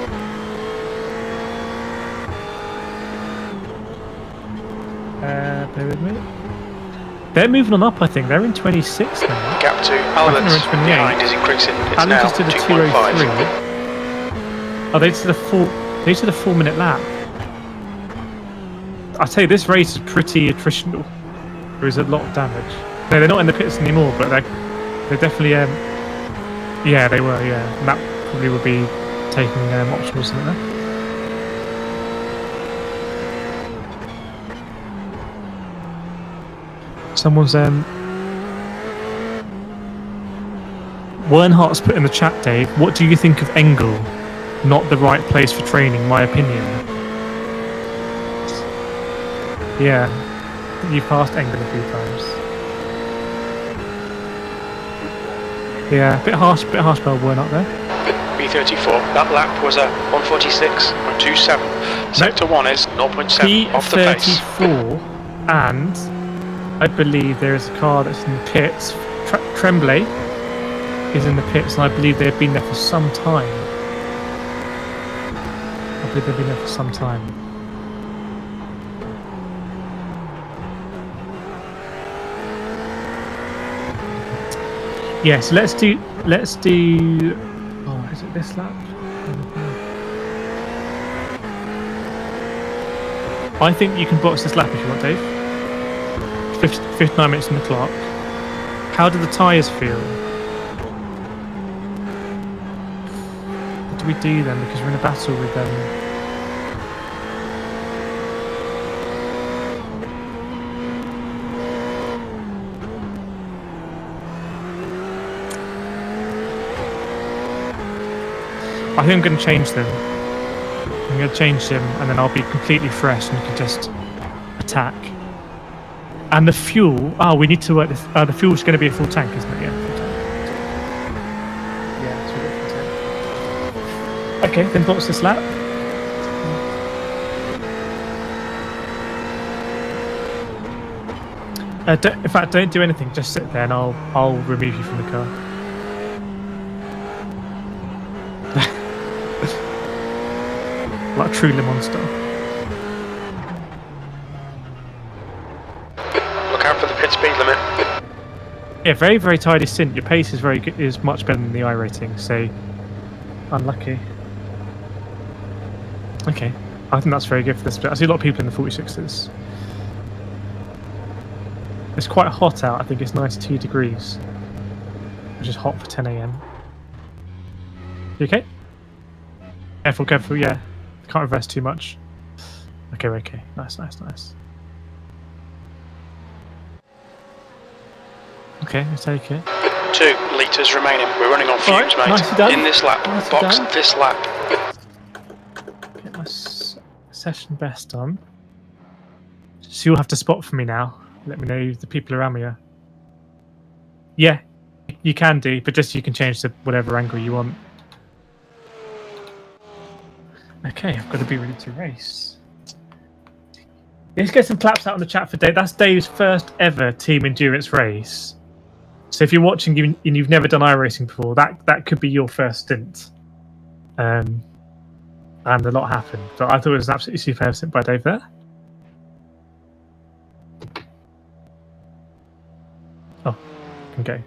Bear with me. They're moving on up, I think. They're in 26 now. Gap to I think they're Albert in 28. behind is increasing. It's Alan now just did a 2.5. 2:03. Oh, they did a 4-minute lap. I'll tell you, this race is pretty attritional. There is a lot of damage. No, they're not in the pits anymore, but they're definitely yeah, they were, yeah. And that probably would be taking optional or something there. Someone's Wernhart's put in the chat, Dave. What do you think of Engel? Not the right place for training, my opinion. Yeah, you've passed Engel a few times. Yeah, a bit harsh by Wernhart there. B34, that lap was a 146.27. Sector 1 is 0.7 off the pace. P34, and I believe there is a car that's in the pits. Tremblay is in the pits, and I believe they've been there for some time. Yeah, so let's do. Oh, is it this lap? I think you can box this lap if you want, Dave. 59 minutes on the clock. How do the tyres feel? What do we do then? Because we're in a battle with them. I think I'm going to change them. I'm going to change them, and then I'll be completely fresh, and you can just attack. And the fuel. Oh, we need to work this. The fuel's going to be a full tank, isn't it? Yeah. Full tank. Yeah, it's really full tank. Okay, then box this lap. In fact, don't do anything. Just sit there, and I'll remove you from the car. Like true Le Mans style. Look out for the pit speed limit. Yeah, very, very tidy stint. Your pace is very good, is much better than the iRacing, so unlucky. Okay, I think that's very good for this bit. I see a lot of people in the 46s. It's quite hot out. I think it's 92 degrees, which is hot for 10 AM. You okay? Careful, yeah. Can't reverse too much. Okay. Nice. Okay, let's take it. 2 litres remaining. We're running on fumes, mate. Nicely done. In this lap. Nicely Box done. this lap. Get my session best on. So you'll have to spot for me now. Let me know who the people around me are. Yeah, you can do, but just you can change to whatever angle you want. Okay, I've got to be ready to race. Let's get some claps out on the chat for Dave. That's Dave's first ever team endurance race. So if you're watching and you've never done iRacing before, that could be your first stint. And a lot happened. But I thought it was an absolutely superb stint by Dave there. Oh, can go.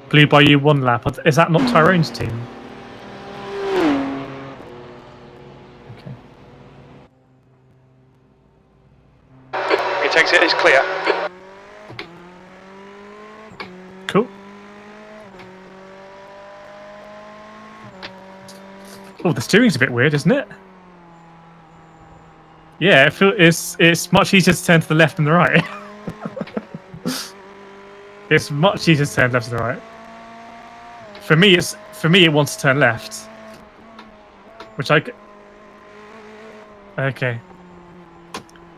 Blew by you 1 lap. Is that not Tyrone's team? Okay. He takes it, it's clear. Cool. Oh, the steering's a bit weird, isn't it? Yeah, it's much easier to turn to the left than the right. It's much easier to turn left than the right. For me, it wants to turn left, which okay.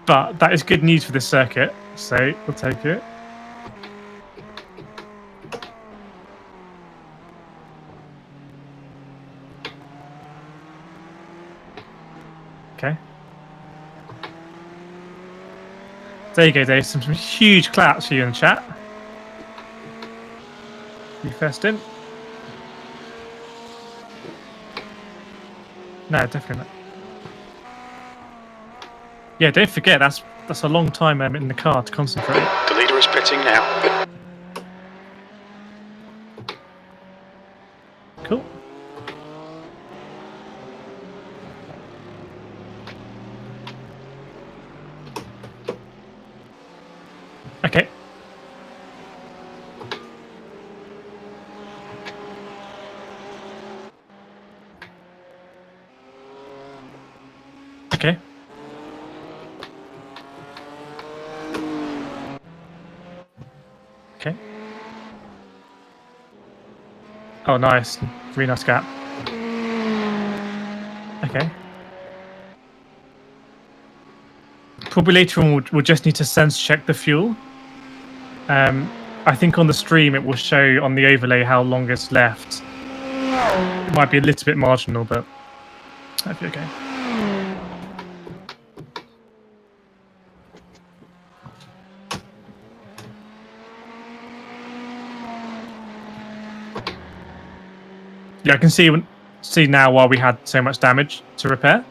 But that is good news for this circuit, so we'll take it. Okay. There you go, Dave. Some huge claps for you in the chat. You first in. No, definitely not. Yeah, don't forget that's a long time in the car to concentrate. The leader is pitting now. Cool. Okay. Okay. Oh, nice. Really nice gap. Okay. Probably later on we'll just need to sense check the fuel. I think on the stream it will show on the overlay how long it's left. It might be a little bit marginal, but that'd be okay. Yeah, I can see now why we had so much damage to repair.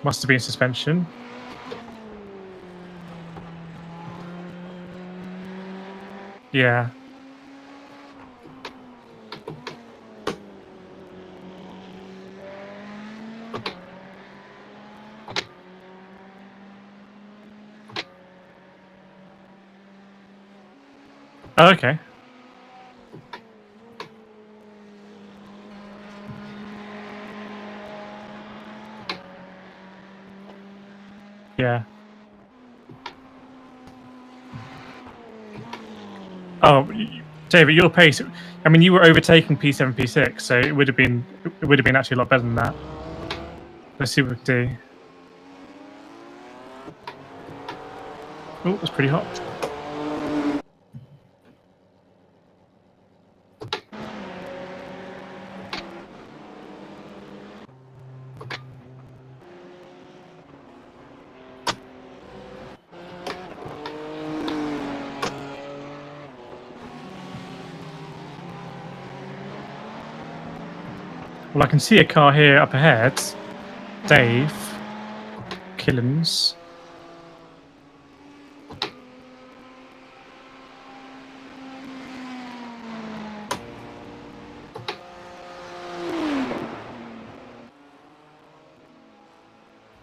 Must have been suspension. Yeah. Oh, okay. Yeah. Oh, David, your pace. I mean, you were overtaking P7, P6, so it would have been actually a lot better than that. Let's see what we can do. Oh, it's pretty hot. Well, I can see a car here up ahead. Dave. Killens.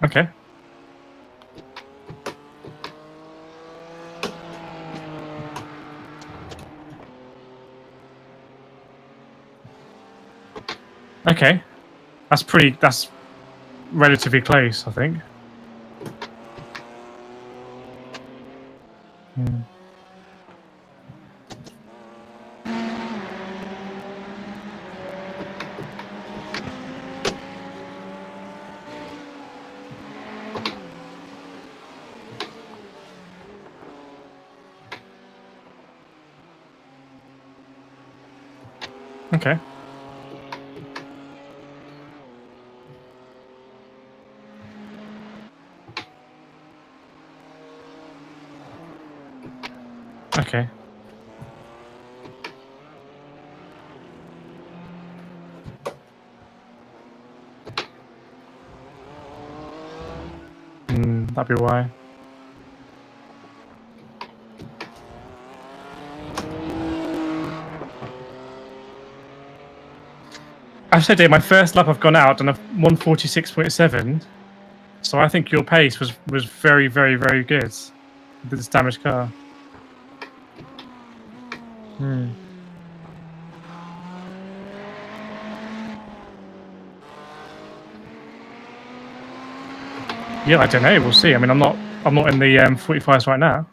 Okay. Okay. That's relatively close, I think. Hmm. Okay. Okay. That'd be why. Actually, Dave, my first lap I've gone out and I've 146.7. So I think your pace was very, very, very good with this damaged car. Yeah, I don't know. We'll see. I mean, I'm not in the 45s right now.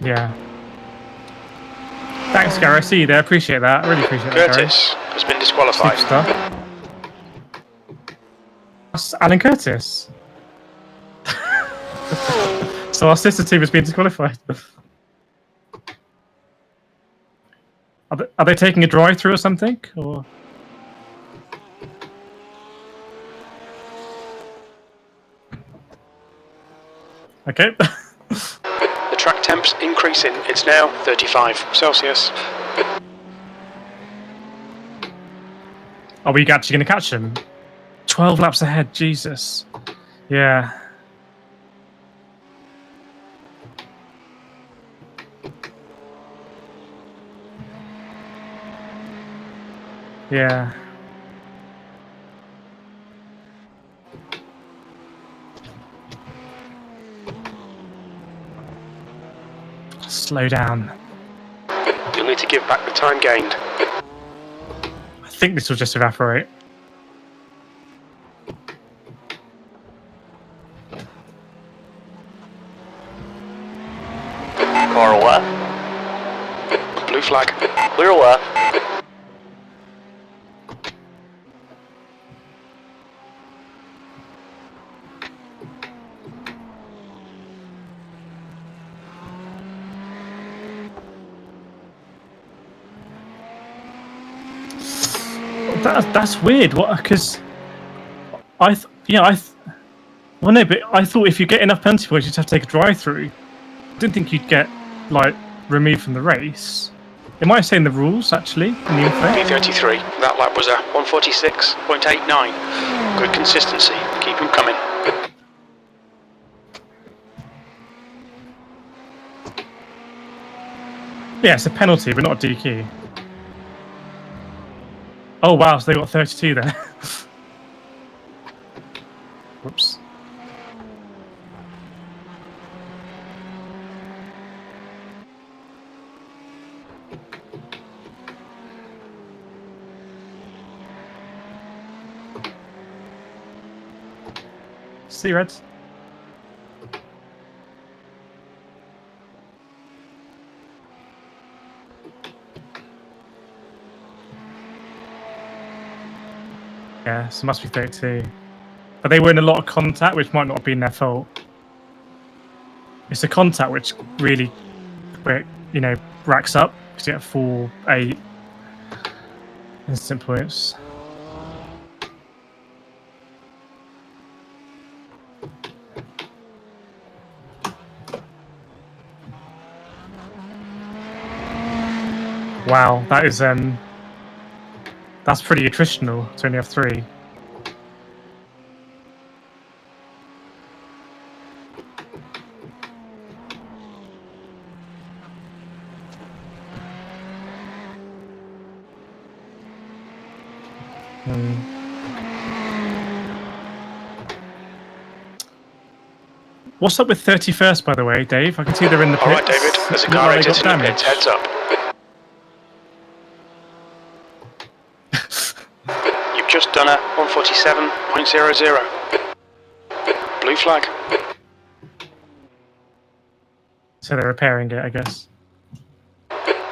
Yeah. Thanks, Gary. I see you there. Appreciate that. I really appreciate that, Gary. Curtis has been disqualified. Superstar. That's Alan Curtis. So our sister team has been disqualified. Are they taking a drive-through or something? Or okay. The track temp's increasing. It's now 35 Celsius. Are we actually going to catch them? 12 laps ahead. Jesus. Yeah. Yeah. Slow down. You'll need to give back the time gained. I think this will just evaporate. Car left. Blue flag. Clear left. That's weird. What? Because well, no, but I thought if you get enough penalty points, you'd have to take a drive-through. I didn't think you'd get like removed from the race. It might say in the rules actually in the info. P33. That lap was a 146.89. Good consistency. Keep them coming. Yeah, it's a penalty, but not a DQ. Oh wow, so they got 32 there. Whoops. See you, Reds. Yeah, so it must be 32. But they were in a lot of contact, which might not have been their fault. It's the contact which really, racks up. Because you get 4, 8 instant points. Wow, that is that's pretty attritional to only have 3. What's up with 31st, by the way, Dave? I can see they're in the pits. Alright, David, there's a car exiting the pits. Heads up. You've just done a 147.00. Blue flag. So they're repairing it, I guess.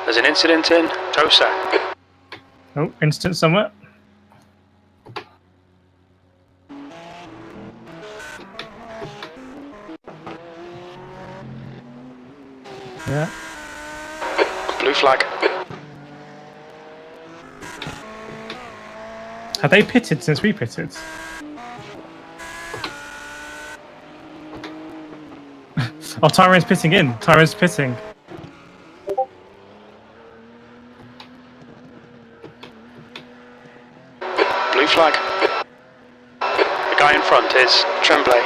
There's an incident in Tosa. Oh, incident somewhere. Yeah. Blue flag. Have they pitted since we pitted? Oh, Tyrone's pitting in. Tyrone's pitting. Blue flag. The guy in front is Tremblay.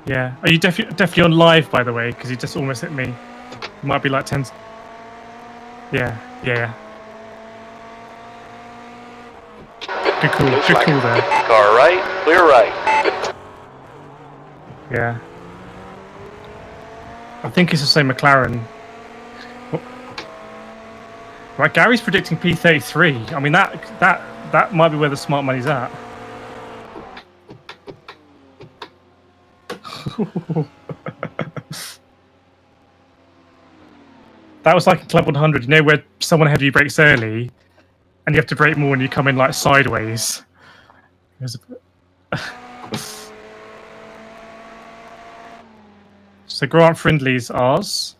Yeah. Are you definitely on live, by the way? Because he just almost hit me. It might be like 10. Yeah. Good call. Good call there. Car right. Clear right. Yeah. I think it's the same McLaren. Right, Gary's predicting P33. I mean, that might be where the smart money's at. That was like a Club 100, you know, where someone ahead of you brakes early, and you have to brake more when you come in like sideways. So Grant Friendly's ours.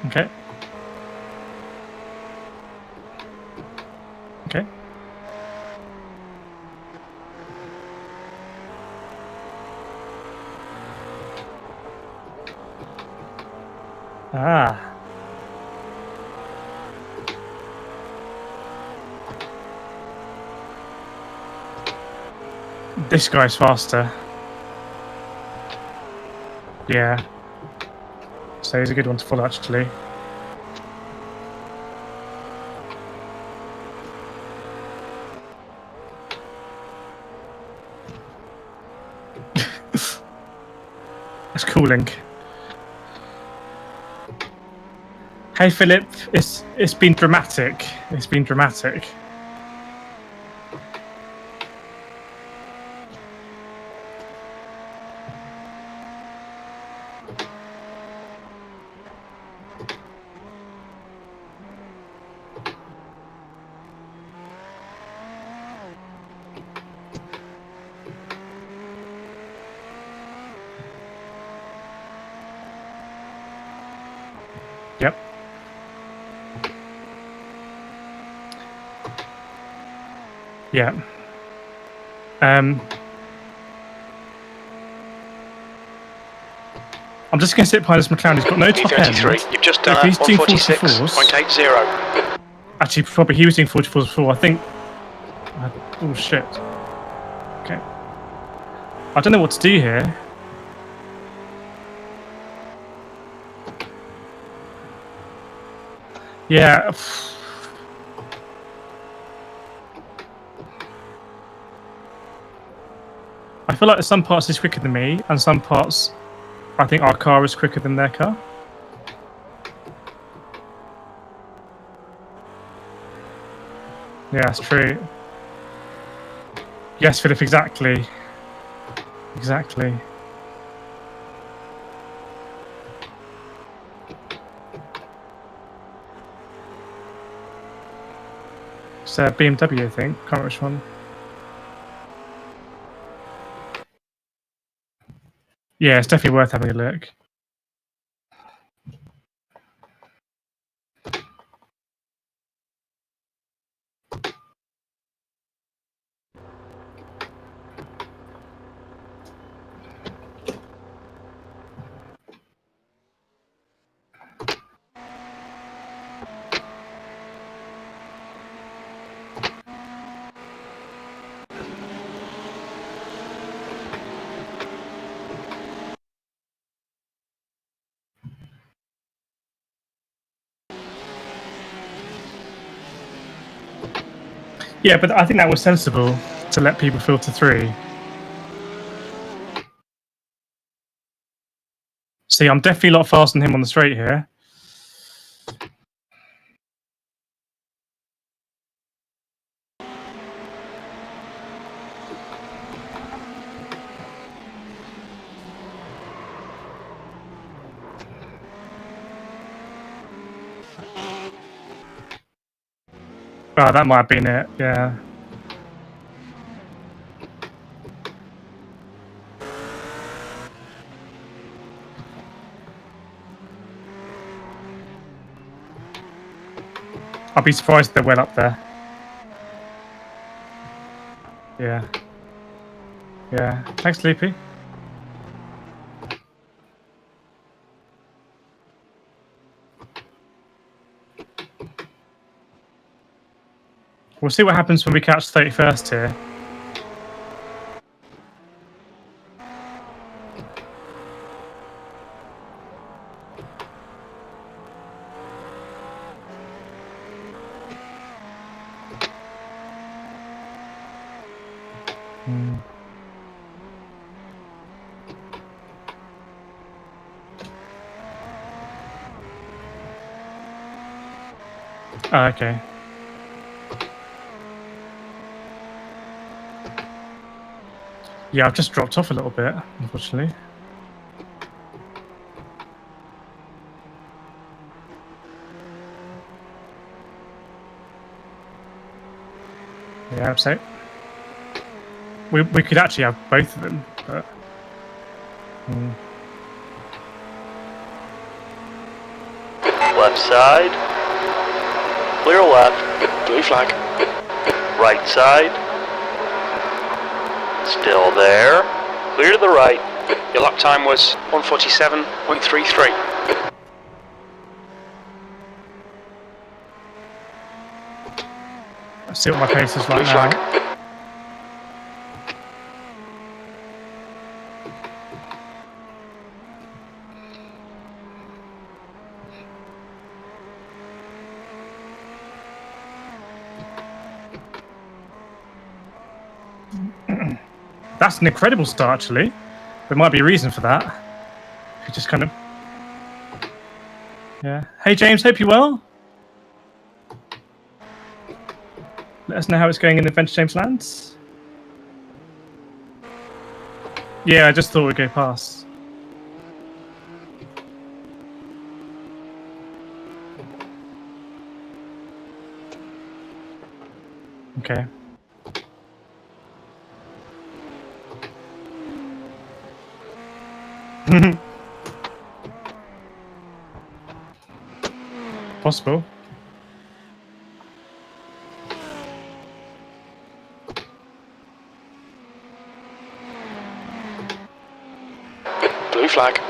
Okay. Okay. Ah. This guy's faster. Yeah. So he's a good one to follow, actually. It's cooling. Hey Philip, it's been dramatic. It's been dramatic. Yep. Yeah. I'm just going to sit behind this McLaren. He's got no top end. V33, you've just done If a he's doing 146.80. Actually, probably he was doing 44s before. I think. Oh shit. Okay. I don't know what to do here. Yeah. I feel like some parts he's quicker than me, and some parts I think our car is quicker than their car. Yeah, that's true. Yes, Philip, exactly. Exactly. It's a BMW, I think. Can't remember which one. Yeah, it's definitely worth having a look. Yeah, but I think that was sensible to let people filter through. See, I'm definitely a lot faster than him on the straight here. Oh, that might have been it, yeah. I'll be surprised if they're well up there. Yeah. Yeah. Thanks, Loopy. We'll see what happens when we catch 31st here. Oh, okay. Yeah, I've just dropped off a little bit, unfortunately. Yeah, so we could actually have both of them, but Left side. Clear left. Blue flag. Right side. Still there. Clear to the right. Your lap time was 147.33. let's see what my pace is Blue like flag. now. That's an incredible start, actually. There might be a reason for that. You just kind of... Yeah. Hey, James, hope you're well. Let us know how it's going in Adventure James Lands. Yeah, I just thought we'd go past. Okay. Possible. Blue flag.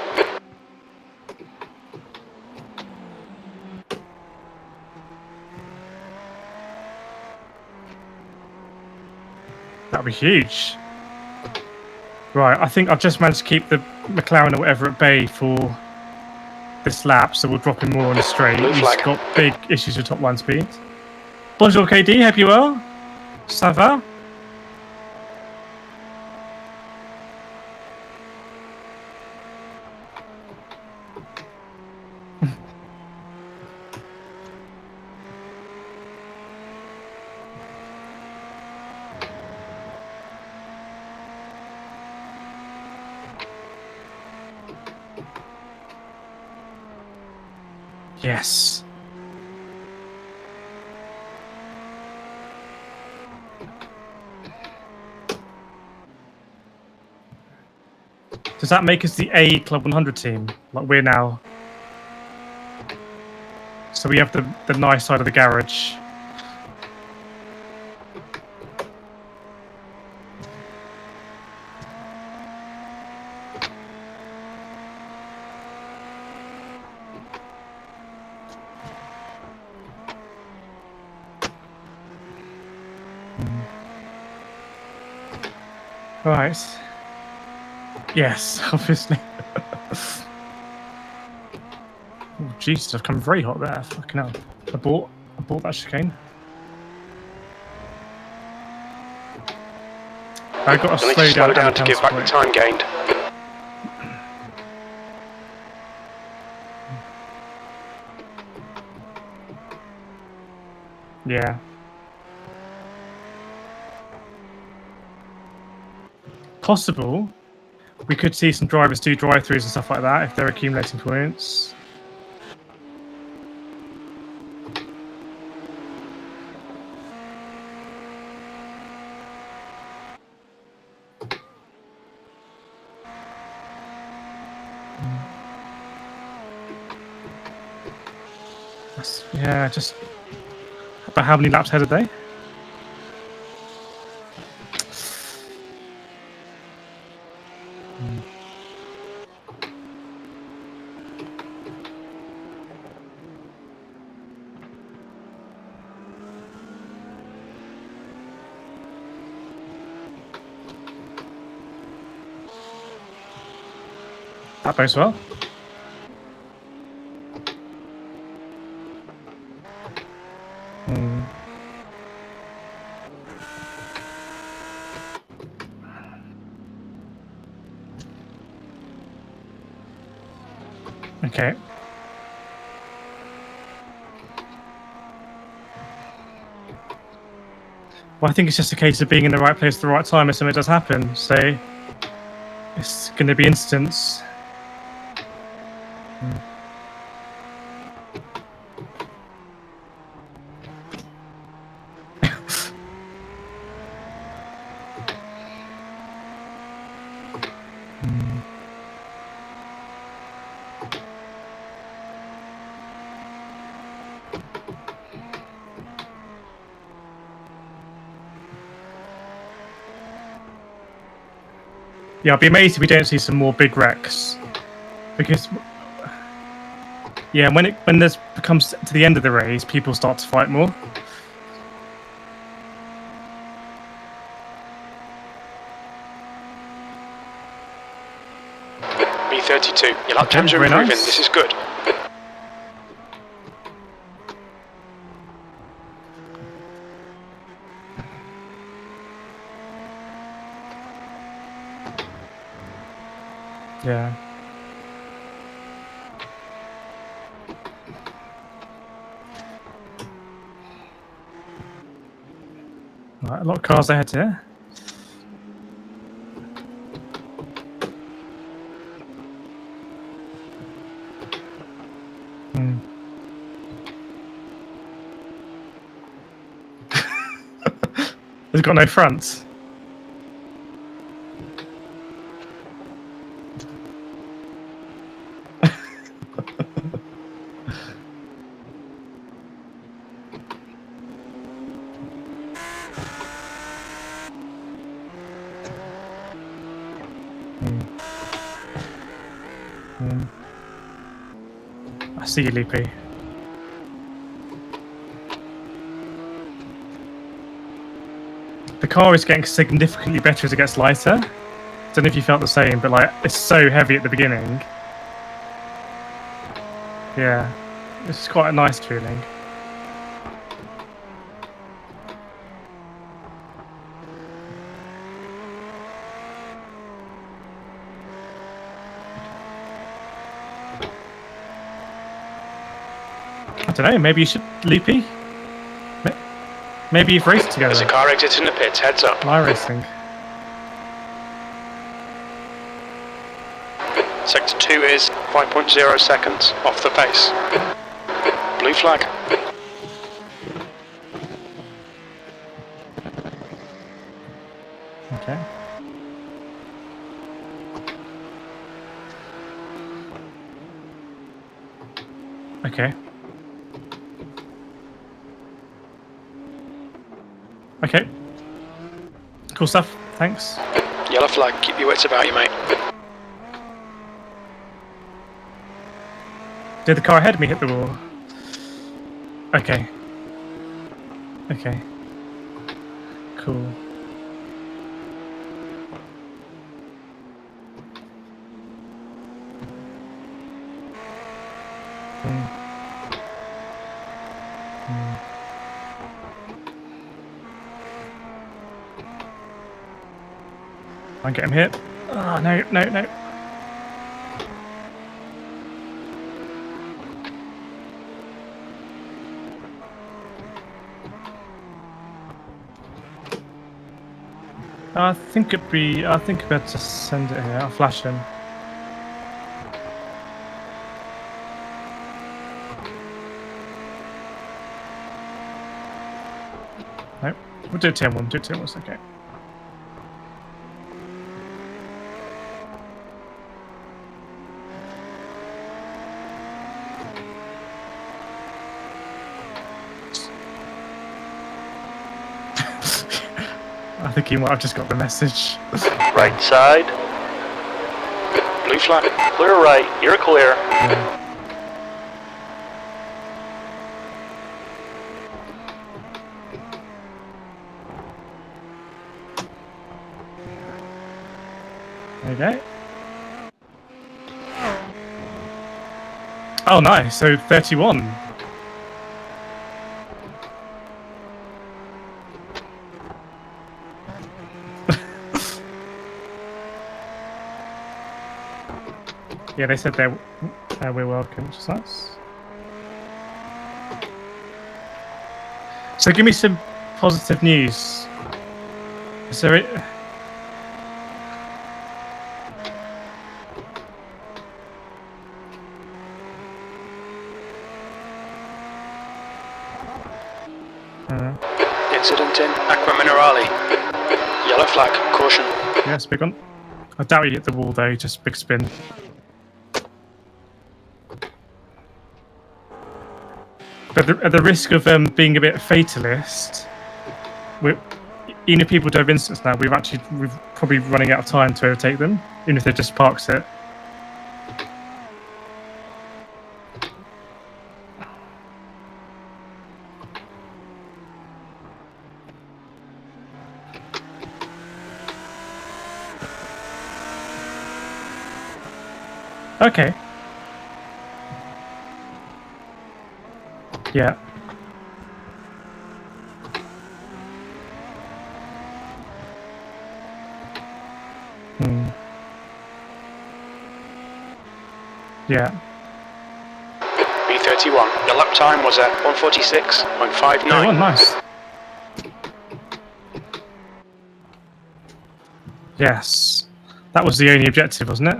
That'd be huge. Right, I think I've just managed to keep the McLaren or whatever at bay for this lap, so we'll drop him more on the straight. Blue He's flag. got big issues with top line speed. Bonjour KD, hope you well. Ça va? Yes. Does that make us the A Club 100 team? Like we're now. So we have the nice side of the garage. Right. Yes, obviously. Oh, Jesus, I've come very hot there. Fucking hell. I bought that chicane. I got to You'll need to slow down to give back the time gained. Yeah. Possible. We could see some drivers do drive-throughs and stuff like that if they're accumulating points. Yeah, just about how many laps ahead are they? That bodes well. Okay. Well, I think it's just a case of being in the right place at the right time if something does happen. So it's going to be instance. Yeah, I'd be amazed if we don't see some more big wrecks, because yeah, when this comes to the end of the race, people start to fight more. B32, your lap times are very improving. nice. This is good. Yeah. Right, a lot of cars ahead here. Hmm. It's got no fronts. I see you, Loopy. The car is getting significantly better as it gets lighter. Don't know if you felt the same, but like it's so heavy at the beginning. Yeah, it's quite a nice feeling. I don't know, maybe you should, Loopy? Maybe you've raced together. There's a car exiting the pits, heads up. iRacing. Sector 2 is 5.0 seconds off the pace. Blue flag. Okay. Okay. Okay. Cool stuff. Thanks. Yellow flag, keep your wits about you, mate. Did the car ahead of me hit the wall? Okay. Okay. Cool. I get him hit. Oh, no, no, no. I think I'd better send it here. I'll flash him. Nope. We'll do it 10-1. Do it 10-1. It's okay. I think he might have just got the message. Right side. Blue flag. Clear right. You're clear. Yeah. There you go. Oh, nice. So 31. Yeah, they said we're welcome, which is nice. So give me some positive news. Is there it? Incident in Aqua Minerale. Yellow flag, caution. Yes, big one. I doubt he hit the wall though, just big spin. But at the risk of being a bit fatalist, even if people do have instance now, we're probably running out of time to overtake them, even if they just parks it. Okay. Yeah. Yeah. B31. Your lap time was at 146.59. Oh, nice. Yes. That was the only objective, wasn't it?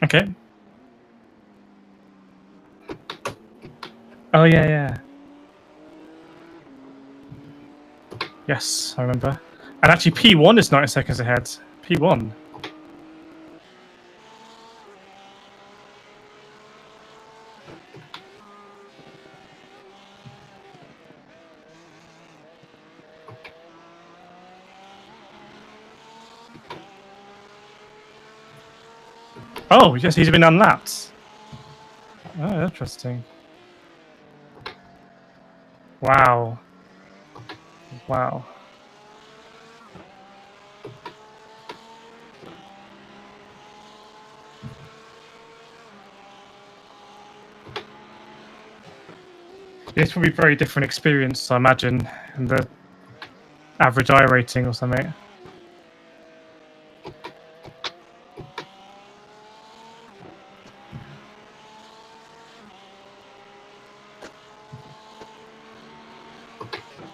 Okay. Oh, yeah. Yes, I remember. And actually, P1 is 90 seconds ahead. P1. Oh, yes, he's been unlapped. Oh, interesting. Wow. Wow. It's probably a very different experience, I imagine, in the average I rating or something.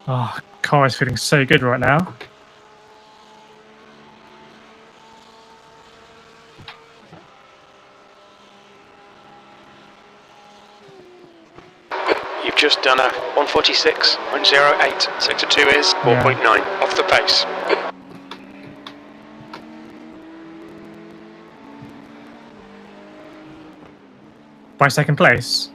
Oh, car is feeling so good right now. You've just done a 146.08. Sector 2 is 4.9 off the pace. By second place.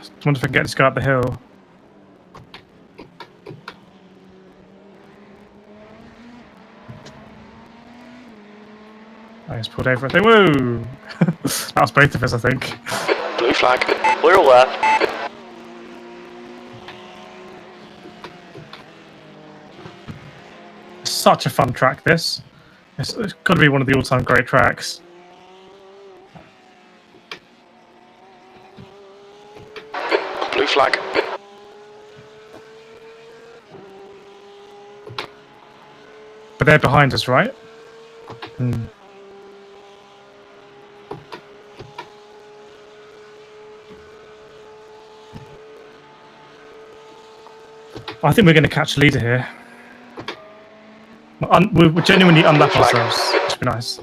I wonder if I can get this guy up the hill. I just pulled over. Woo! That was both of us, I think. Blue flag. Clear left. Such a fun track, this. It's got to be one of the all-time great tracks. Blue flag. But they're behind us, right? I think we're going to catch a leader here. We'll genuinely unlap ourselves, which would be nice.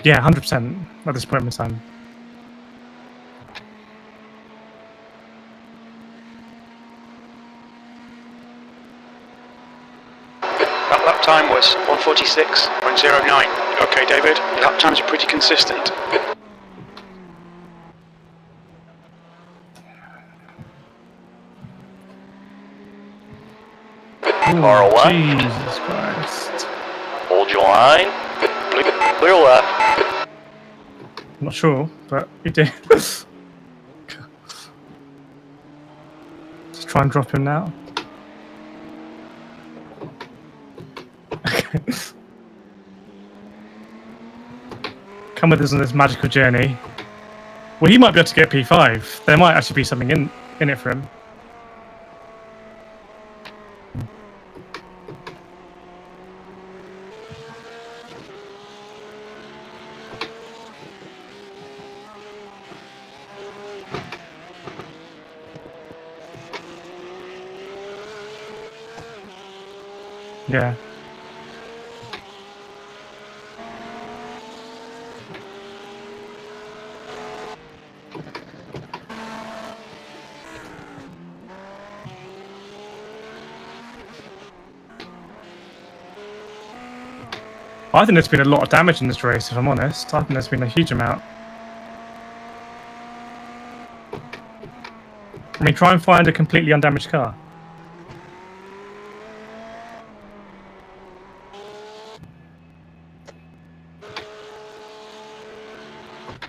Yeah, 100% at this point in time. That lap time was 146.09. Okay, David, your lap times are pretty consistent. Car left. Jesus Christ. Hold your line. Clear left. I'm not sure, but we did. Just try and drop him now. Okay. Come with us on this magical journey. Well, he might be able to get P5. There might actually be something in it for him. Yeah. I think there's been a lot of damage in this race, if I'm honest. I think there's been a huge amount. I mean, try and find a completely undamaged car.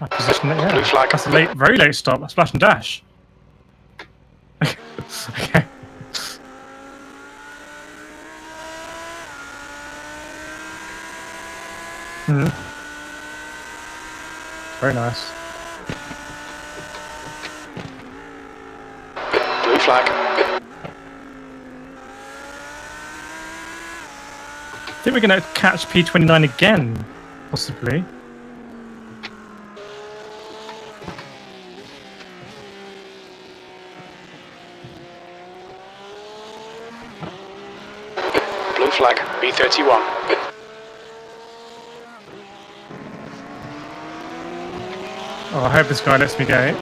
I positioned it, yeah. Blue flag. That's a very late stop. A splash and dash. Okay. Very nice. Blue flag. I think we're going to catch P29 again, possibly. Blue flag. B31. Oh, I hope this guy lets me go.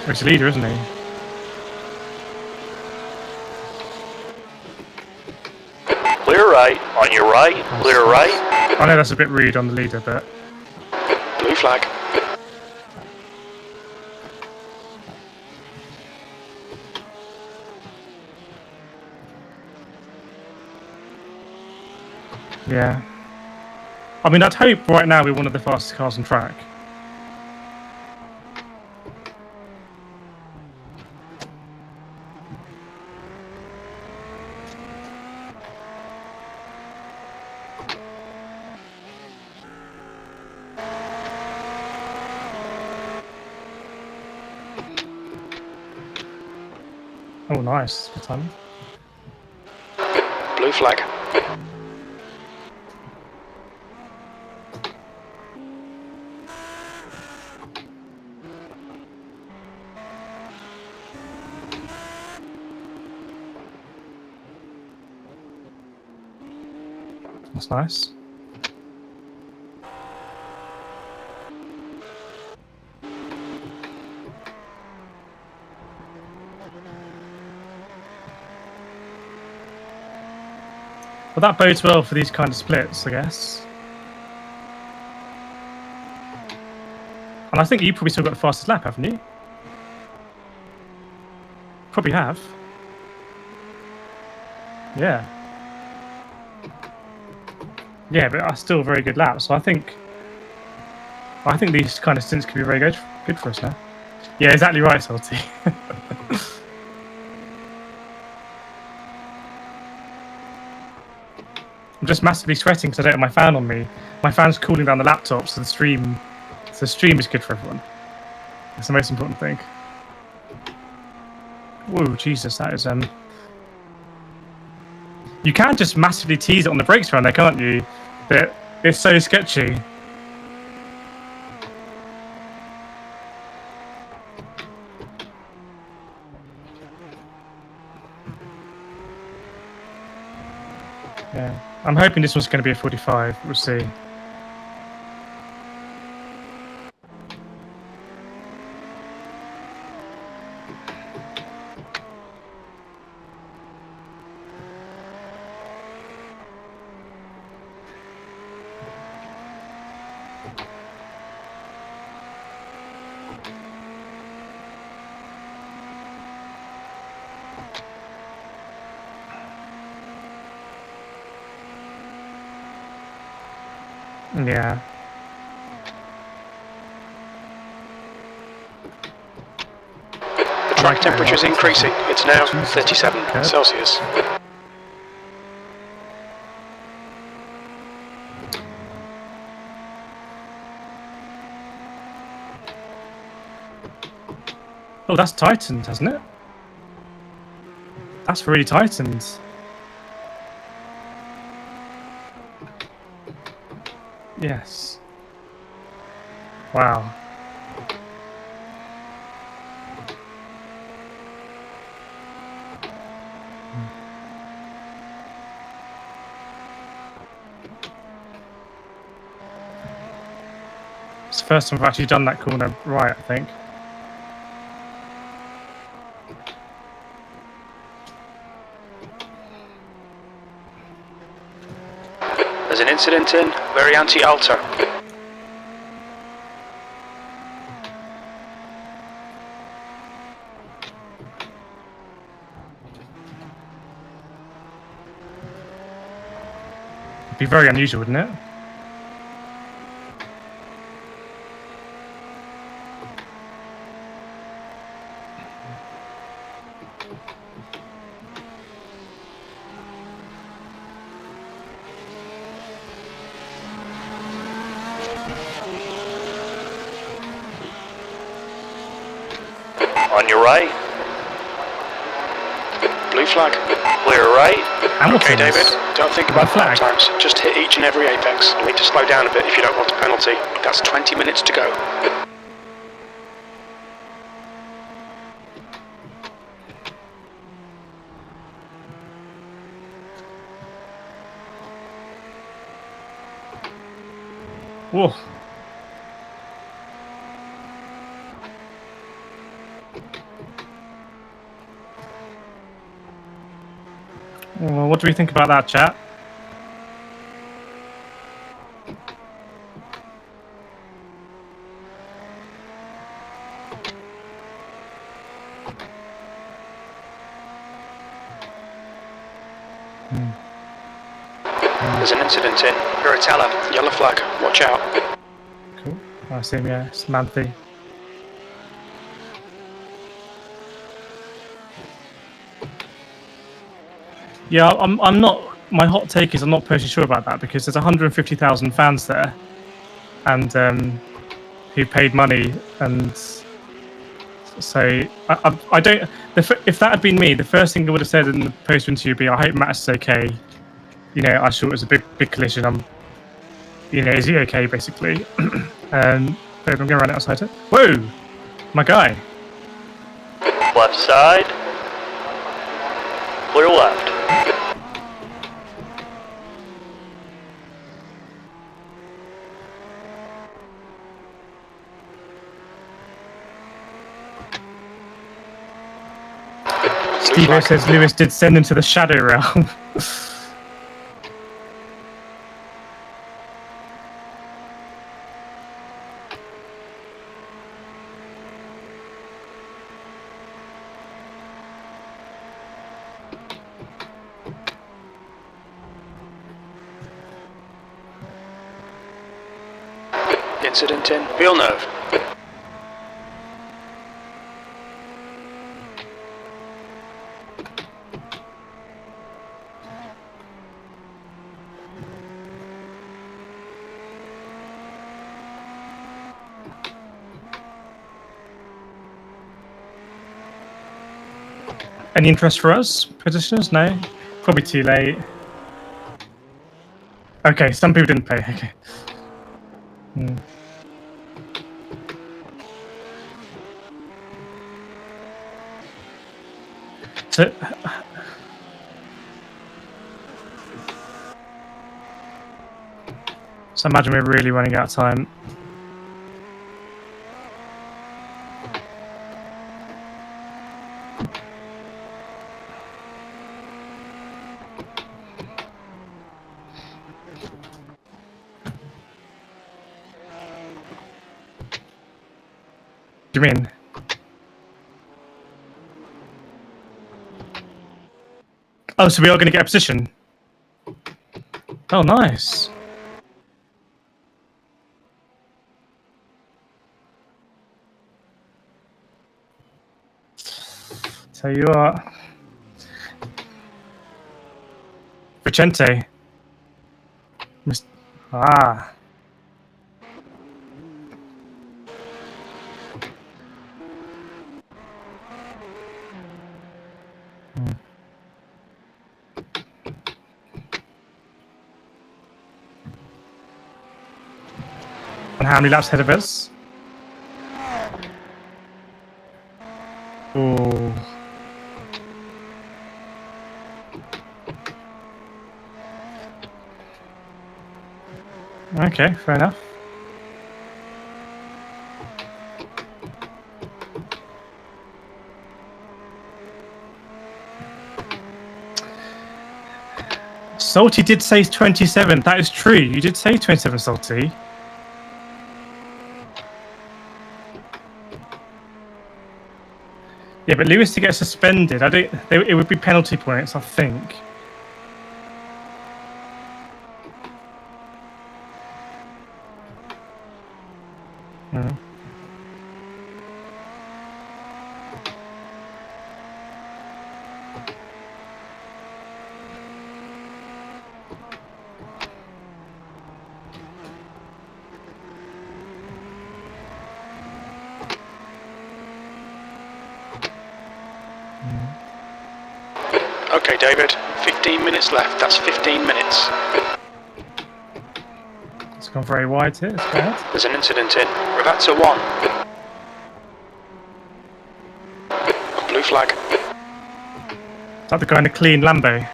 Oh, he's a leader, isn't he? Clear right, on your right, clear right. I know that's a bit rude on the leader, but Blue flag. yeah. I mean, I'd hope right now we're one of the fastest cars on track. Oh, nice. Good timing. Blue flag. That's nice. Well, that bodes well for these kind of splits, I guess. And I think you probably still got the fastest lap, haven't you? Probably have. Yeah. Yeah, but that's still a very good lap. So I think these kind of stints could be very good for us now. Yeah, exactly right, Salty. I'm just massively sweating because I don't have my fan on me. My fan's cooling down the laptop, so the stream is good for everyone. That's the most important thing. Whoa, Jesus, that is You can just massively tease it on the brakes around there, can't you? But it's so sketchy. Yeah, I'm hoping this one's going to be a 45. We'll see. Yeah. The track temperature is increasing. It's now 37 Celsius. Oh, that's tightened, hasn't it? That's really tightened. Yes. Wow. It's the first time I've actually done that corner right, I think. There's an incident in Variante Alta. It'd be very unusual, wouldn't it? On your right. Blue flag. Clear right. Hamilton's. Okay, David, don't think Red about flag. lap times. Just hit each and every apex. You'll need to slow down a bit if you don't want a penalty. That's 20 minutes to go. Whoa. Well, what do we think about that, chat? There's an incident in. You're a teller. Yellow flag. Watch out. Cool. I see him, yeah. It's Manthe. Yeah, I'm not. My hot take is I'm not personally sure about that because there's 150,000 fans there, and who paid money, and so I don't. If that had been me, the first thing I would have said in the post interview would be, "I hope Matt is okay." You know, I saw it was a big collision. Is he okay, basically? I'm going to run outside it. Whoa, my guy. Left side. Clear left. Steve says Lewis did send him to the shadow realm. Incident in. Villeneuve. Any interest for us, petitioners? No? Probably too late. Okay, some people didn't pay. Okay. So, imagine we're really running out of time. What do you mean? Oh, so we are going to get a position. Oh, nice. Tell you what. Vicente. Ah. And how many laps ahead of us? Oh. Okay, fair enough. Salty did say 27. That is true. You did say 27, Salty. Yeah, but Lewis to get suspended, it would be penalty points, I think. Okay, David, 15 minutes left. That's 15 minutes. It's gone very wide here. It's bad. There's an incident in Ravazza 1. Blue flag. Is that the guy in a clean Lambo?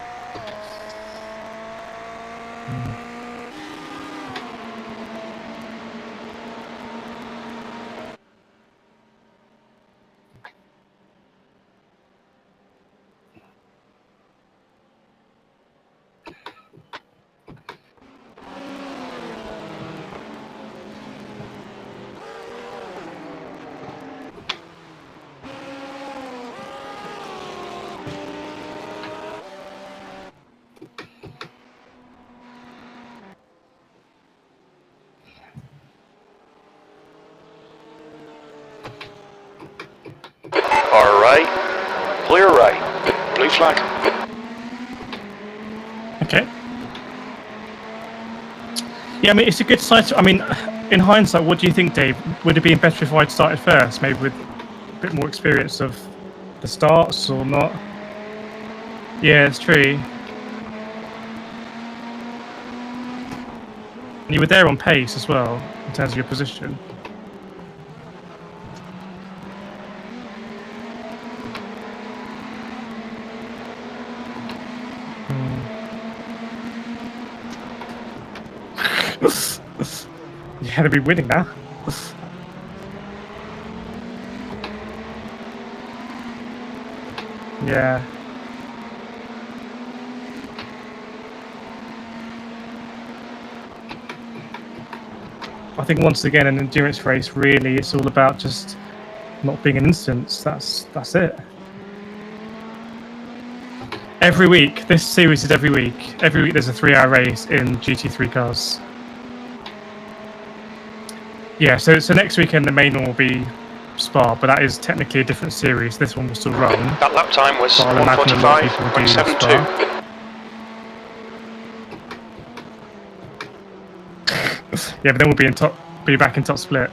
Car right. Clear right. Blue flag. Okay. Yeah, I mean, it's a good site. I mean, in hindsight, what do you think, Dave? Would it be better if I'd started first, maybe with a bit more experience of the starts, or not? Yeah, it's true. And you were there on pace as well, in terms of your position. Yeah, they'll be winning now. Yeah. I think once again, an endurance race, really, it's all about just not being an instance. That's it. Every week, this series is every week. Every week there's a 3-hour race in GT3 cars. Yeah, so next weekend the main one will be Spa, but that is technically a different series. This one will still run. That lap time was But I'll imagine a lot of people will do 1:45.72. Yeah, but then we'll be back in top split.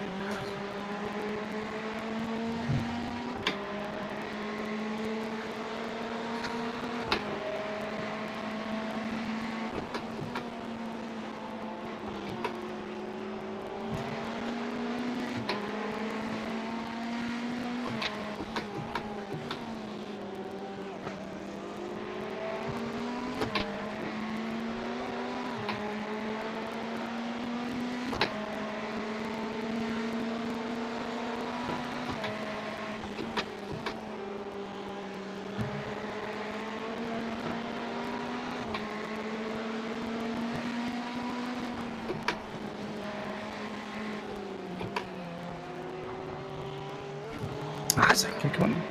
Ah, it's okay, come on.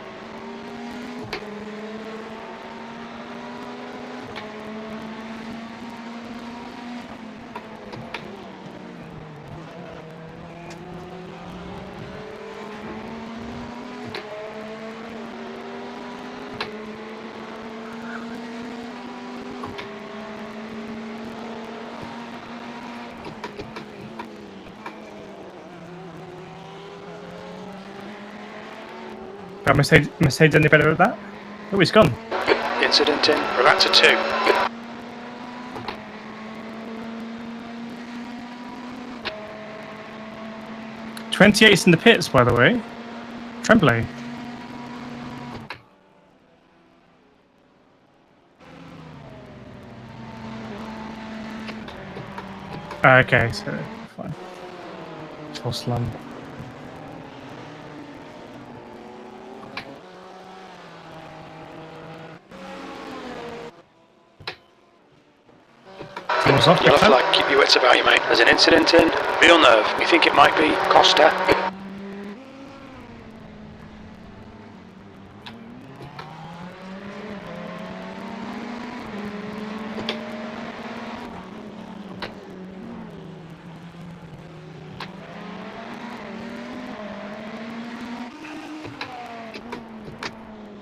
Got Mercedes any better at that? Oh, he's gone. Incident in Ravazza 2. '28's in the pits, by the way. Tremblay. Okay, so fine. Toslan. Yellow flag, keep your wits about you, mate. There's an incident in Villeneuve. We think it might be Costa.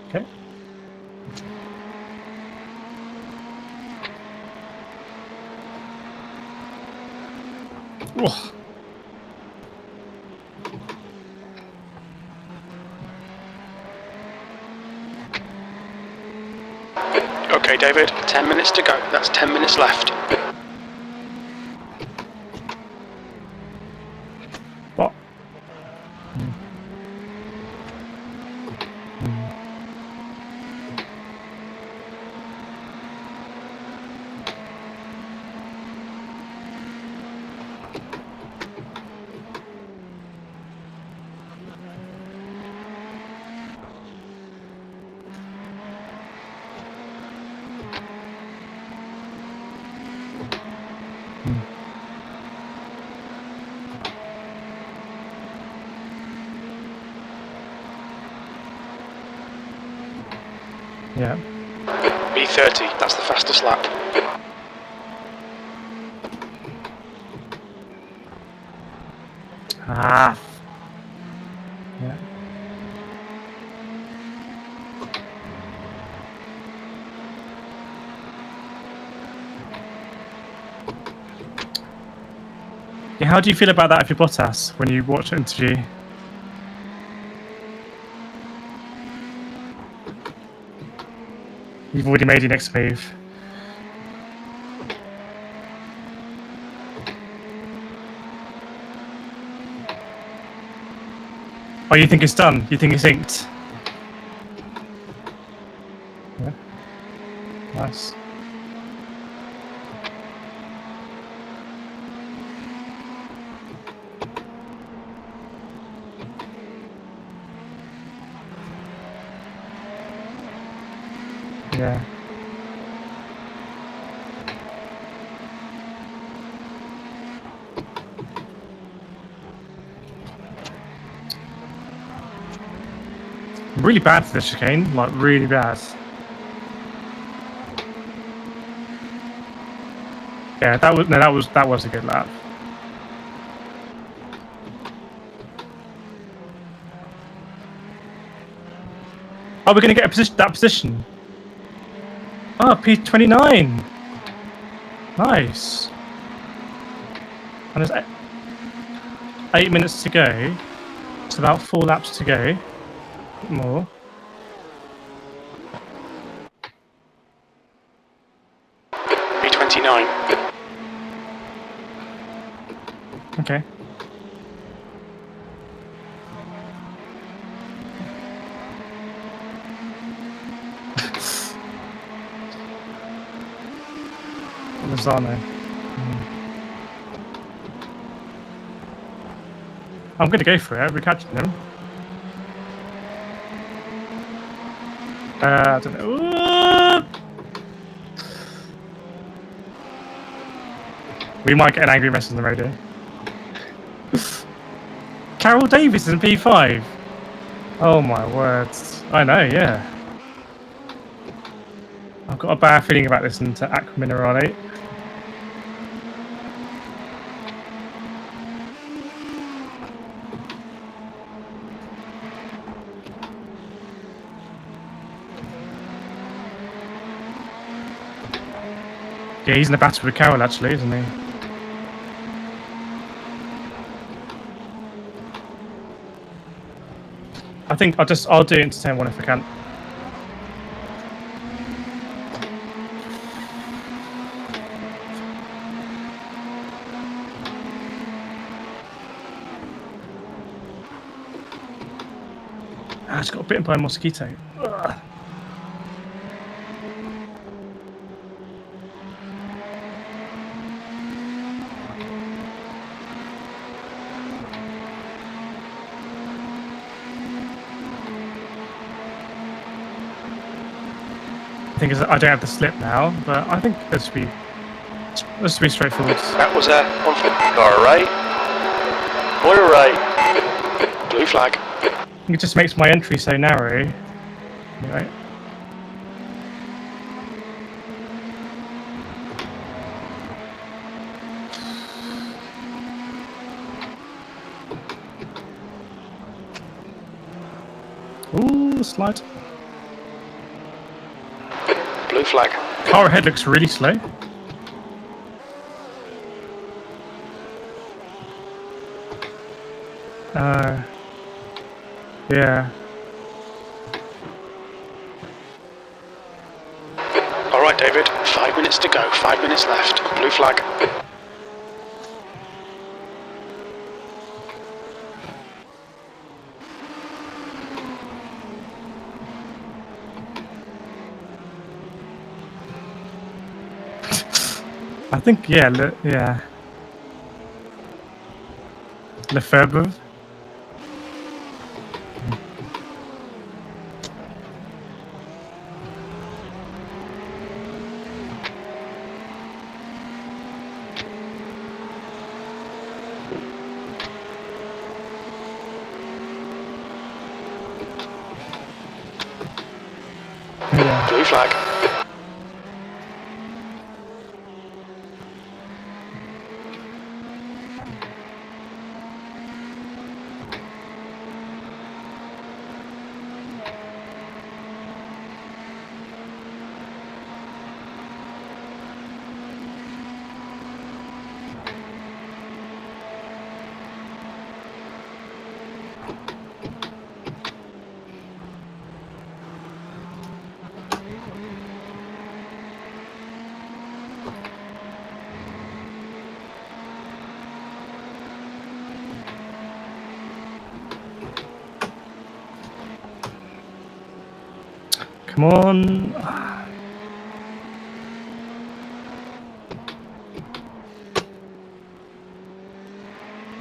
Okay. Whoa. Okay, David, 10 minutes to go. That's 10 minutes left. What? Yeah. B30, that's the fastest lap. Ah. Yeah. Yeah, how do you feel about that if you're Bottas when you watch an interview? You've already made your next move. Oh, you think it's done? You think it's inked? Yeah. Nice. Yeah. Really bad for the chicane, like really bad. Yeah, that was a good lap. Oh, we're gonna get that position. Oh, P29. Nice. And there's 8 minutes to go. It's about 4 laps to go. More. B29. Okay. Lozano. I'm gonna go for it. We're catching them. I don't know. Ooh! We might get an angry message on the radio. Carol Davis in P5. Oh my words. I know, yeah. I've got a bad feeling about listening to Aqua Minerale. Yeah, he's in a battle with Carol actually, isn't he? I think I'll do it into turn 1 if I can. I just got bitten by a mosquito. Ugh. The thing is, I don't have the slip now, but I think this should be straightforward. That was a 150. Car right. Clear right. Blue flag. It just makes my entry so narrow. Right. Ooh, slide. Blue flag. Car ahead looks really slow. Yeah. right, David. 5 minutes to go. 5 minutes left. Blue flag. I think, yeah, yeah. Lefebvre. Yeah. Blue flag. Come on. I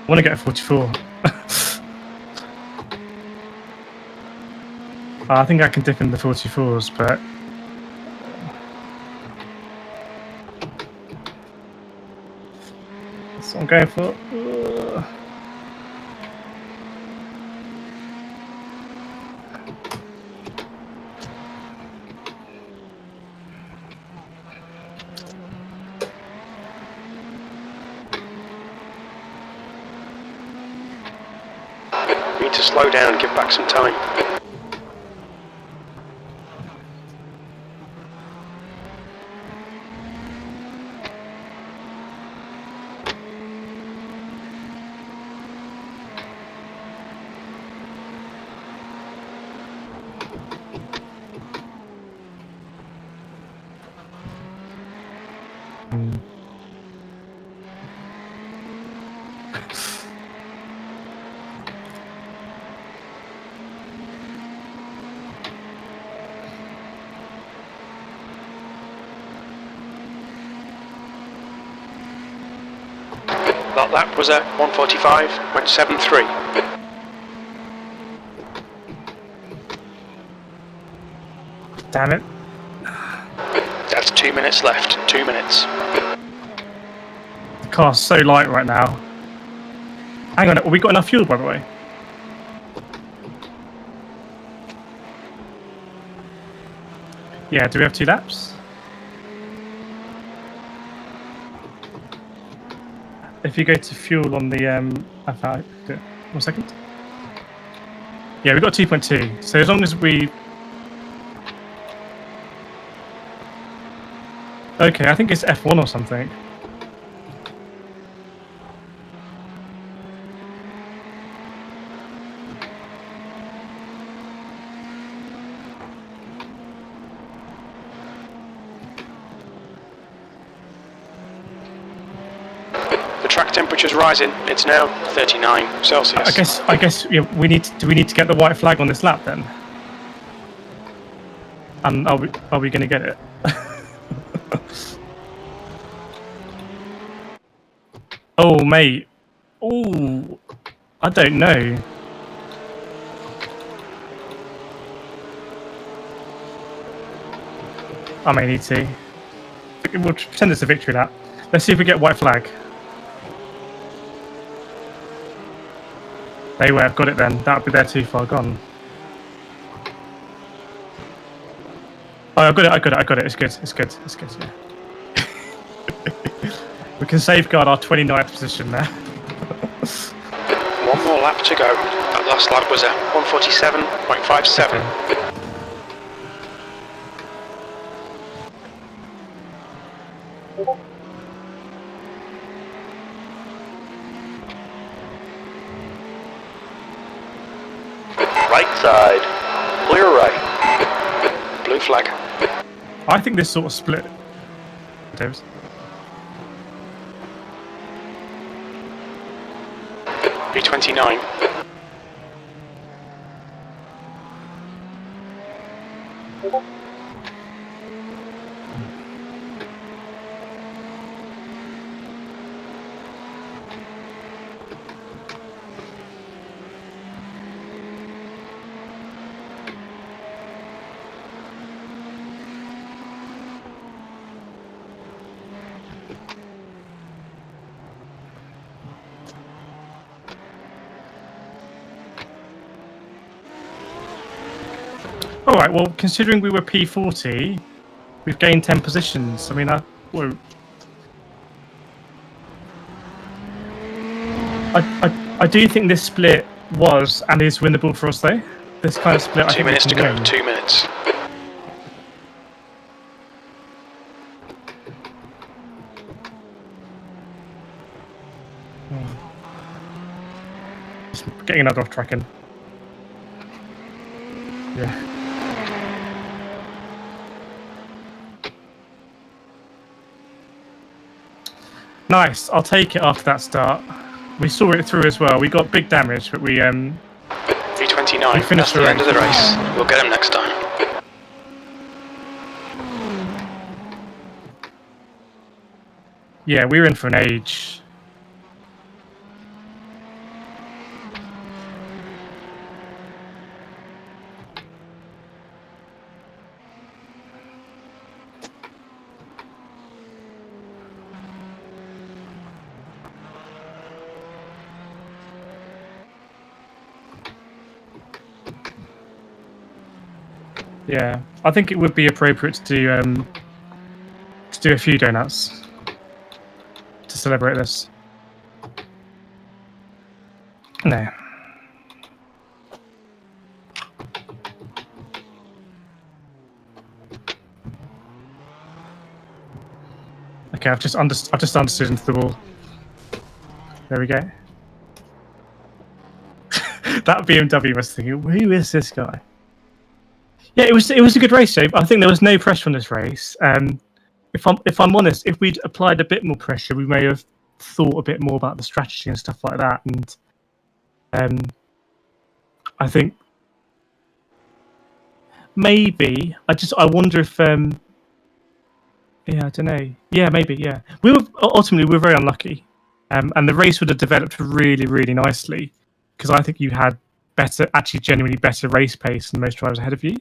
want to get a 44. I think I can dip in the 44s, but that's what I'm going for. Need to slow down, give back some time. That lap was at 1:45, went 7:3. Damn it. That's 2 minutes left. 2 minutes. The car's so light right now. Hang on, have we got enough fuel, by the way? Yeah, do we have 2 laps? If you go to fuel on the, I found it. 1 second. Yeah, we've got 2.2. So as long as we... Okay, I think it's F1 or something. The track temperature's rising. It's now 39 Celsius. I guess yeah, we need to get the white flag on this lap then? And are we going to get it? Oh mate. Oh, I don't know. I may need to. We'll pretend it's a victory lap. Let's see if we get white flag. They would have got it then. That would be there too far gone. Oh, I got it. It's good. Yeah. We can safeguard our 29th position there. One more lap to go. That last lap was at 1:47.57. Right side. Clear right. Blue flag. I think this sort of split. Davis. P29. All right. Well, considering we were P40, we've gained 10 positions. I mean, I do think this split was and is winnable for us, though. This kind of split, I 2 think minutes we to can go. win. 2 minutes. Just getting another off tracking. Yeah. Nice. I'll take it after that start. We saw it through as well. We got big damage, but we P29. finished That's the the end of the race. race. We'll get him next time. Yeah, we were in for an age. Yeah, I think it would be appropriate to do a few donuts to celebrate this. No. Okay, I've just understood into the wall. There we go. That BMW was thinking, who is this guy? Yeah, it was a good race, Dave. I think there was no pressure on this race. If I'm honest, if we'd applied a bit more pressure, we may have thought a bit more about the strategy and stuff like that. And I think maybe I wonder if yeah, I don't know. Yeah, maybe. Yeah, we were very unlucky, and the race would have developed really, really nicely because I think you had genuinely better race pace than most drivers ahead of you.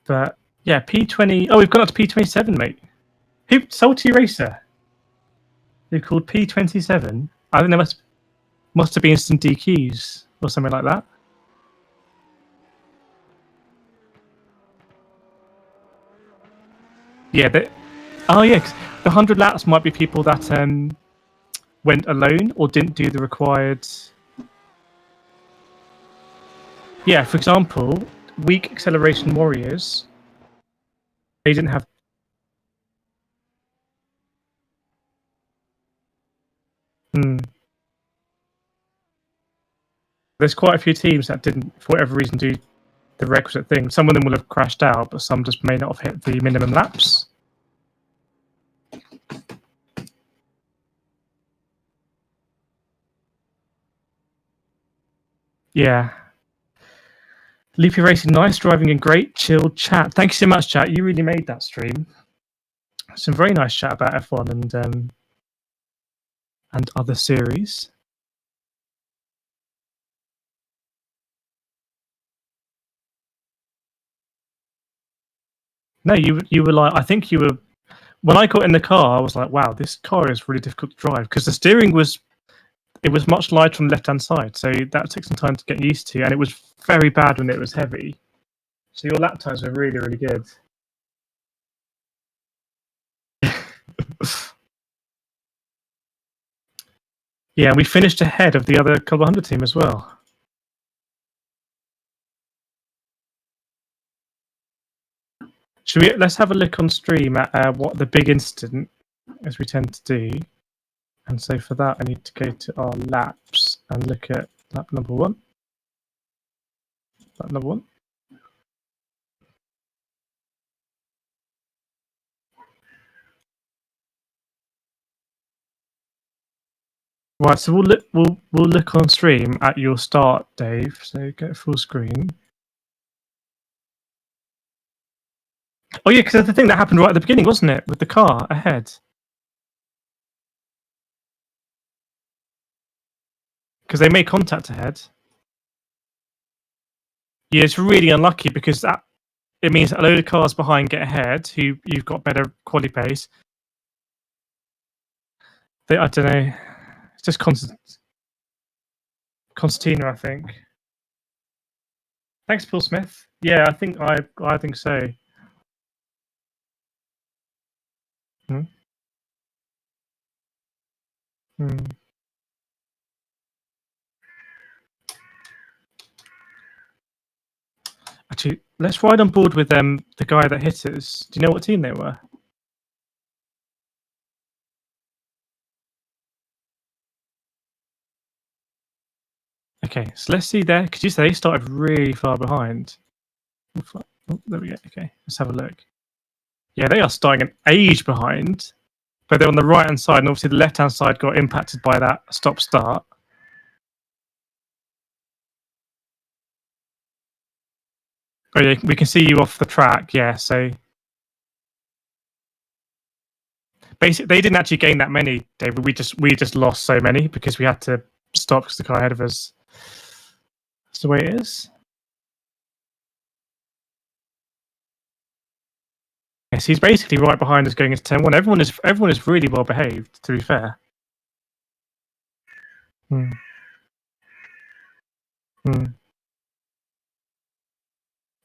But yeah, P20. Oh, we've gone up to P27, mate. Who Salty Racer? Who called P27? I think there must have been some DQs or something like that. Yeah, oh yeah, 'cause the 100 laps might be people that went alone or didn't do the required. Yeah, for example, weak acceleration warriors. They didn't have. There's quite a few teams that didn't, for whatever reason, do the requisite thing. Some of them will have crashed out, but some just may not have hit the minimum laps. Yeah. Loopy Racing, nice driving and great chilled chat. Thank you so much, chat. You really made that stream. Some very nice chat about F1 and other series. No, you were like, I think you were. When I got in the car, I was like, wow, this car is really difficult to drive because the steering was much lighter on the left-hand side, so that took some time to get used to, and it was very bad when it was heavy. So your lap times were really, really good. Yeah, we finished ahead of the other Club 100 team as well. Let's have a look on stream at what the big incident, as we tend to do. And so for that, I need to go to our laps and look at lap number 1. Lap number 1. Right, so we'll look on stream at your start, Dave. So get full screen. Oh yeah, because that's the thing that happened right at the beginning, wasn't it, with the car ahead? Because they made contact ahead. Yeah, it's really unlucky because it means a load of cars behind get ahead, who you've got better quality pace. I don't know. It's just Constantina, I think. Thanks, Paul Smith. Yeah, I think so. Hmm. Hmm. Actually, let's ride on board with the guy that hit us. Do you know what team they were? Okay, so let's see there. Because you say they started really far behind. Oh, there we go. Okay, let's have a look. Yeah, they are starting an age behind, but they're on the right hand side, and obviously the left hand side got impacted by that stop start. Oh yeah, we can see you off the track. Yeah, so basically they didn't actually gain that many, David. We just lost so many because we had to stop because the car ahead of us. That's the way it is. Yes, he's basically right behind us going into turn one. Everyone is really well behaved, to be fair. Hmm. Hmm.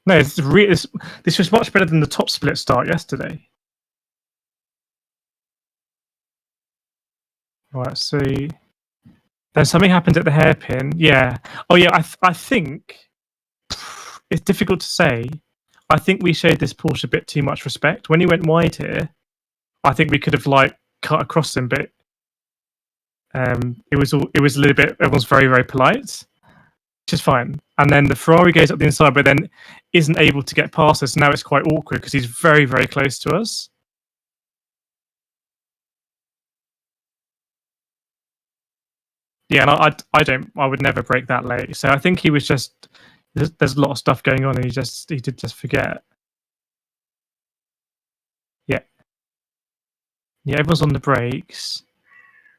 No, this was much better than the top split start yesterday. Right, so then something happened at the hairpin. Yeah. Oh yeah, I think it's difficult to say. I think we showed this Porsche a bit too much respect. When he went wide here, I think we could have cut across him, but it was a little bit. Everyone's very very polite, which is fine. And then the Ferrari goes up the inside, but then isn't able to get past us. Now it's quite awkward because he's very very close to us. Yeah, and I would never break that late. So I think he was just there's a lot of stuff going on, and he did just forget. Yeah, yeah, everyone's on the brakes,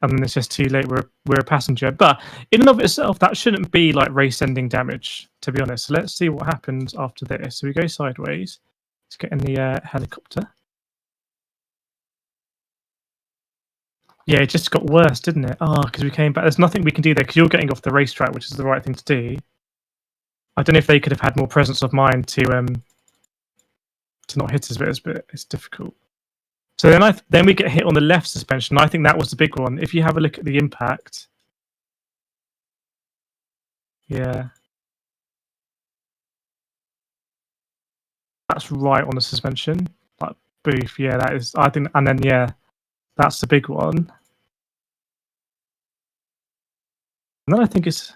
and then it's just too late. We're a passenger, but in and of itself, that shouldn't be like race-ending damage, to be honest. So let's see what happens after this. So we go sideways. Let's get in the helicopter. Yeah, it just got worse, didn't it? Oh, because we came back. There's nothing we can do there because you're getting off the racetrack, which is the right thing to do. I don't know if they could have had more presence of mind to not hit us, but it's difficult. So then we get hit on the left suspension. I think that was the big one. If you have a look at the impact, yeah, that's right on the suspension. Like boof, yeah, that is. I think, and then yeah, that's the big one. And then I think it's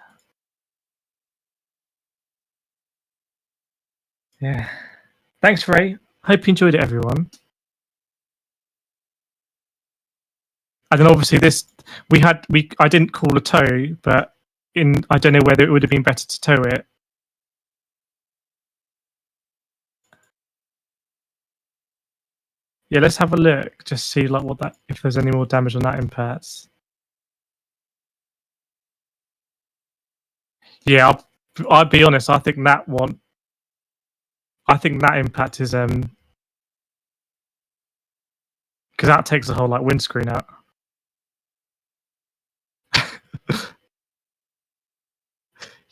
yeah. Thanks, Ray. Hope you enjoyed it, everyone. And then obviously I didn't call a tow, but I don't know whether it would have been better to tow it. Yeah, let's have a look, just see like if there's any more damage on that impact. Yeah, I'll be honest. I think that impact is because that takes the whole windscreen out.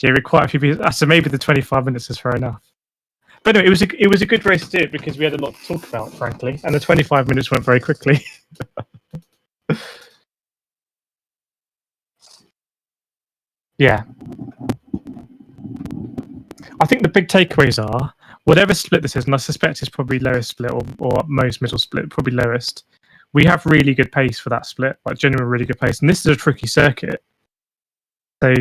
Yeah, with quite a few pieces. So maybe the 25 minutes is fair enough. But anyway, it was a good race to do it because we had a lot to talk about, frankly, and the 25 minutes went very quickly. Yeah, I think the big takeaways are whatever split this is, and I suspect it's probably lowest split or most middle split, probably lowest. We have really good pace for that split, like genuinely really good pace, and this is a tricky circuit. So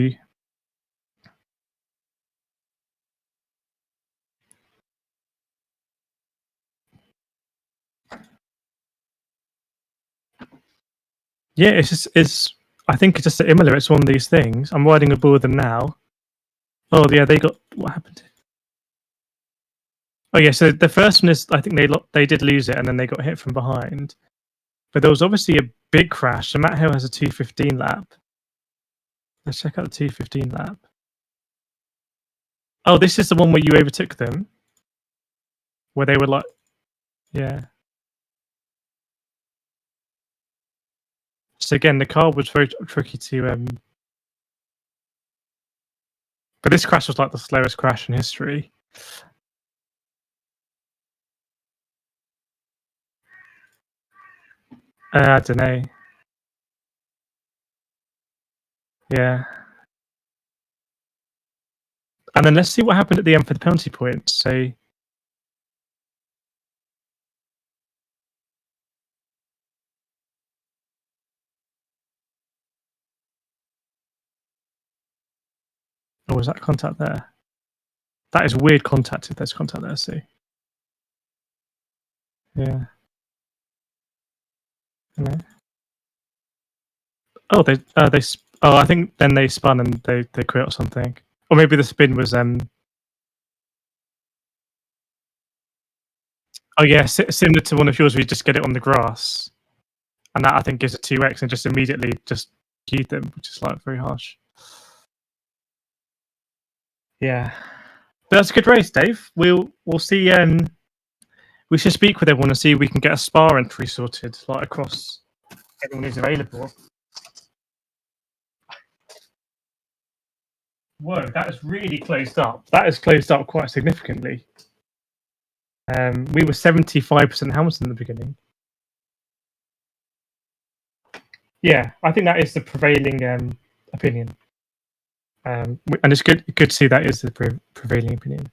yeah, it's I think it's just at Imola. It's one of these things. I'm riding aboard them now. Oh yeah, they got what happened? Oh yeah, so the first one is I think they did lose it and then they got hit from behind. But there was obviously a big crash. So Matt Hill has a 2:15 lap. Let's check out the 2:15 lap. Oh, this is the one where you overtook them, where they were like, yeah. So again, the car was very tricky to. But this crash was like the slowest crash in history. I don't know. Yeah. And then let's see what happened at the end for the penalty points. So. Oh, was that contact there? That is weird contact if there's contact there, see. Yeah. No. Oh, I think then they spun and they quit or something. Or maybe the spin was Oh yeah, similar to one of yours where you just get it on the grass. And that I think gives it 2x and just immediately just queued them, which is like very harsh. Yeah. But that's a good race, Dave. We'll see we should speak with everyone and see if we can get a Spa entry sorted, like across everyone who's available. Whoa, that is really closed up. That is closed up quite significantly. We were 75% Hamilton at the beginning. Yeah, I think that is the prevailing opinion. And it's good to see that is the prevailing opinion.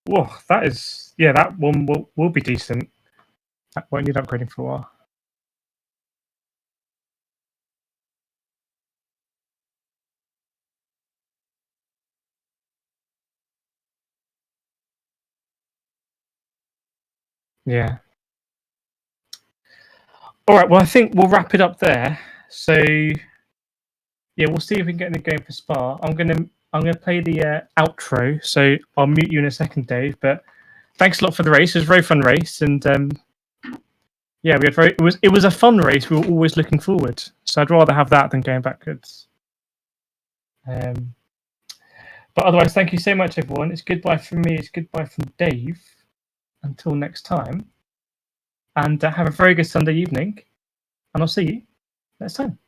Whoa, that is that one will be decent. That won't need upgrading for a while. Yeah. All right. Well, I think we'll wrap it up there. So, yeah, we'll see if we can get in the game for Spa. I'm gonna play the outro. So I'll mute you in a second, Dave. But thanks a lot for the race. It was a very fun race, and yeah, it was a fun race. We were always looking forward. So I'd rather have that than going backwards. But otherwise, thank you so much, everyone. It's goodbye from me. It's goodbye from Dave. Until next time. And have a very good Sunday evening. And I'll see you next time.